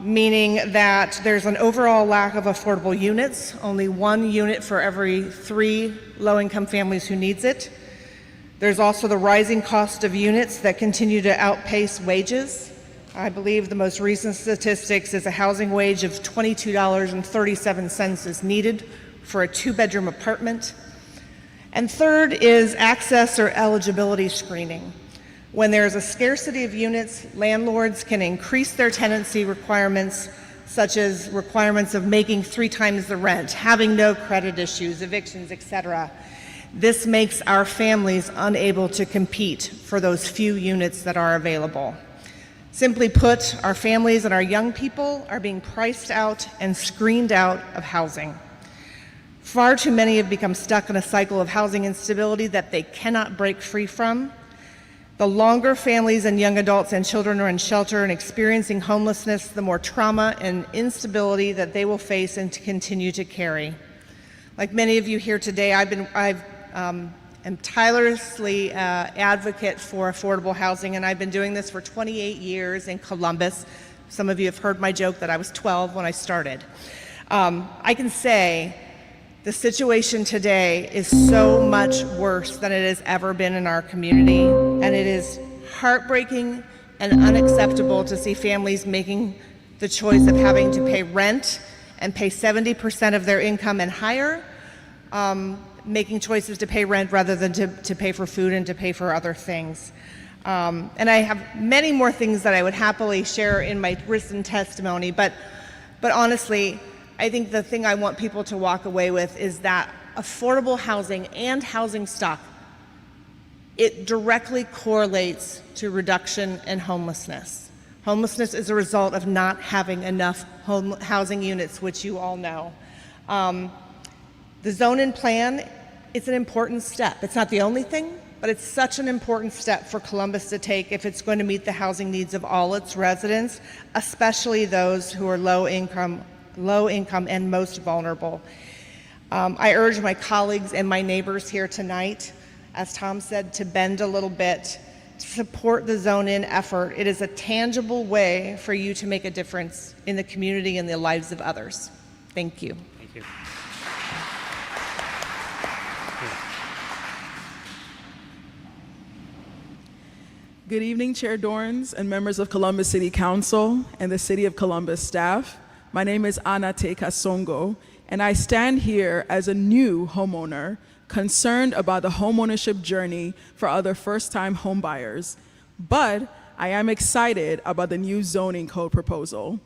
meaning that there's an overall lack of affordable units, only 1 unit for every 3 low-income families who needs it. There's also the rising cost of units that continue to outpace wages. I believe the most recent statistics is a housing wage of $22.37 is needed for a 2-bedroom apartment. And third is access or eligibility screening. When there's a scarcity of units, landlords can increase their tenancy requirements, such as requirements of making 3 times the rent, having no credit issues, evictions, etc. This makes our families unable to compete for those few units that are available. Simply put, our families and our young people are being priced out and screened out of housing. Far too many have become stuck in a cycle of housing instability that they cannot break free from. The longer families and young adults and children are in shelter and experiencing homelessness, the more trauma and instability that they will face and to continue to carry. Like many of you here today, I'm tirelessly advocate for affordable housing, and I've been doing this for 28 years in Columbus. Some of you have heard my joke that I was 12 when I started. I can say the situation today is so much worse than it has ever been in our community, and it is heartbreaking and unacceptable to see families making the choice of having to pay rent and pay 70% of their income and higher, making choices to pay rent rather than to pay for food and to pay for other things. And I have many more things that I would happily share in my written testimony, but honestly, I think the thing I want people to walk away with is that affordable housing and housing stock, it directly correlates to reduction in homelessness. Homelessness is a result of not having enough housing units, which you all know. The zone-in plan, it's an important step. It's not the only thing, but it's such an important step for Columbus to take if it's going to meet the housing needs of all its residents, especially those who are low income and most vulnerable. I urge my colleagues and my neighbors here tonight, as Tom said, to bend a little bit, to support the zone-in effort. It is a tangible way for you to make a difference in the community and the lives of others. Thank you. Thank you. Good evening, Chair Dorans and members of Columbus City Council and the City of Columbus staff. My name is Ana Teka Songo, and I stand here as a new homeowner concerned about the homeownership journey for other first-time homebuyers. But I am excited about the new zoning code proposal.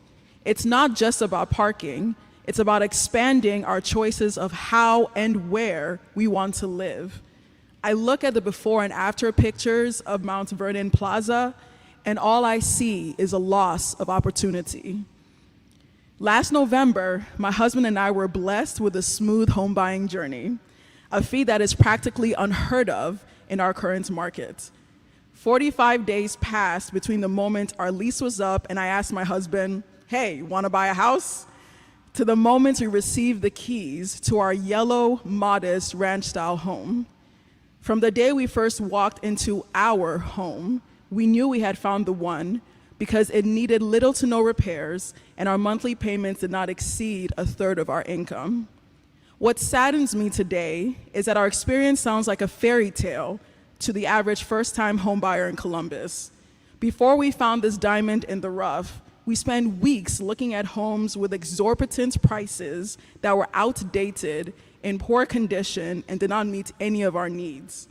It's not just about parking, it's about expanding our choices of how and where we want to live. I look at the before and after pictures of Mount Vernon Plaza, and all I see is a loss of opportunity. Last November, my husband and I were blessed with a smooth home buying journey, a feat that is practically unheard of in our current market. 45 days passed between the moment our lease was up and I asked my husband, "Hey, you want to buy a house?" to the moment we received the keys to our yellow, modest ranch-style home. From the day we first walked into our home, we knew we had found the one because it needed little to no repairs and our monthly payments did not exceed a third of our income. What saddens me today is that our experience sounds like a fairy tale to the average first-time homebuyer in Columbus. Before we found this diamond in the rough, we spent weeks looking at homes with exorbitant prices that were outdated, in poor condition, and did not meet any of our needs.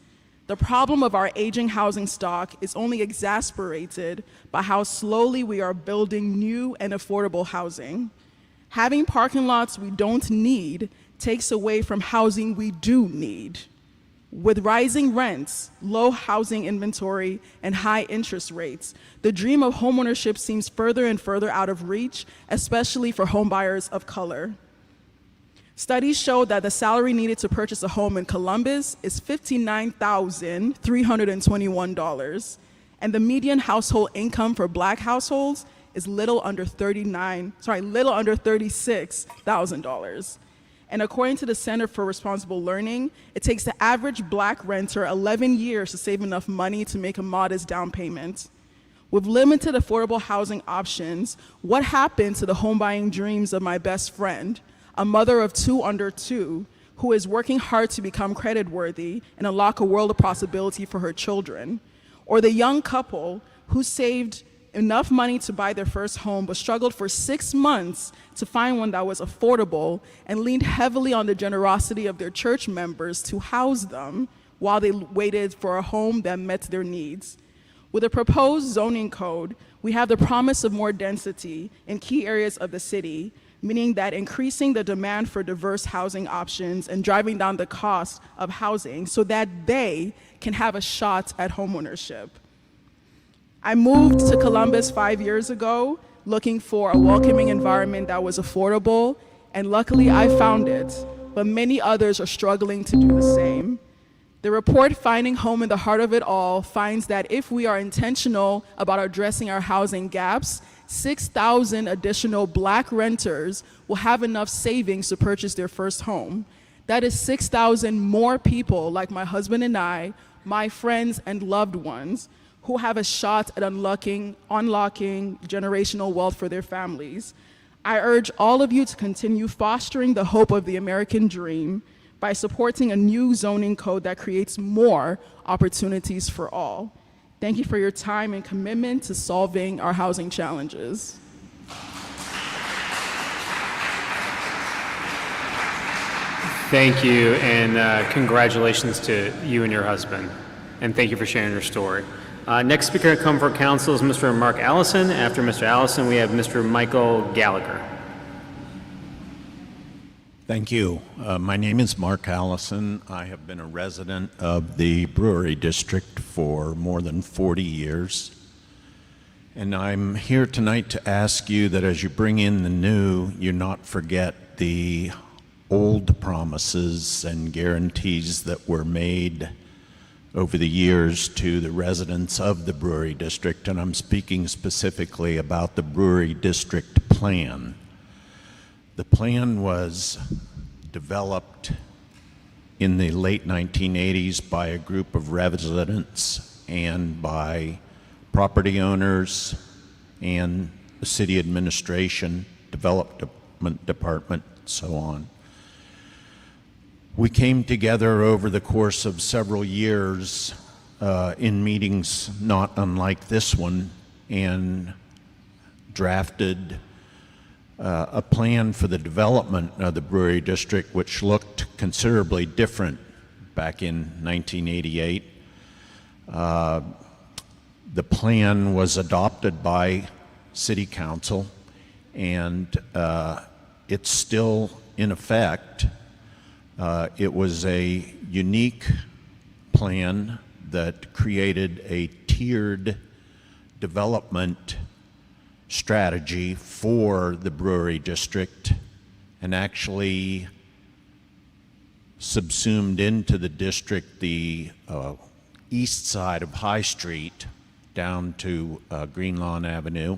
The problem of our aging housing stock is only exacerbated by how slowly we are building new and affordable housing. Having parking lots we don't need takes away from housing we do need. With rising rents, low housing inventory, and high interest rates, the dream of homeownership seems further and further out of reach, especially for homebuyers of color. Studies show that the salary needed to purchase a home in Columbus is $59,321, and the median household income for Black households is little under $36,000. And according to the Center for Responsible Learning, it takes the average Black renter 11 years to save enough money to make a modest down payment. With limited affordable housing options, what happened to the home buying dreams of my best friend, a mother of 2 under 2, who is working hard to become credit worthy and unlock a world of possibility for her children? Or the young couple who saved enough money to buy their first home but struggled for 6 months to find one that was affordable and leaned heavily on the generosity of their church members to house them while they waited for a home that met their needs. With a proposed zoning code, we have the promise of more density in key areas of the city, meaning that increasing the demand for diverse housing options and driving down the cost of housing so that they can have a shot at homeownership. I moved to Columbus 5 years ago looking for a welcoming environment that was affordable, and luckily I found it, but many others are struggling to do the same. The report Finding Home in the Heart of It All finds that if we are intentional about addressing our housing gaps, 6,000 additional Black renters will have enough savings to purchase their first home. That is 6,000 more people like my husband and I, my friends and loved ones, who have a shot at unlocking generational wealth for their families. I urge all of you to continue fostering the hope of the American dream by supporting a new zoning code that creates more opportunities for all. Thank you for your time and commitment to solving our housing challenges. Thank you, and congratulations to you and your husband. And thank you for sharing your story. Next speaker to come for council is Mr. Mark Allison. After Mr. Allison, we have Mr. Michael Gallagher. Thank you. My name is Mark Allison. I have been a resident of the Brewery District for more than 40 years. And I'm here tonight to ask you that as you bring in the new, you not forget the old promises and guarantees that were made over the years to the residents of the Brewery District, and I'm speaking specifically about the Brewery District Plan. The plan was developed in the late 1980s by a group of residents and by property owners and the city administration, development department, so on. We came together over the course of several years in meetings not unlike this one and drafted a plan for the development of the Brewery District, which looked considerably different back in 1988. The plan was adopted by City Council, and it's still in effect. It was a unique plan that created a tiered development strategy for the Brewery District and actually subsumed into the district the east side of High Street down to Green Lawn Avenue.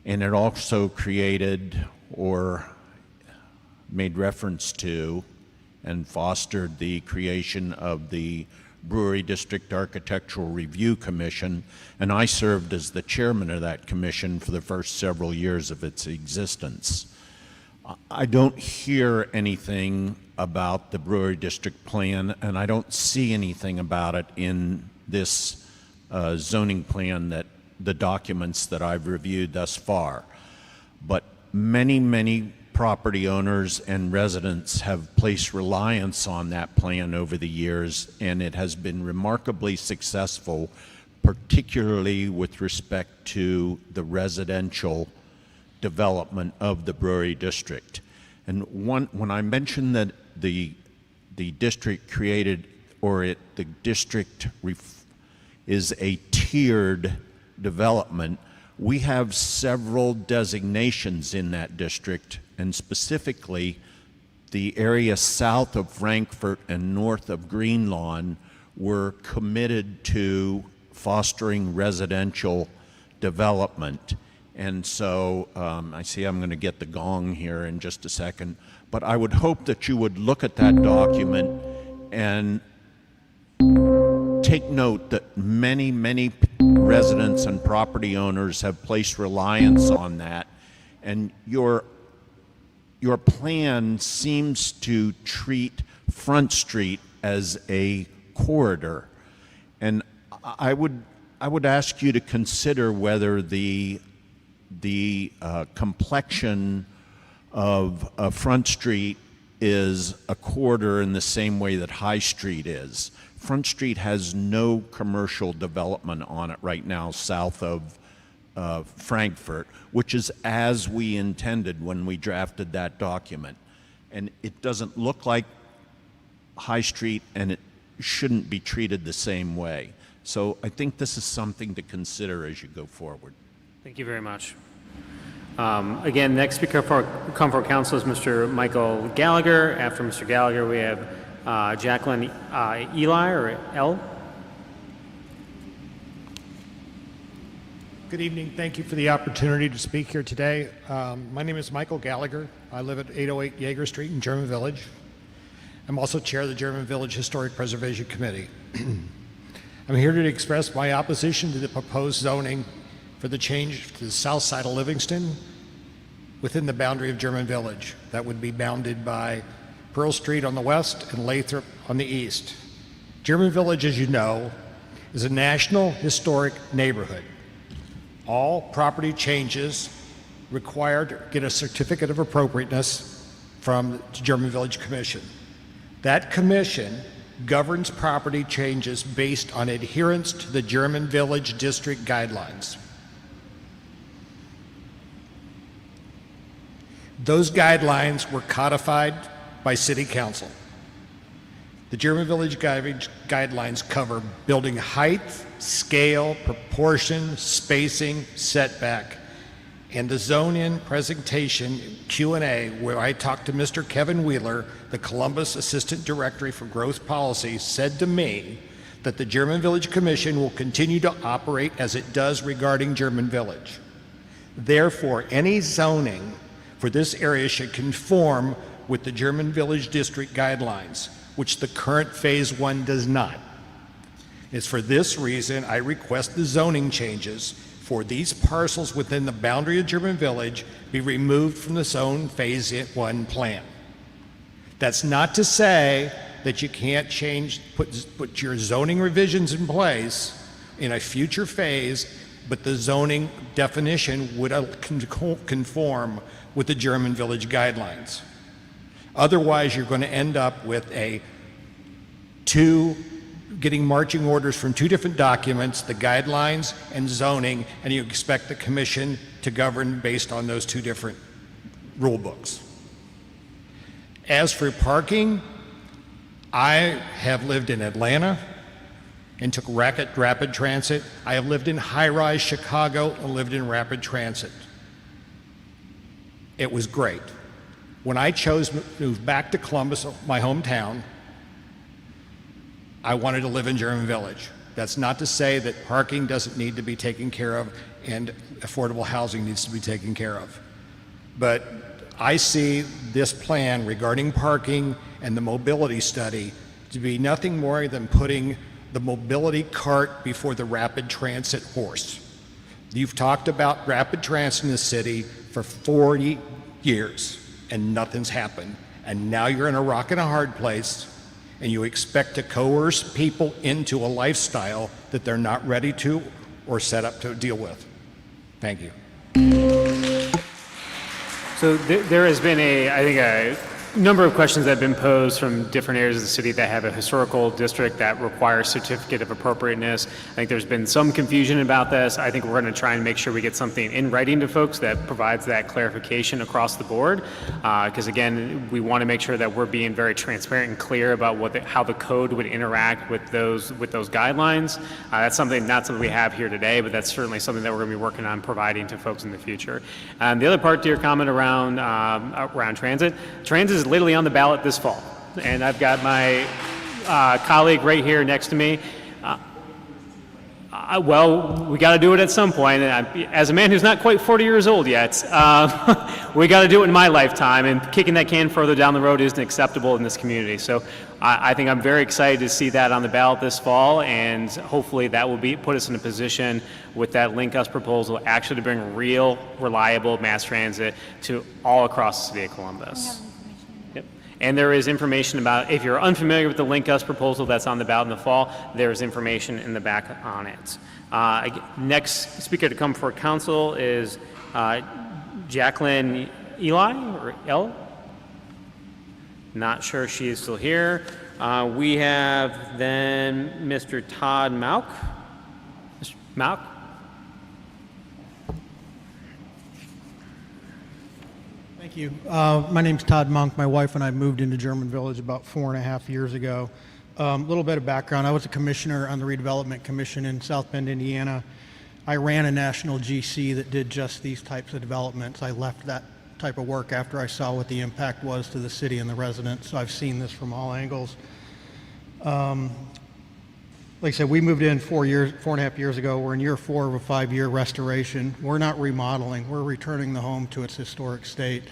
And it also created or made reference to and fostered the creation of the Brewery District Architectural Review Commission, and I served as the chairman of that commission for the first several years of its existence. I don't hear anything about the Brewery District Plan, and I don't see anything about it in this zoning plan, that the documents that I've reviewed thus far. But many property owners and residents have placed reliance on that plan over the years, and it has been remarkably successful, particularly with respect to the residential development of the Brewery District. And when I mentioned that the district created the district is a tiered development. We have several designations in that district, and specifically the area south of Frankfurt and north of Greenlawn were committed to fostering residential development. And so I see I'm going to get the gong here in just a second, but I would hope that you would look at that document and take note that many, many residents and property owners have placed reliance on that, and your plan seems to treat Front Street as a corridor. And I would ask you to consider whether the complexion of Front Street is a corridor in the same way that High Street is. Front Street has no commercial development on it right now south of Frankfurt, which is as we intended when we drafted that document. And it doesn't look like High Street, and it shouldn't be treated the same way. So I think this is something to consider as you go forward. Thank you very much. Again, next speaker for Comfort Council is Mr. Michael Gallagher. After Mr. Gallagher, we have Jacqueline Eli, or L. Good evening. Thank you for the opportunity to speak here today. My name is Michael Gallagher. I live at 808 Yeager Street in German Village. I'm also chair of the German Village Historic Preservation Committee. I'm here to express my opposition to the proposed zoning for the change to the south side of Livingston within the boundary of German Village. That would be bounded by Pearl Street on the west and Lathrop on the east. German Village, as you know, is a National Historic Neighborhood. All property changes required to get a certificate of appropriateness from the German Village Commission. That commission governs property changes based on adherence to the German Village District guidelines. Those guidelines were codified by City Council. The German Village guidelines cover building height, scale, proportion, spacing, setback, and the zone-in presentation Q&A, where I talked to Mr. Kevin Wheeler, the Columbus Assistant Director for Growth Policy, said to me that the German Village Commission will continue to operate as it does regarding German Village. Therefore, any zoning for this area should conform with the German Village District guidelines, which the current Phase 1 does not. It's for this reason I request the zoning changes for these parcels within the boundary of German Village be removed from the zone Phase 1 plan. That's not to say that you can't put your zoning revisions in place in a future phase, but the zoning definition would conform with the German Village guidelines. Otherwise, you're going to end up with getting marching orders from two different documents, the guidelines and zoning, and you expect the commission to govern based on those two different rule books. As for parking, I have lived in Atlanta and took rapid transit. I have lived in high-rise Chicago and lived in rapid transit. It was great. When I chose to move back to Columbus, my hometown, I wanted to live in German Village. That's not to say that parking doesn't need to be taken care of and affordable housing needs to be taken care of. But I see this plan regarding parking and the mobility study to be nothing more than putting the mobility cart before the rapid transit horse. You've talked about rapid transit in the city for 40 years and nothing's happened. And now you're in a rock and a hard place and you expect to coerce people into a lifestyle that they're not ready to or set up to deal with. Thank you. So there has been a number of questions that have been posed from different areas of the city that have a historical district that requires certificate of appropriateness. I think there's been some confusion about this. I think we're going to try and make sure we get something in writing to folks that provides that clarification across the board. Because again, we want to make sure that we're being very transparent and clear about how the code would interact with those guidelines. That's not something we have here today, but that's certainly something that we're going to be working on providing to folks in the future. The other part to your comment around transit is literally on the ballot this fall, and I've got my colleague right here next to me. Well, we got to do it at some point. And as a man who's not quite 40 years old yet, we got to do it in my lifetime, and kicking that can further down the road isn't acceptable in this community. So I think I'm very excited to see that on the ballot this fall, and hopefully that will put us in a position with that Link Us proposal actually to bring real, reliable mass transit to all across the city of Columbus. And there is information about, if you're unfamiliar with the Link Us proposal that's on the ballot in the fall, there is information in the back on it. Next speaker to come before council is Jacqueline Eli, or L. Not sure she is still here. We have then Mr. Todd Mauk. Mr. Mauk? Thank you. My name's Todd Monk. My wife and I moved into German Village about 4.5 years ago. A little bit of background. I was a commissioner on the Redevelopment Commission in South Bend, Indiana. I ran a national GC that did just these types of developments. I left that type of work after I saw what the impact was to the city and the residents. So I've seen this from all angles. Like I said, we moved in 4.5 years ago. We're in year 4 of a 5-year restoration. We're not remodeling. We're returning the home to its historic state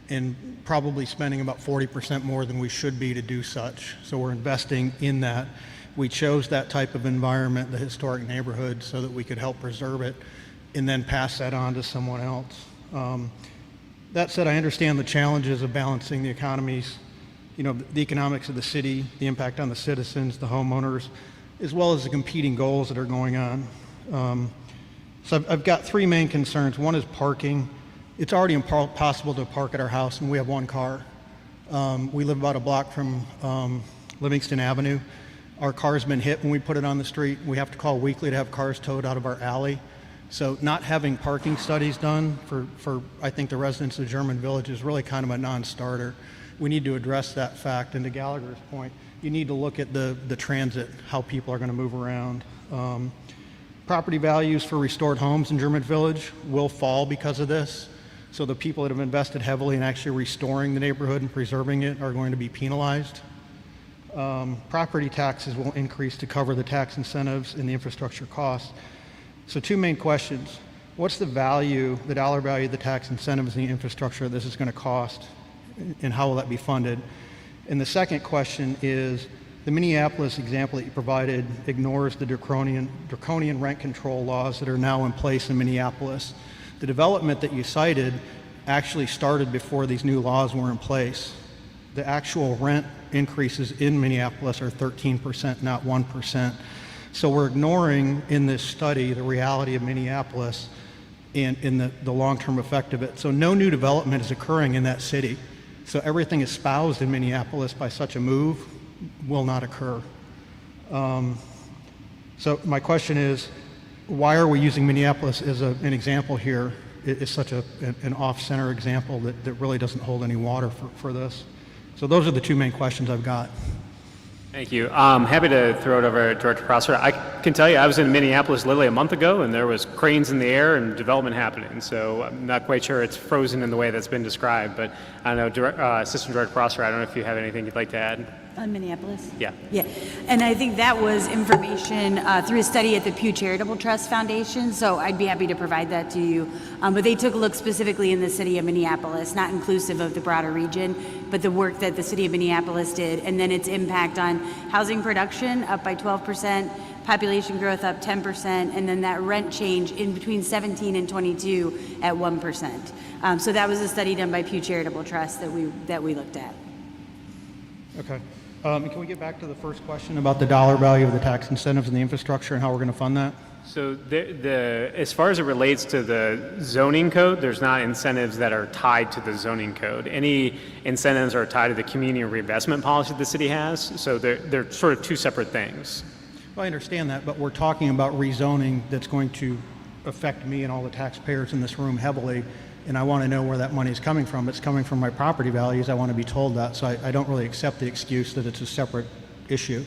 and probably spending about 40% more than we should be to do such. So we're investing in that. We chose that type of environment, the historic neighborhood, so that we could help preserve it and then pass that on to someone else. That said, I understand the challenges of balancing the economies, the economics of the city, the impact on the citizens, the homeowners, as well as the competing goals that are going on. So I've got 3 main concerns. One is parking. It's already impossible to park at our house, and we have 1 car. We live about a block from Livingston Avenue. Our car's been hit when we put it on the street. We have to call weekly to have cars towed out of our alley. So not having parking studies done for I think the residents of German Village is really kind of a non-starter. We need to address that fact. And to Gallagher's point, you need to look at the transit, how people are going to move around. Property values for restored homes in German Village will fall because of this. So the people that have invested heavily in actually restoring the neighborhood and preserving it are going to be penalized. Property taxes will increase to cover the tax incentives and the infrastructure costs. So 2 main questions. What's the value, the dollar value of the tax incentives and the infrastructure this is going to cost, and how will that be funded? And the second question is, the Minneapolis example that you provided ignores the draconian rent control laws that are now in place in Minneapolis. The development that you cited actually started before these new laws were in place. The actual rent increases in Minneapolis are 13%, not 1%. So we're ignoring in this study the reality of Minneapolis and in the long-term effect of it. So no new development is occurring in that city. So everything espoused in Minneapolis by such a move will not occur. So my question is, why are we using Minneapolis as an example here? It's such an off-center example that really doesn't hold any water for this. So those are the 2 main questions I've got. Thank you. I'm happy to throw it over to Director Prosser. I can tell you I was in Minneapolis literally a month ago, and there was cranes in the air and development happening. So I'm not quite sure it's frozen in the way that's been described. But I don't know, Assistant Director Prosser, I don't know if you have anything you'd like to add. On Minneapolis? Yeah. Yeah, and I think that was information through a study at the Pew Charitable Trust Foundation, so I'd be happy to provide that to you. But they took a look specifically in the city of Minneapolis, not inclusive of the broader region, but the work that the city of Minneapolis did, and then its impact on housing production up by 12%, population growth up 10%, and then that rent change in between 17 and 22 at 1%. So that was a study done by Pew Charitable Trust that we looked at. Okay. Can we get back to the first question about the dollar value of the tax incentives and the infrastructure and how we're going to fund that? So as far as it relates to the zoning code, there's not incentives that are tied to the zoning code. Any incentives are tied to the community reinvestment policy the city has. So they're sort of two separate things. Well, I understand that, but we're talking about rezoning that's going to affect me and all the taxpayers in this room heavily, and I want to know where that money is coming from. It's coming from my property values. I want to be told that, so I don't really accept the excuse that it's a separate issue.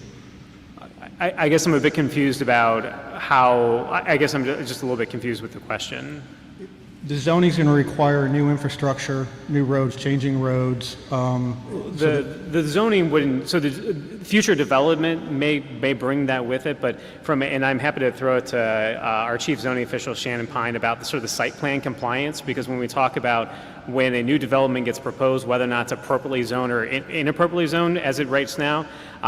I guess I'm a bit confused about I guess I'm just a little bit confused with the question. The zoning is going to require new infrastructure, new roads, changing roads. The zoning wouldn't, so the future development may bring that with it, but and I'm happy to throw it to our chief zoning official, Shannon Pine, about the sort of the site plan compliance, because when we talk about when a new development gets proposed, whether or not it's appropriately zoned or inappropriately zoned as it writes now,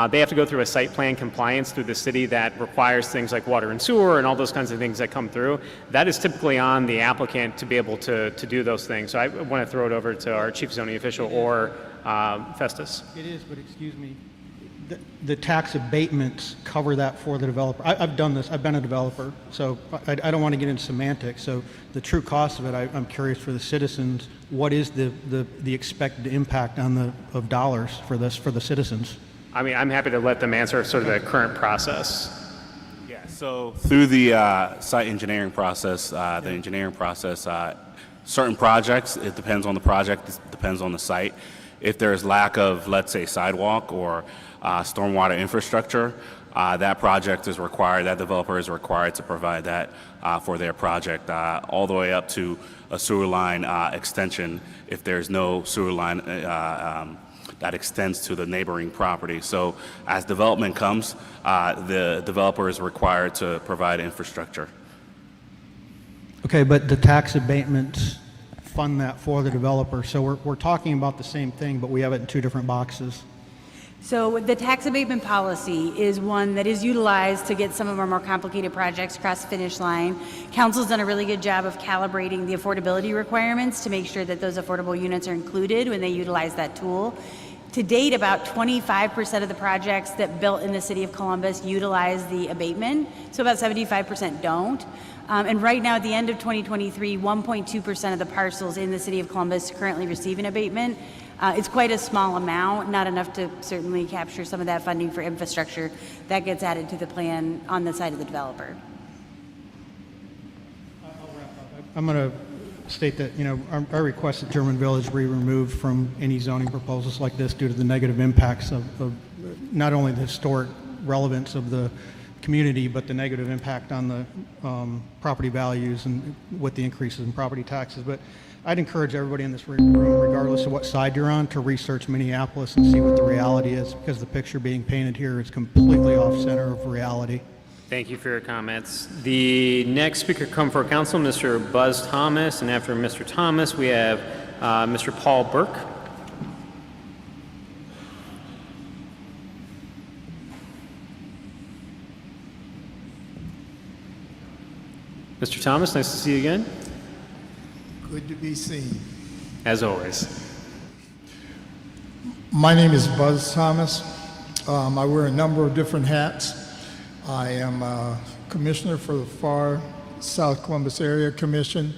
they have to go through a site plan compliance through the city that requires things like water and sewer and all those kinds of things that come through. That is typically on the applicant to be able to do those things. So I want to throw it over to our chief zoning official or Festus. It is, but excuse me, the tax abatements cover that for the developer. I've done this. I've been a developer, so I don't want to get into semantics. So the true cost of it, I'm curious for the citizens. What is the expected impact of dollars for the citizens? I mean, I'm happy to let them answer sort of the current process. Yeah, so through the site engineering process, certain projects, it depends on the project, it depends on the site. If there's lack of, let's say, sidewalk or stormwater infrastructure, that project is required, that developer is required to provide that for their project, all the way up to a sewer line extension if there's no sewer line that extends to the neighboring property. So as development comes, the developer is required to provide infrastructure. Okay, but the tax abatements fund that for the developer. So we're talking about the same thing, but we have it in two different boxes. So the tax abatement policy is one that is utilized to get some of our more complicated projects across the finish line. Council's done a really good job of calibrating the affordability requirements to make sure that those affordable units are included when they utilize that tool. To date, about 25% of the projects that built in the city of Columbus utilize the abatement, so about 75% don't. And right now, at the end of 2023, 1.2% of the parcels in the city of Columbus currently receive an abatement. It's quite a small amount, not enough to certainly capture some of that funding for infrastructure that gets added to the plan on the side of the developer. I'm going to state that, our request that German Village be removed from any zoning proposals like this due to the negative impacts of not only the historic relevance of the community, but the negative impact on the property values and with the increases in property taxes. But I'd encourage everybody in this room, regardless of what side you're on, to research Minneapolis and see what the reality is, because the picture being painted here is completely off center of reality. Thank you for your comments. The next speaker come for council, Mr. Buzz Thomas, and after Mr. Thomas, we have Mr. Paul Burke. Mr. Thomas, nice to see you again. Good to be seen. As always. My name is Buzz Thomas. I wear a number of different hats. I am a commissioner for the FAR South Columbus Area Commission.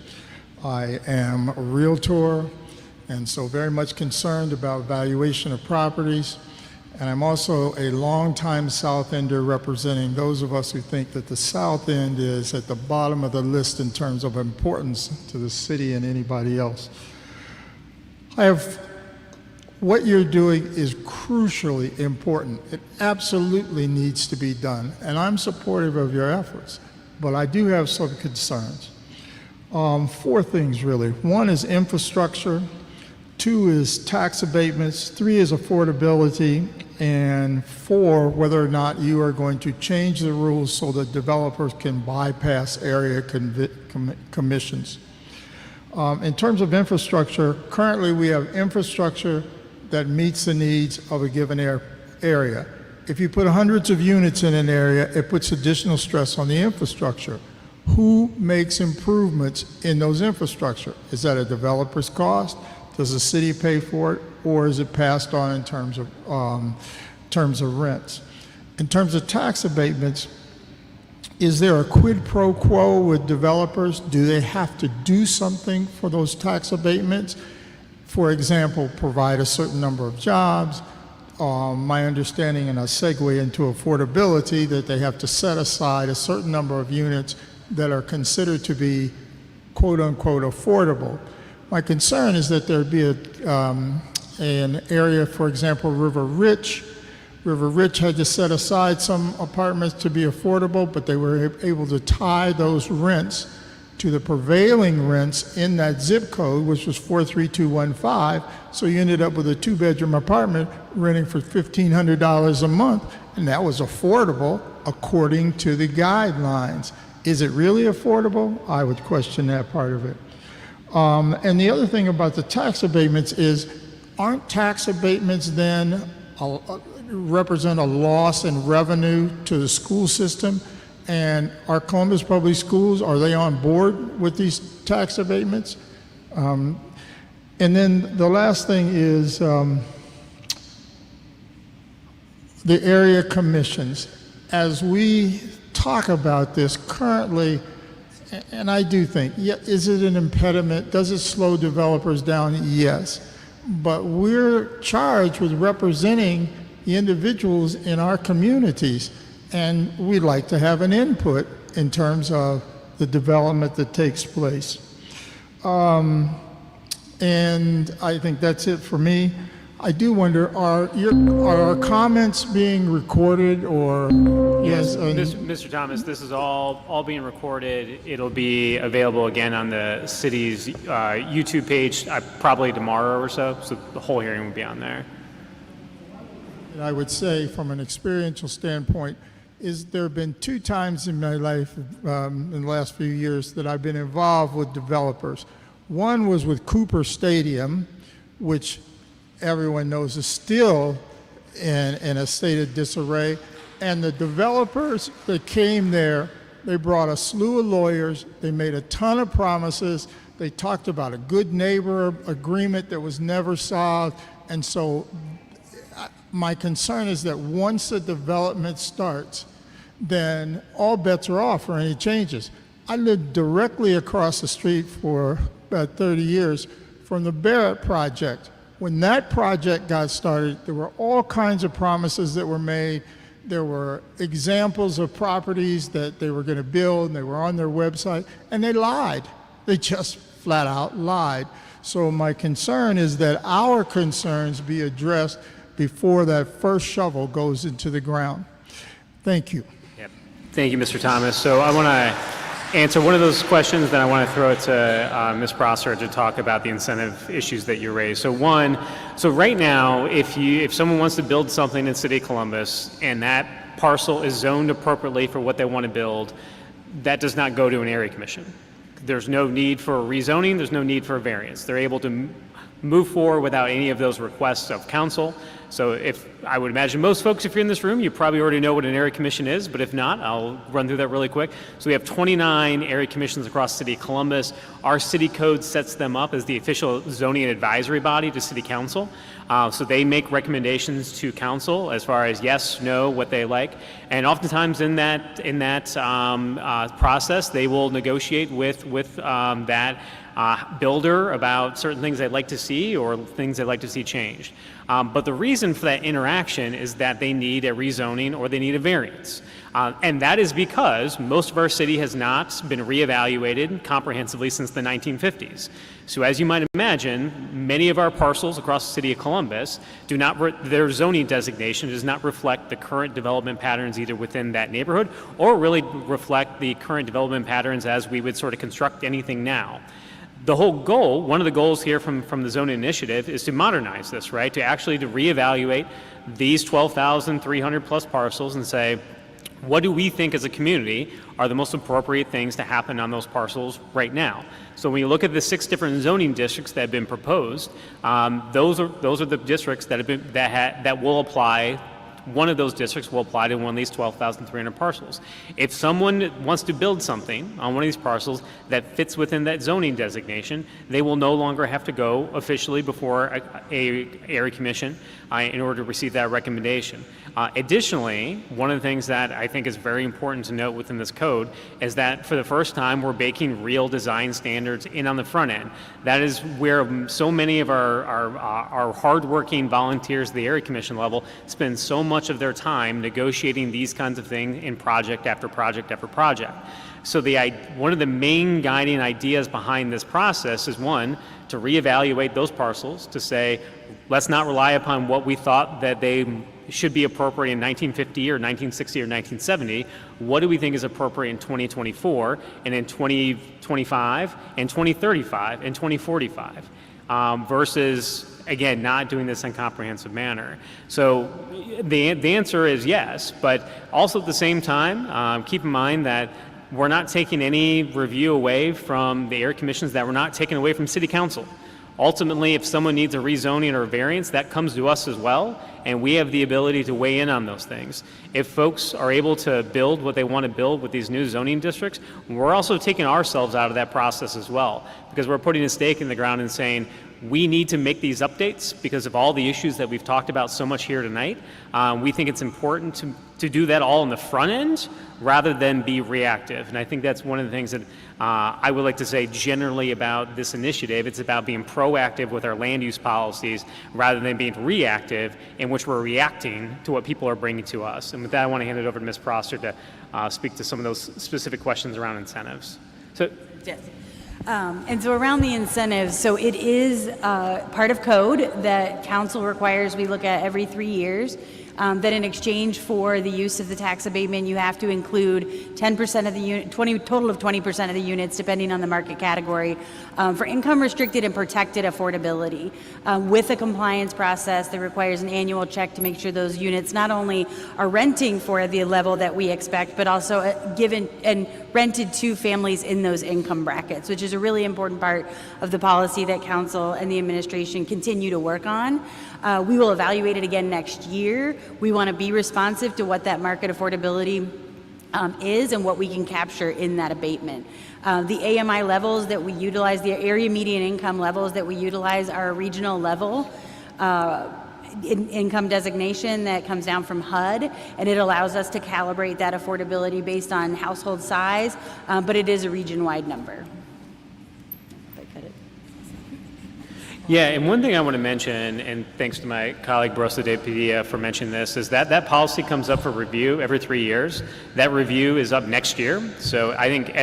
I am a realtor, and so very much concerned about valuation of properties. And I'm also a longtime South Ender, representing those of us who think that the South End is at the bottom of the list in terms of importance to the city and anybody else. What you're doing is crucially important. It absolutely needs to be done, and I'm supportive of your efforts, but I do have some concerns. 4 things really. 1 is infrastructure, 2 is tax abatements, 3 is affordability, and 4, whether or not you are going to change the rules so that developers can bypass area commissions. In terms of infrastructure, currently we have infrastructure that meets the needs of a given area. If you put hundreds of units in an area, it puts additional stress on the infrastructure. Who makes improvements in those infrastructure? Is that a developer's cost? Does the city pay for it? Or is it passed on in terms of terms of rents. In terms of tax abatements, is there a quid pro quo with developers? Do they have to do something for those tax abatements? For example, provide a certain number of jobs. My understanding, and I segue into affordability, that they have to set aside a certain number of units that are considered to be quote unquote affordable. My concern is that there'd be an area, for example, River Ridge. River Ridge had to set aside some apartments to be affordable, but they were able to tie those rents to the prevailing rents in that zip code, which was 43215. So you ended up with a 2-bedroom apartment renting for $1,500 a month, and that was affordable according to the guidelines. Is it really affordable? I would question that part of it. And the other thing about the tax abatements is, aren't tax abatements then represent a loss in revenue to the school system? And are Columbus Public Schools, are they on board with these tax abatements? And then the last thing is the area commissions. As we talk about this currently, and I do think, yeah, is it an impediment? Does it slow developers down? Yes. But we're charged with representing the individuals in our communities, and we'd like to have an input in terms of the development that takes place. And I think that's it for me. I do wonder, are our comments being recorded, or? Yes, Mr. Thomas, this is all being recorded. It'll be available again on the city's YouTube page probably tomorrow or so the whole hearing will be on there. And I would say, from an experiential standpoint, there have been 2 times in my life in the last few years that I've been involved with developers. One was with Cooper Stadium, which everyone knows is still in a state of disarray. And the developers that came there, they brought a slew of lawyers. They made a ton of promises. They talked about a good neighbor agreement that was never solved. And so my concern is that once the development starts, then all bets are off for any changes. I lived directly across the street for about 30 years from the Barrett project. When that project got started, there were all kinds of promises that were made. There were examples of properties that they were going to build, and they were on their website, and they lied. They just flat out lied. So my concern is that our concerns be addressed before that first shovel goes into the ground. Thank you. Yep. Thank you, Mr. Thomas. So I want to answer one of those questions, then I want to throw it to Ms. Prosser to talk about the incentive issues that you raised. So right now, if someone wants to build something in the city of Columbus and that parcel is zoned appropriately for what they want to build, that does not go to an area commission. There's no need for a rezoning, there's no need for a variance. They're able to move forward without any of those requests of council. So I would imagine most folks, if you're in this room, you probably already know what an area commission is, but if not, I'll run through that really quick. So we have 29 area commissions across the city of Columbus. Our city code sets them up as the official zoning advisory body to city council. So they make recommendations to council as far as yes, no, what they like. And oftentimes in that process, they will negotiate with that builder about certain things they'd like to see or things they'd like to see changed. But the reason for that interaction is that they need a rezoning or they need a variance. And that is because most of our city has not been reevaluated comprehensively since the 1950s. So as you might imagine, many of our parcels across the city of Columbus their zoning designation does not reflect the current development patterns either within that neighborhood or really reflect the current development patterns as we would sort of construct anything now. The whole goal, one of the goals here from the zoning initiative is to modernize this, right? To reevaluate these 12,300 plus parcels and say, what do we think as a community are the most appropriate things to happen on those parcels right now? So when you look at the 6 different zoning districts that have been proposed, those are the districts that will apply one of those districts will apply to one of these 12,300 parcels. If someone wants to build something on one of these parcels that fits within that zoning designation, they will no longer have to go officially before a area commission in order to receive that recommendation. Additionally, one of the things that I think is very important to note within this code is that for the first time, we're baking real design standards in on the front end. That is where so many of our hardworking volunteers at the area commission level spend so much of their time negotiating these kinds of things in project after project after project. So one of the main guiding ideas behind this process is, one, to reevaluate those parcels, to say, let's not rely upon what we thought that they should be appropriate in 1950 or 1960 or 1970. What do we think is appropriate in 2024 and in 2025 and 2035 and 2045 versus, again, not doing this in a comprehensive manner. So the answer is yes, but also at the same time, keep in mind that we're not taking any review away from the area commissions that we're not taking away from city council. Ultimately, if someone needs a rezoning or a variance, that comes to us as well, and we have the ability to weigh in on those things. If folks are able to build what they want to build with these new zoning districts, we're also taking ourselves out of that process as well, because we're putting a stake in the ground and saying, we need to make these updates because of all the issues that we've talked about so much here tonight. We think it's important to do that all in the front end rather than be reactive. And I think that's one of the things that I would like to say generally about this initiative. It's about being proactive with our land use policies rather than being reactive, in which we're reacting to what people are bringing to us. And with that, I want to hand it over to Ms. Prosser to speak to some of those specific questions around incentives. So. Yes. And so around the incentives, so it is part of code that council requires we look at every 3 years, that in exchange for the use of the tax abatement, you have to include 10% of the unit, total of 20% of the units, depending on the market category, for income restricted and protected affordability, with a compliance process that requires an annual check to make sure those units not only are renting for the level that we expect, but also given and rented to families in those income brackets, which is a really important part of the policy that council and the administration continue to work on. We will evaluate it again next year. We want to be responsive to what that market affordability is and what we can capture in that abatement. The AMI levels that we utilize, the area median income levels that we utilize, are a regional level income designation that comes down from HUD, and it allows us to calibrate that affordability based on household size, but it is a region-wide number. Yeah, and one thing I want to mention, and thanks to my colleague Brosa de Padilla for mentioning this, is that that policy comes up for review every 3 years. That review is up next year. So I think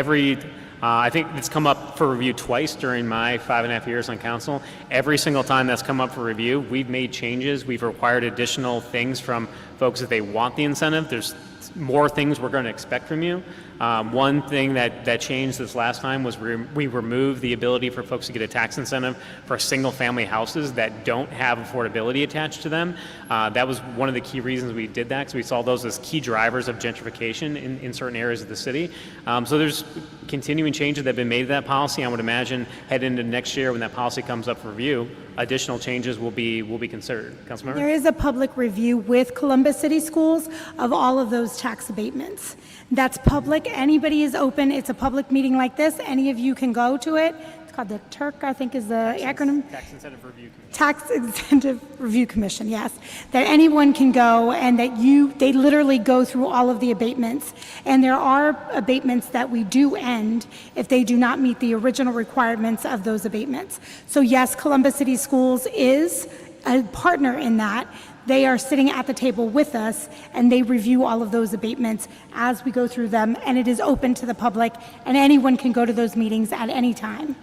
I think it's come up for review twice during my 5.5 years on council. Every single time that's come up for review, we've made changes. We've required additional things from folks if they want the incentive. There's more things we're going to expect from you. One thing that changed this last time was we removed the ability for folks to get a tax incentive for single family houses that don't have affordability attached to them. That was one of the key reasons we did that, because we saw those as key drivers of gentrification in certain areas of the city. So there's continuing changes that have been made to that policy. I would imagine head into next year when that policy comes up for review, additional changes will be considered. Councilmember? There is a public review with Columbus City Schools of all of those tax abatements. That's public. Anybody is open. It's a public meeting like this. Any of you can go to it. It's called the TIRC, I think is the acronym. Tax Incentive Review Commission. Tax Incentive Review Commission, yes. That anyone can go, and that they literally go through all of the abatements. And there are abatements that we do end if they do not meet the original requirements of those abatements. So yes, Columbus City Schools is a partner in that. They are sitting at the table with us, and they review all of those abatements as we go through them, and it is open to the public, and anyone can go to those meetings at any time.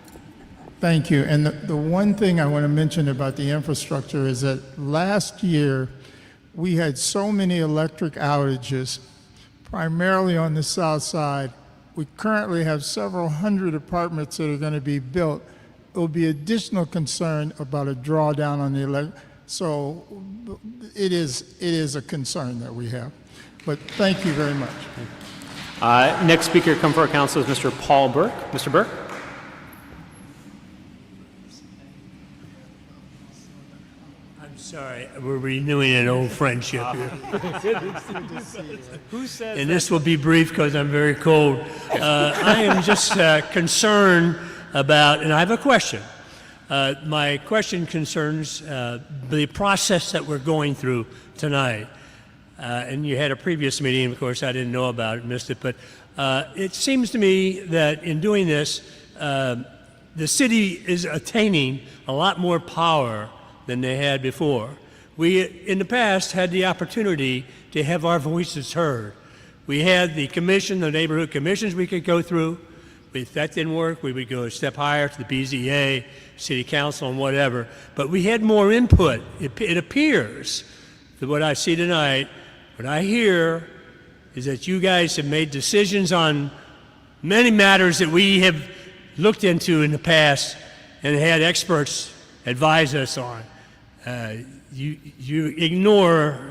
Thank you. And the one thing I want to mention about the infrastructure is that last year we had so many electric outages, primarily on the south side. We currently have several hundred apartments that are going to be built. There will be additional concern about a drawdown on the electric. So it is a concern that we have. But thank you very much. Next speaker come for our council is Mr. Paul Burke. Mr. Burke? I'm Sorry, we're renewing an old friendship here. Who says And this will be brief because I'm very cold. I am just concerned about, and I have a question. My question concerns the process that we're going through tonight. And you had a previous meeting, of course, I didn't know about it, missed it, but it seems to me that in doing this, the city is attaining a lot more power than they had before. We, in the past, had the opportunity to have our voices heard. We had the commission, the neighborhood commissions we could go through. If that didn't work, we would go a step higher to the BZA, city council, and whatever. But we had more input. It appears that what I see tonight, what I hear, is that you guys have made decisions on many matters that we have looked into in the past and had experts advise us on.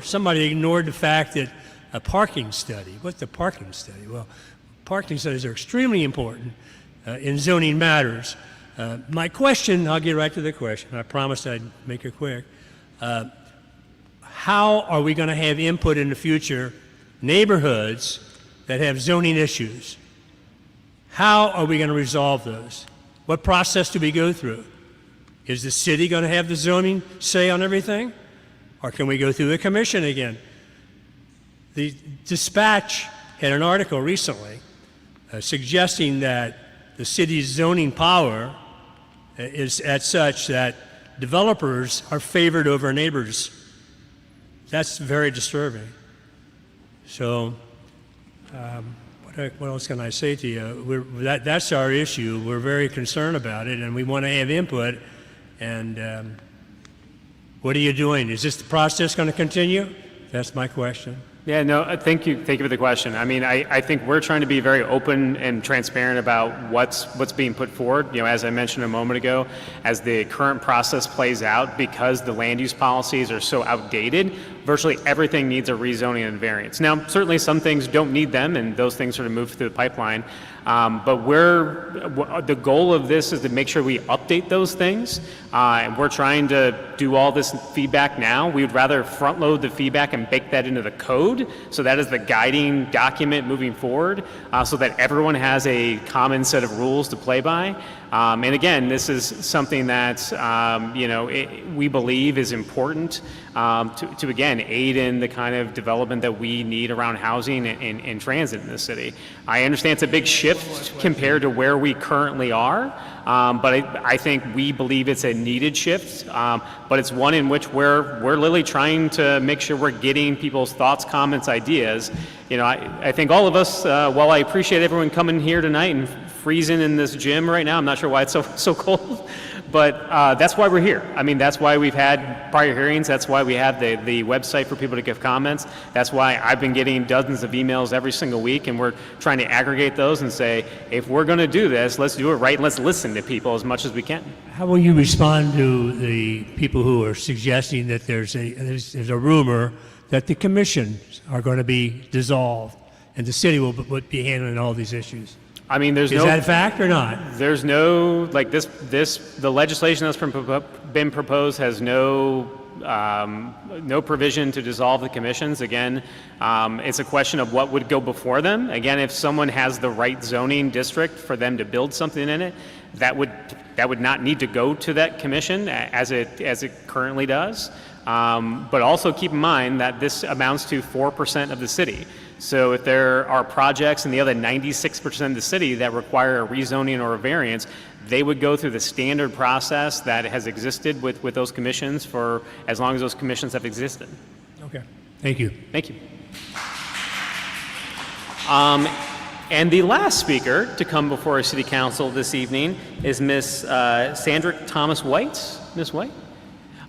Somebody ignored the fact that a parking study, what's a parking study? Well, parking studies are extremely important in zoning matters. My question, I'll get right to the question, I promised I'd make it quick. How are we going to have input in the future, neighborhoods that have zoning issues? How are we going to resolve those? What process do we go through? Is the city going to have the zoning say on everything? Or can we go through the commission again? The Dispatch had an article recently suggesting that the city's zoning power is at such that developers are favored over neighbors. That's very disturbing. So, what else can I say to you? That's our issue. We're very concerned about it, and we want to have input. And what are you doing? Is this the process going to continue? That's my question. Yeah, no, thank you for the question. I mean, I think we're trying to be very open and transparent about what's being put forward. You know, as I mentioned a moment ago, as the current process plays out, because the land use policies are so outdated, virtually everything needs a rezoning and variance. Now, certainly some things don't need them, and those things sort of move through the pipeline. But the goal of this is to make sure we update those things. And we're trying to do all this feedback now. We would rather front load the feedback and bake that into the code. So that is the guiding document moving forward, so that everyone has a common set of rules to play by. And again, this is something that we believe is important to again aid in the kind of development that we need around housing and transit in the city. I understand it's a big shift compared to where we currently are, but I think we believe it's a needed shift. But it's one in which we're literally trying to make sure we're getting people's thoughts, comments, ideas. You know, I think all of us, while I appreciate everyone coming here tonight and freezing in this gym right now, I'm not sure why it's so cold, but that's why we're here. I mean, that's why we've had prior hearings. That's why we have the website for people to give comments. That's why I've been getting dozens of emails every single week, and we're trying to aggregate those and say, if we're going to do this, let's do it right, and let's listen to people as much as we can. How will you respond to the people who are suggesting that there's a rumor that the commissions are going to be dissolved and the city will be handling all these issues? I mean, is that a fact or not? There's no, like the legislation that's been proposed has no provision to dissolve the commissions. Again, it's a question of what would go before them. Again, if someone has the right zoning district for them to build something in it, that would not need to go to that commission as it currently does. But also keep in mind that this amounts to 4% of the city. So if there are projects in the other 96% of the city that require a rezoning or a variance, they would go through the standard process that has existed with those commissions for as long as those commissions have existed. Okay. Thank you. Thank you. And the last speaker to come before our City Council this evening is Ms. Sandra Thomas White. Ms. White?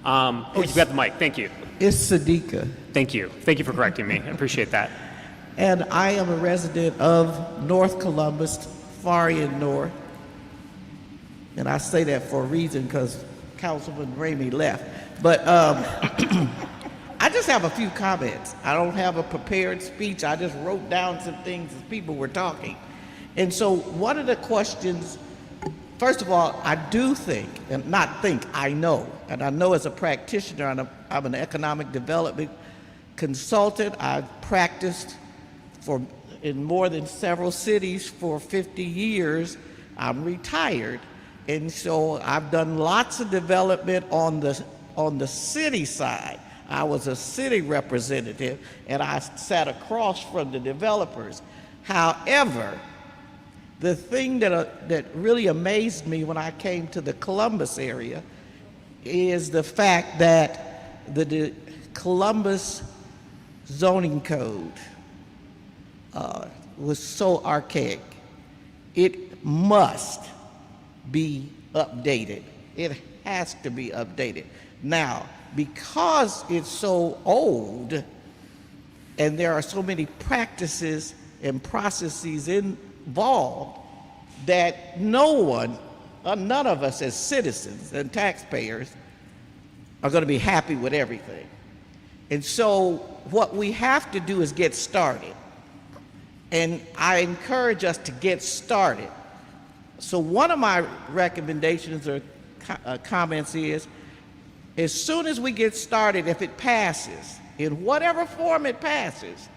You've got the mic. Thank you. It's Sadiqa. Thank you. Thank you for correcting me. I appreciate that. And I am a resident of North Columbus, far in north. And I say that for a reason because Councilman Ramey left. But I just have a few comments. I don't have a prepared speech. I just wrote down some things as people were talking. And so one of the questions First of all, I do think, and not think, I know, and I know as a practitioner, I'm an economic development consultant. I've practiced in more than several cities for 50 years. I'm retired, and so I've done lots of development on the city side. I was a city representative, and I sat across from the developers. However, the thing that really amazed me when I came to the Columbus area is the fact that the Columbus zoning code was so archaic. It must be updated. It has to be updated. Now, because it's so old and there are so many practices and processes involved that none of us as citizens and taxpayers are going to be happy with everything. And so what we have to do is get started. And I encourage us to get started. So one of my recommendations or comments is, as soon as we get started, if it passes, in whatever form it passes,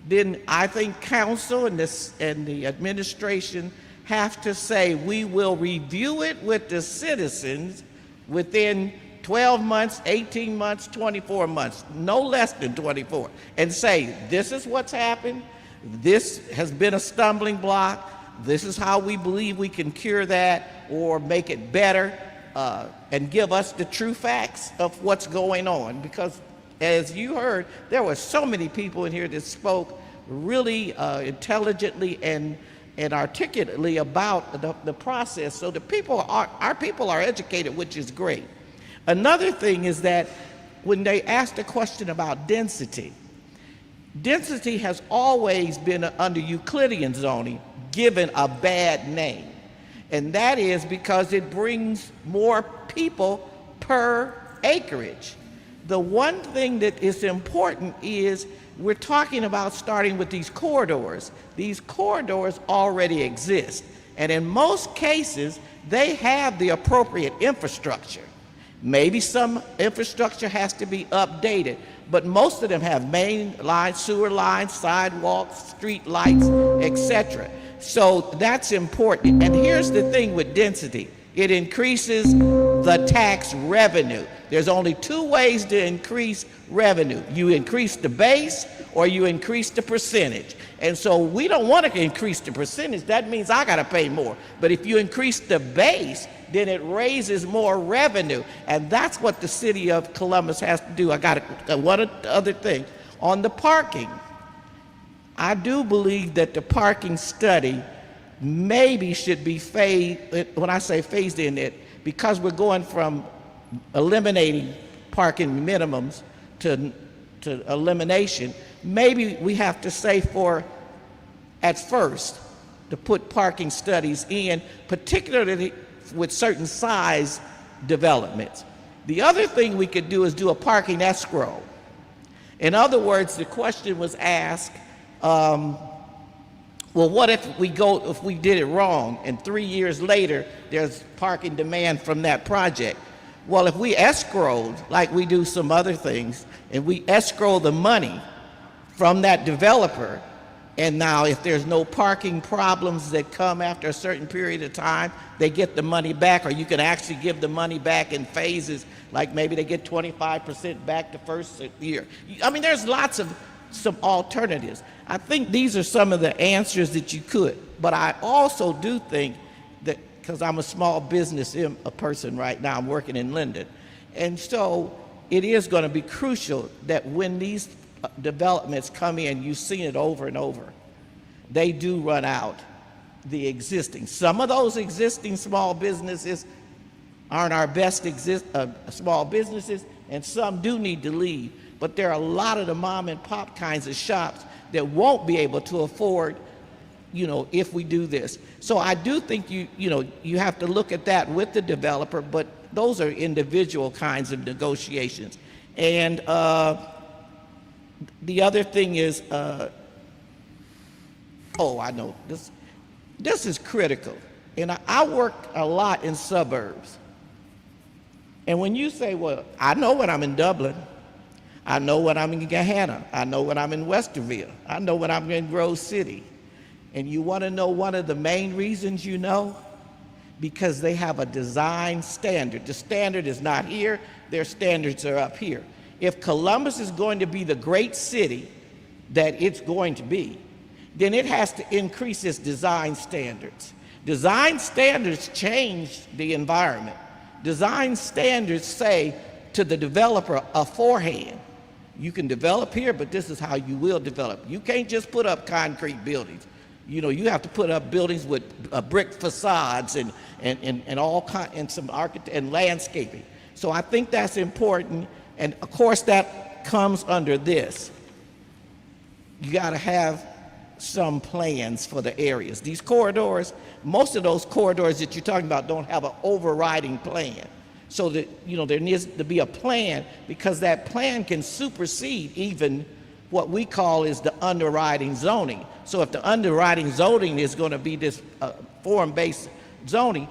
then I think council and the administration have to say, we will review it with the citizens within 12 months, 18 months, 24 months, no less than 24, and say, this is what's happened, this has been a stumbling block, this is how we believe we can cure that or make it better, and give us the true facts of what's going on. Because as you heard, there were so many people in here that spoke really intelligently and articulately about the process. So our people are educated, which is great. Another thing is that when they asked a question about density has always been under Euclidean zoning given a bad name. And that is because it brings more people per acreage. The one thing that is important is we're talking about starting with these corridors. These corridors already exist. And in most cases, they have the appropriate infrastructure. Maybe some infrastructure has to be updated, but most of them have main lines, sewer lines, sidewalks, street lights, etc. So that's important. And here's the thing with density. It increases the tax revenue. There's only two ways to increase revenue. You increase the base or you increase the percentage. And so we don't want to increase the percentage. That means I got to pay more. But if you increase the base, then it raises more revenue. And that's what the city of Columbus has to do. I got one other thing. On the parking, I do believe that the parking study maybe should be phased, when I say phased in, because we're going from eliminating parking minimums to elimination, maybe we have to say at first, to put parking studies in, particularly with certain size developments. The other thing we could do is do a parking escrow. In other words, the question was asked, well, what if we did it wrong and 3 years later there's parking demand from that project? Well, if we escrowed, like we do some other things, and we escrow the money from that developer, and now if there's no parking problems that come after a certain period of time, they get the money back, or you can actually give the money back in phases, like maybe they get 25% back the first year. I mean, there's lots of some alternatives. I think these are some of the answers that you could, but I also do think that, because I'm a small business person right now, I'm working in Linden, and so it is going to be crucial that when these developments come in, you've seen it over and over, they do run out the existing. Some of those existing small businesses aren't our best small businesses, and some do need to leave. But there are a lot of the mom and pop kinds of shops that won't be able to afford, if we do this. So I do think you have to look at that with the developer, but those are individual kinds of negotiations. And the other thing is, I know this is critical. And I work a lot in suburbs. And when you say, well, I know when I'm in Dublin, I know when I'm in Gahanna, I know when I'm in Westerville, I know when I'm in Grove City. And you want to know one of the main reasons you know? Because they have a design standard. The standard is not here, their standards are up here. If Columbus is going to be the great city that it's going to be, then it has to increase its design standards. Design standards change the environment. Design standards say to the developer beforehand, you can develop here, but this is how you will develop. You can't just put up concrete buildings. You know, you have to put up buildings with brick facades and some and landscaping. So I think that's important, and of course that comes under this. You got to have some plans for the areas. These corridors, most of those corridors that you're talking about don't have an overriding plan. So that, you know, there needs to be a plan, because that plan can supersede even what we call is the underwriting zoning. So if the underwriting zoning is going to be this form-based zoning,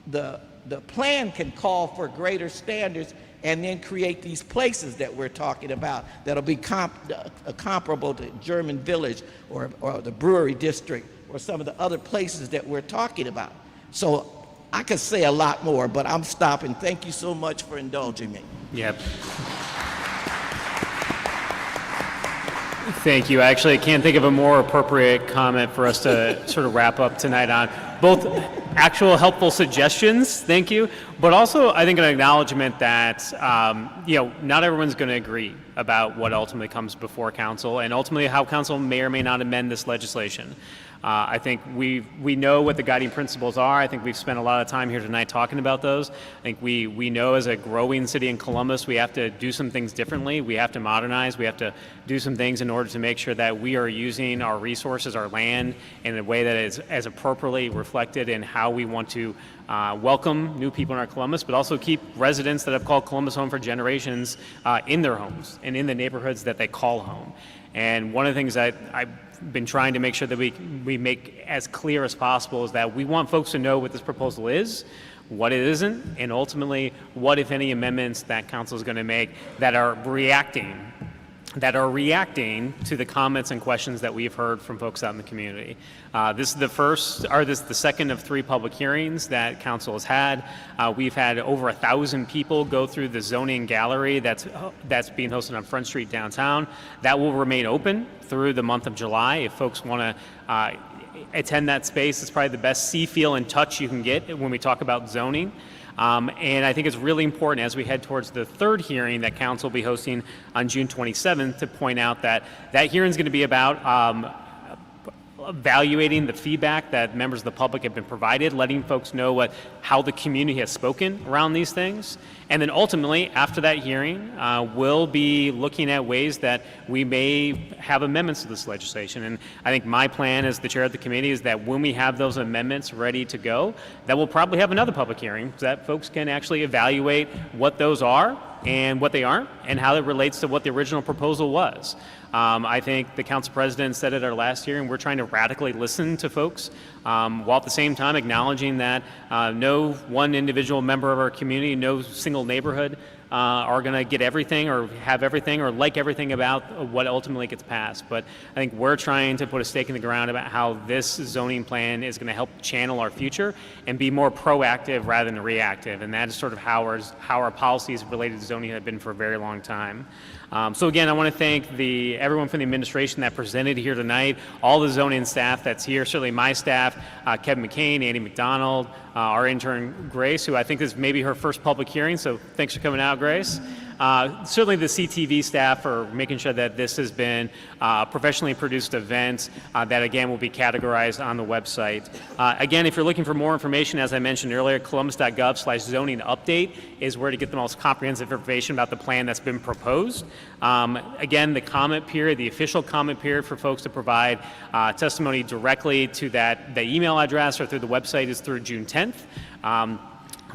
the plan can call for greater standards and then create these places that we're talking about that'll be comparable to German Village or the Brewery District or some of the other places that we're talking about. So I could say a lot more, but I'm stopping. Thank you so much for indulging me. Yep. Thank you. Actually, I can't think of a more appropriate comment for us to sort of wrap up tonight on. Both actual helpful suggestions, thank you, but also I think an acknowledgement that not everyone's going to agree about what ultimately comes before council and ultimately how council may or may not amend this legislation. I think we know what the guiding principles are. I think we've spent a lot of time here tonight talking about those. I think we know as a growing city in Columbus, we have to do some things differently. We have to modernize. We have to do some things in order to make sure that we are using our resources, our land, in a way that is as appropriately reflected in how we want to welcome new people in our Columbus, but also keep residents that have called Columbus home for generations in their homes and in the neighborhoods that they call home. And one of the things that I've been trying to make sure that we make as clear as possible is that we want folks to know what this proposal is, what it isn't, and ultimately what, if any, amendments that council is going to make that are reacting to the comments and questions that we've heard from folks out in the community. This is the second of 3 public hearings that council has had. We've had over 1,000 people go through the zoning gallery that's being hosted on Front Street downtown. That will remain open through the month of July. If folks want to attend that space, it's probably the best see, feel, and touch you can get when we talk about zoning. And I think it's really important as we head towards the 3rd hearing that council will be hosting on June 27th to point out that hearing is going to be about evaluating the feedback that members of the public have been provided, letting folks know how the community has spoken around these things. And then ultimately, after that hearing, we'll be looking at ways that we may have amendments to this legislation. And I think my plan as the chair of the committee is that when we have those amendments ready to go, that we'll probably have another public hearing so that folks can actually evaluate what those are and what they aren't and how it relates to what the original proposal was. I think the council president said at our last hearing, we're trying to radically listen to folks while at the same time acknowledging that no one individual member of our community, no single neighborhood are going to get everything or have everything or like everything about what ultimately gets passed. But I think we're trying to put a stake in the ground about how this zoning plan is going to help channel our future and be more proactive rather than reactive. And that is sort of how our policies related to zoning have been for a very long time. So again, I want to thank everyone from the administration that presented here tonight, all the zoning staff that's here, certainly my staff, Kevin McCain, Andy McDonald, our intern Grace, who I think is maybe her first public hearing, so thanks for coming out, Grace. Certainly the CTV staff for making sure that this has been a professionally produced event that again will be categorized on the website. Again, if you're looking for more information, as I mentioned earlier, columbus.gov/zoning update is where to get the most comprehensive information about the plan that's been proposed. Again, the comment period, the official comment period for folks to provide testimony directly to the email address or through the website is through June 10th.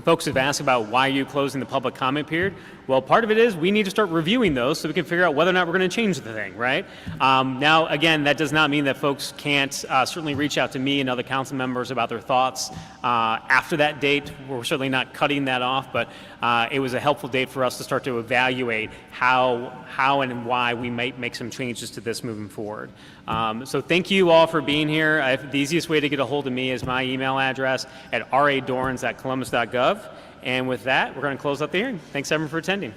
Folks have asked about why are you closing the public comment period. Well, part of it is we need to start reviewing those so we can figure out whether or not we're going to change the thing, right? Now, again, that does not mean that folks can't certainly reach out to me and other council members about their thoughts after that date. We're certainly not cutting that off, but it was a helpful date for us to start to evaluate how and why we might make some changes to this moving forward. So thank you all for being here. The easiest way to get a hold of me is my email address at radorans@columbus.gov. And with that, we're going to close out the hearing. Thanks, everyone, for attending.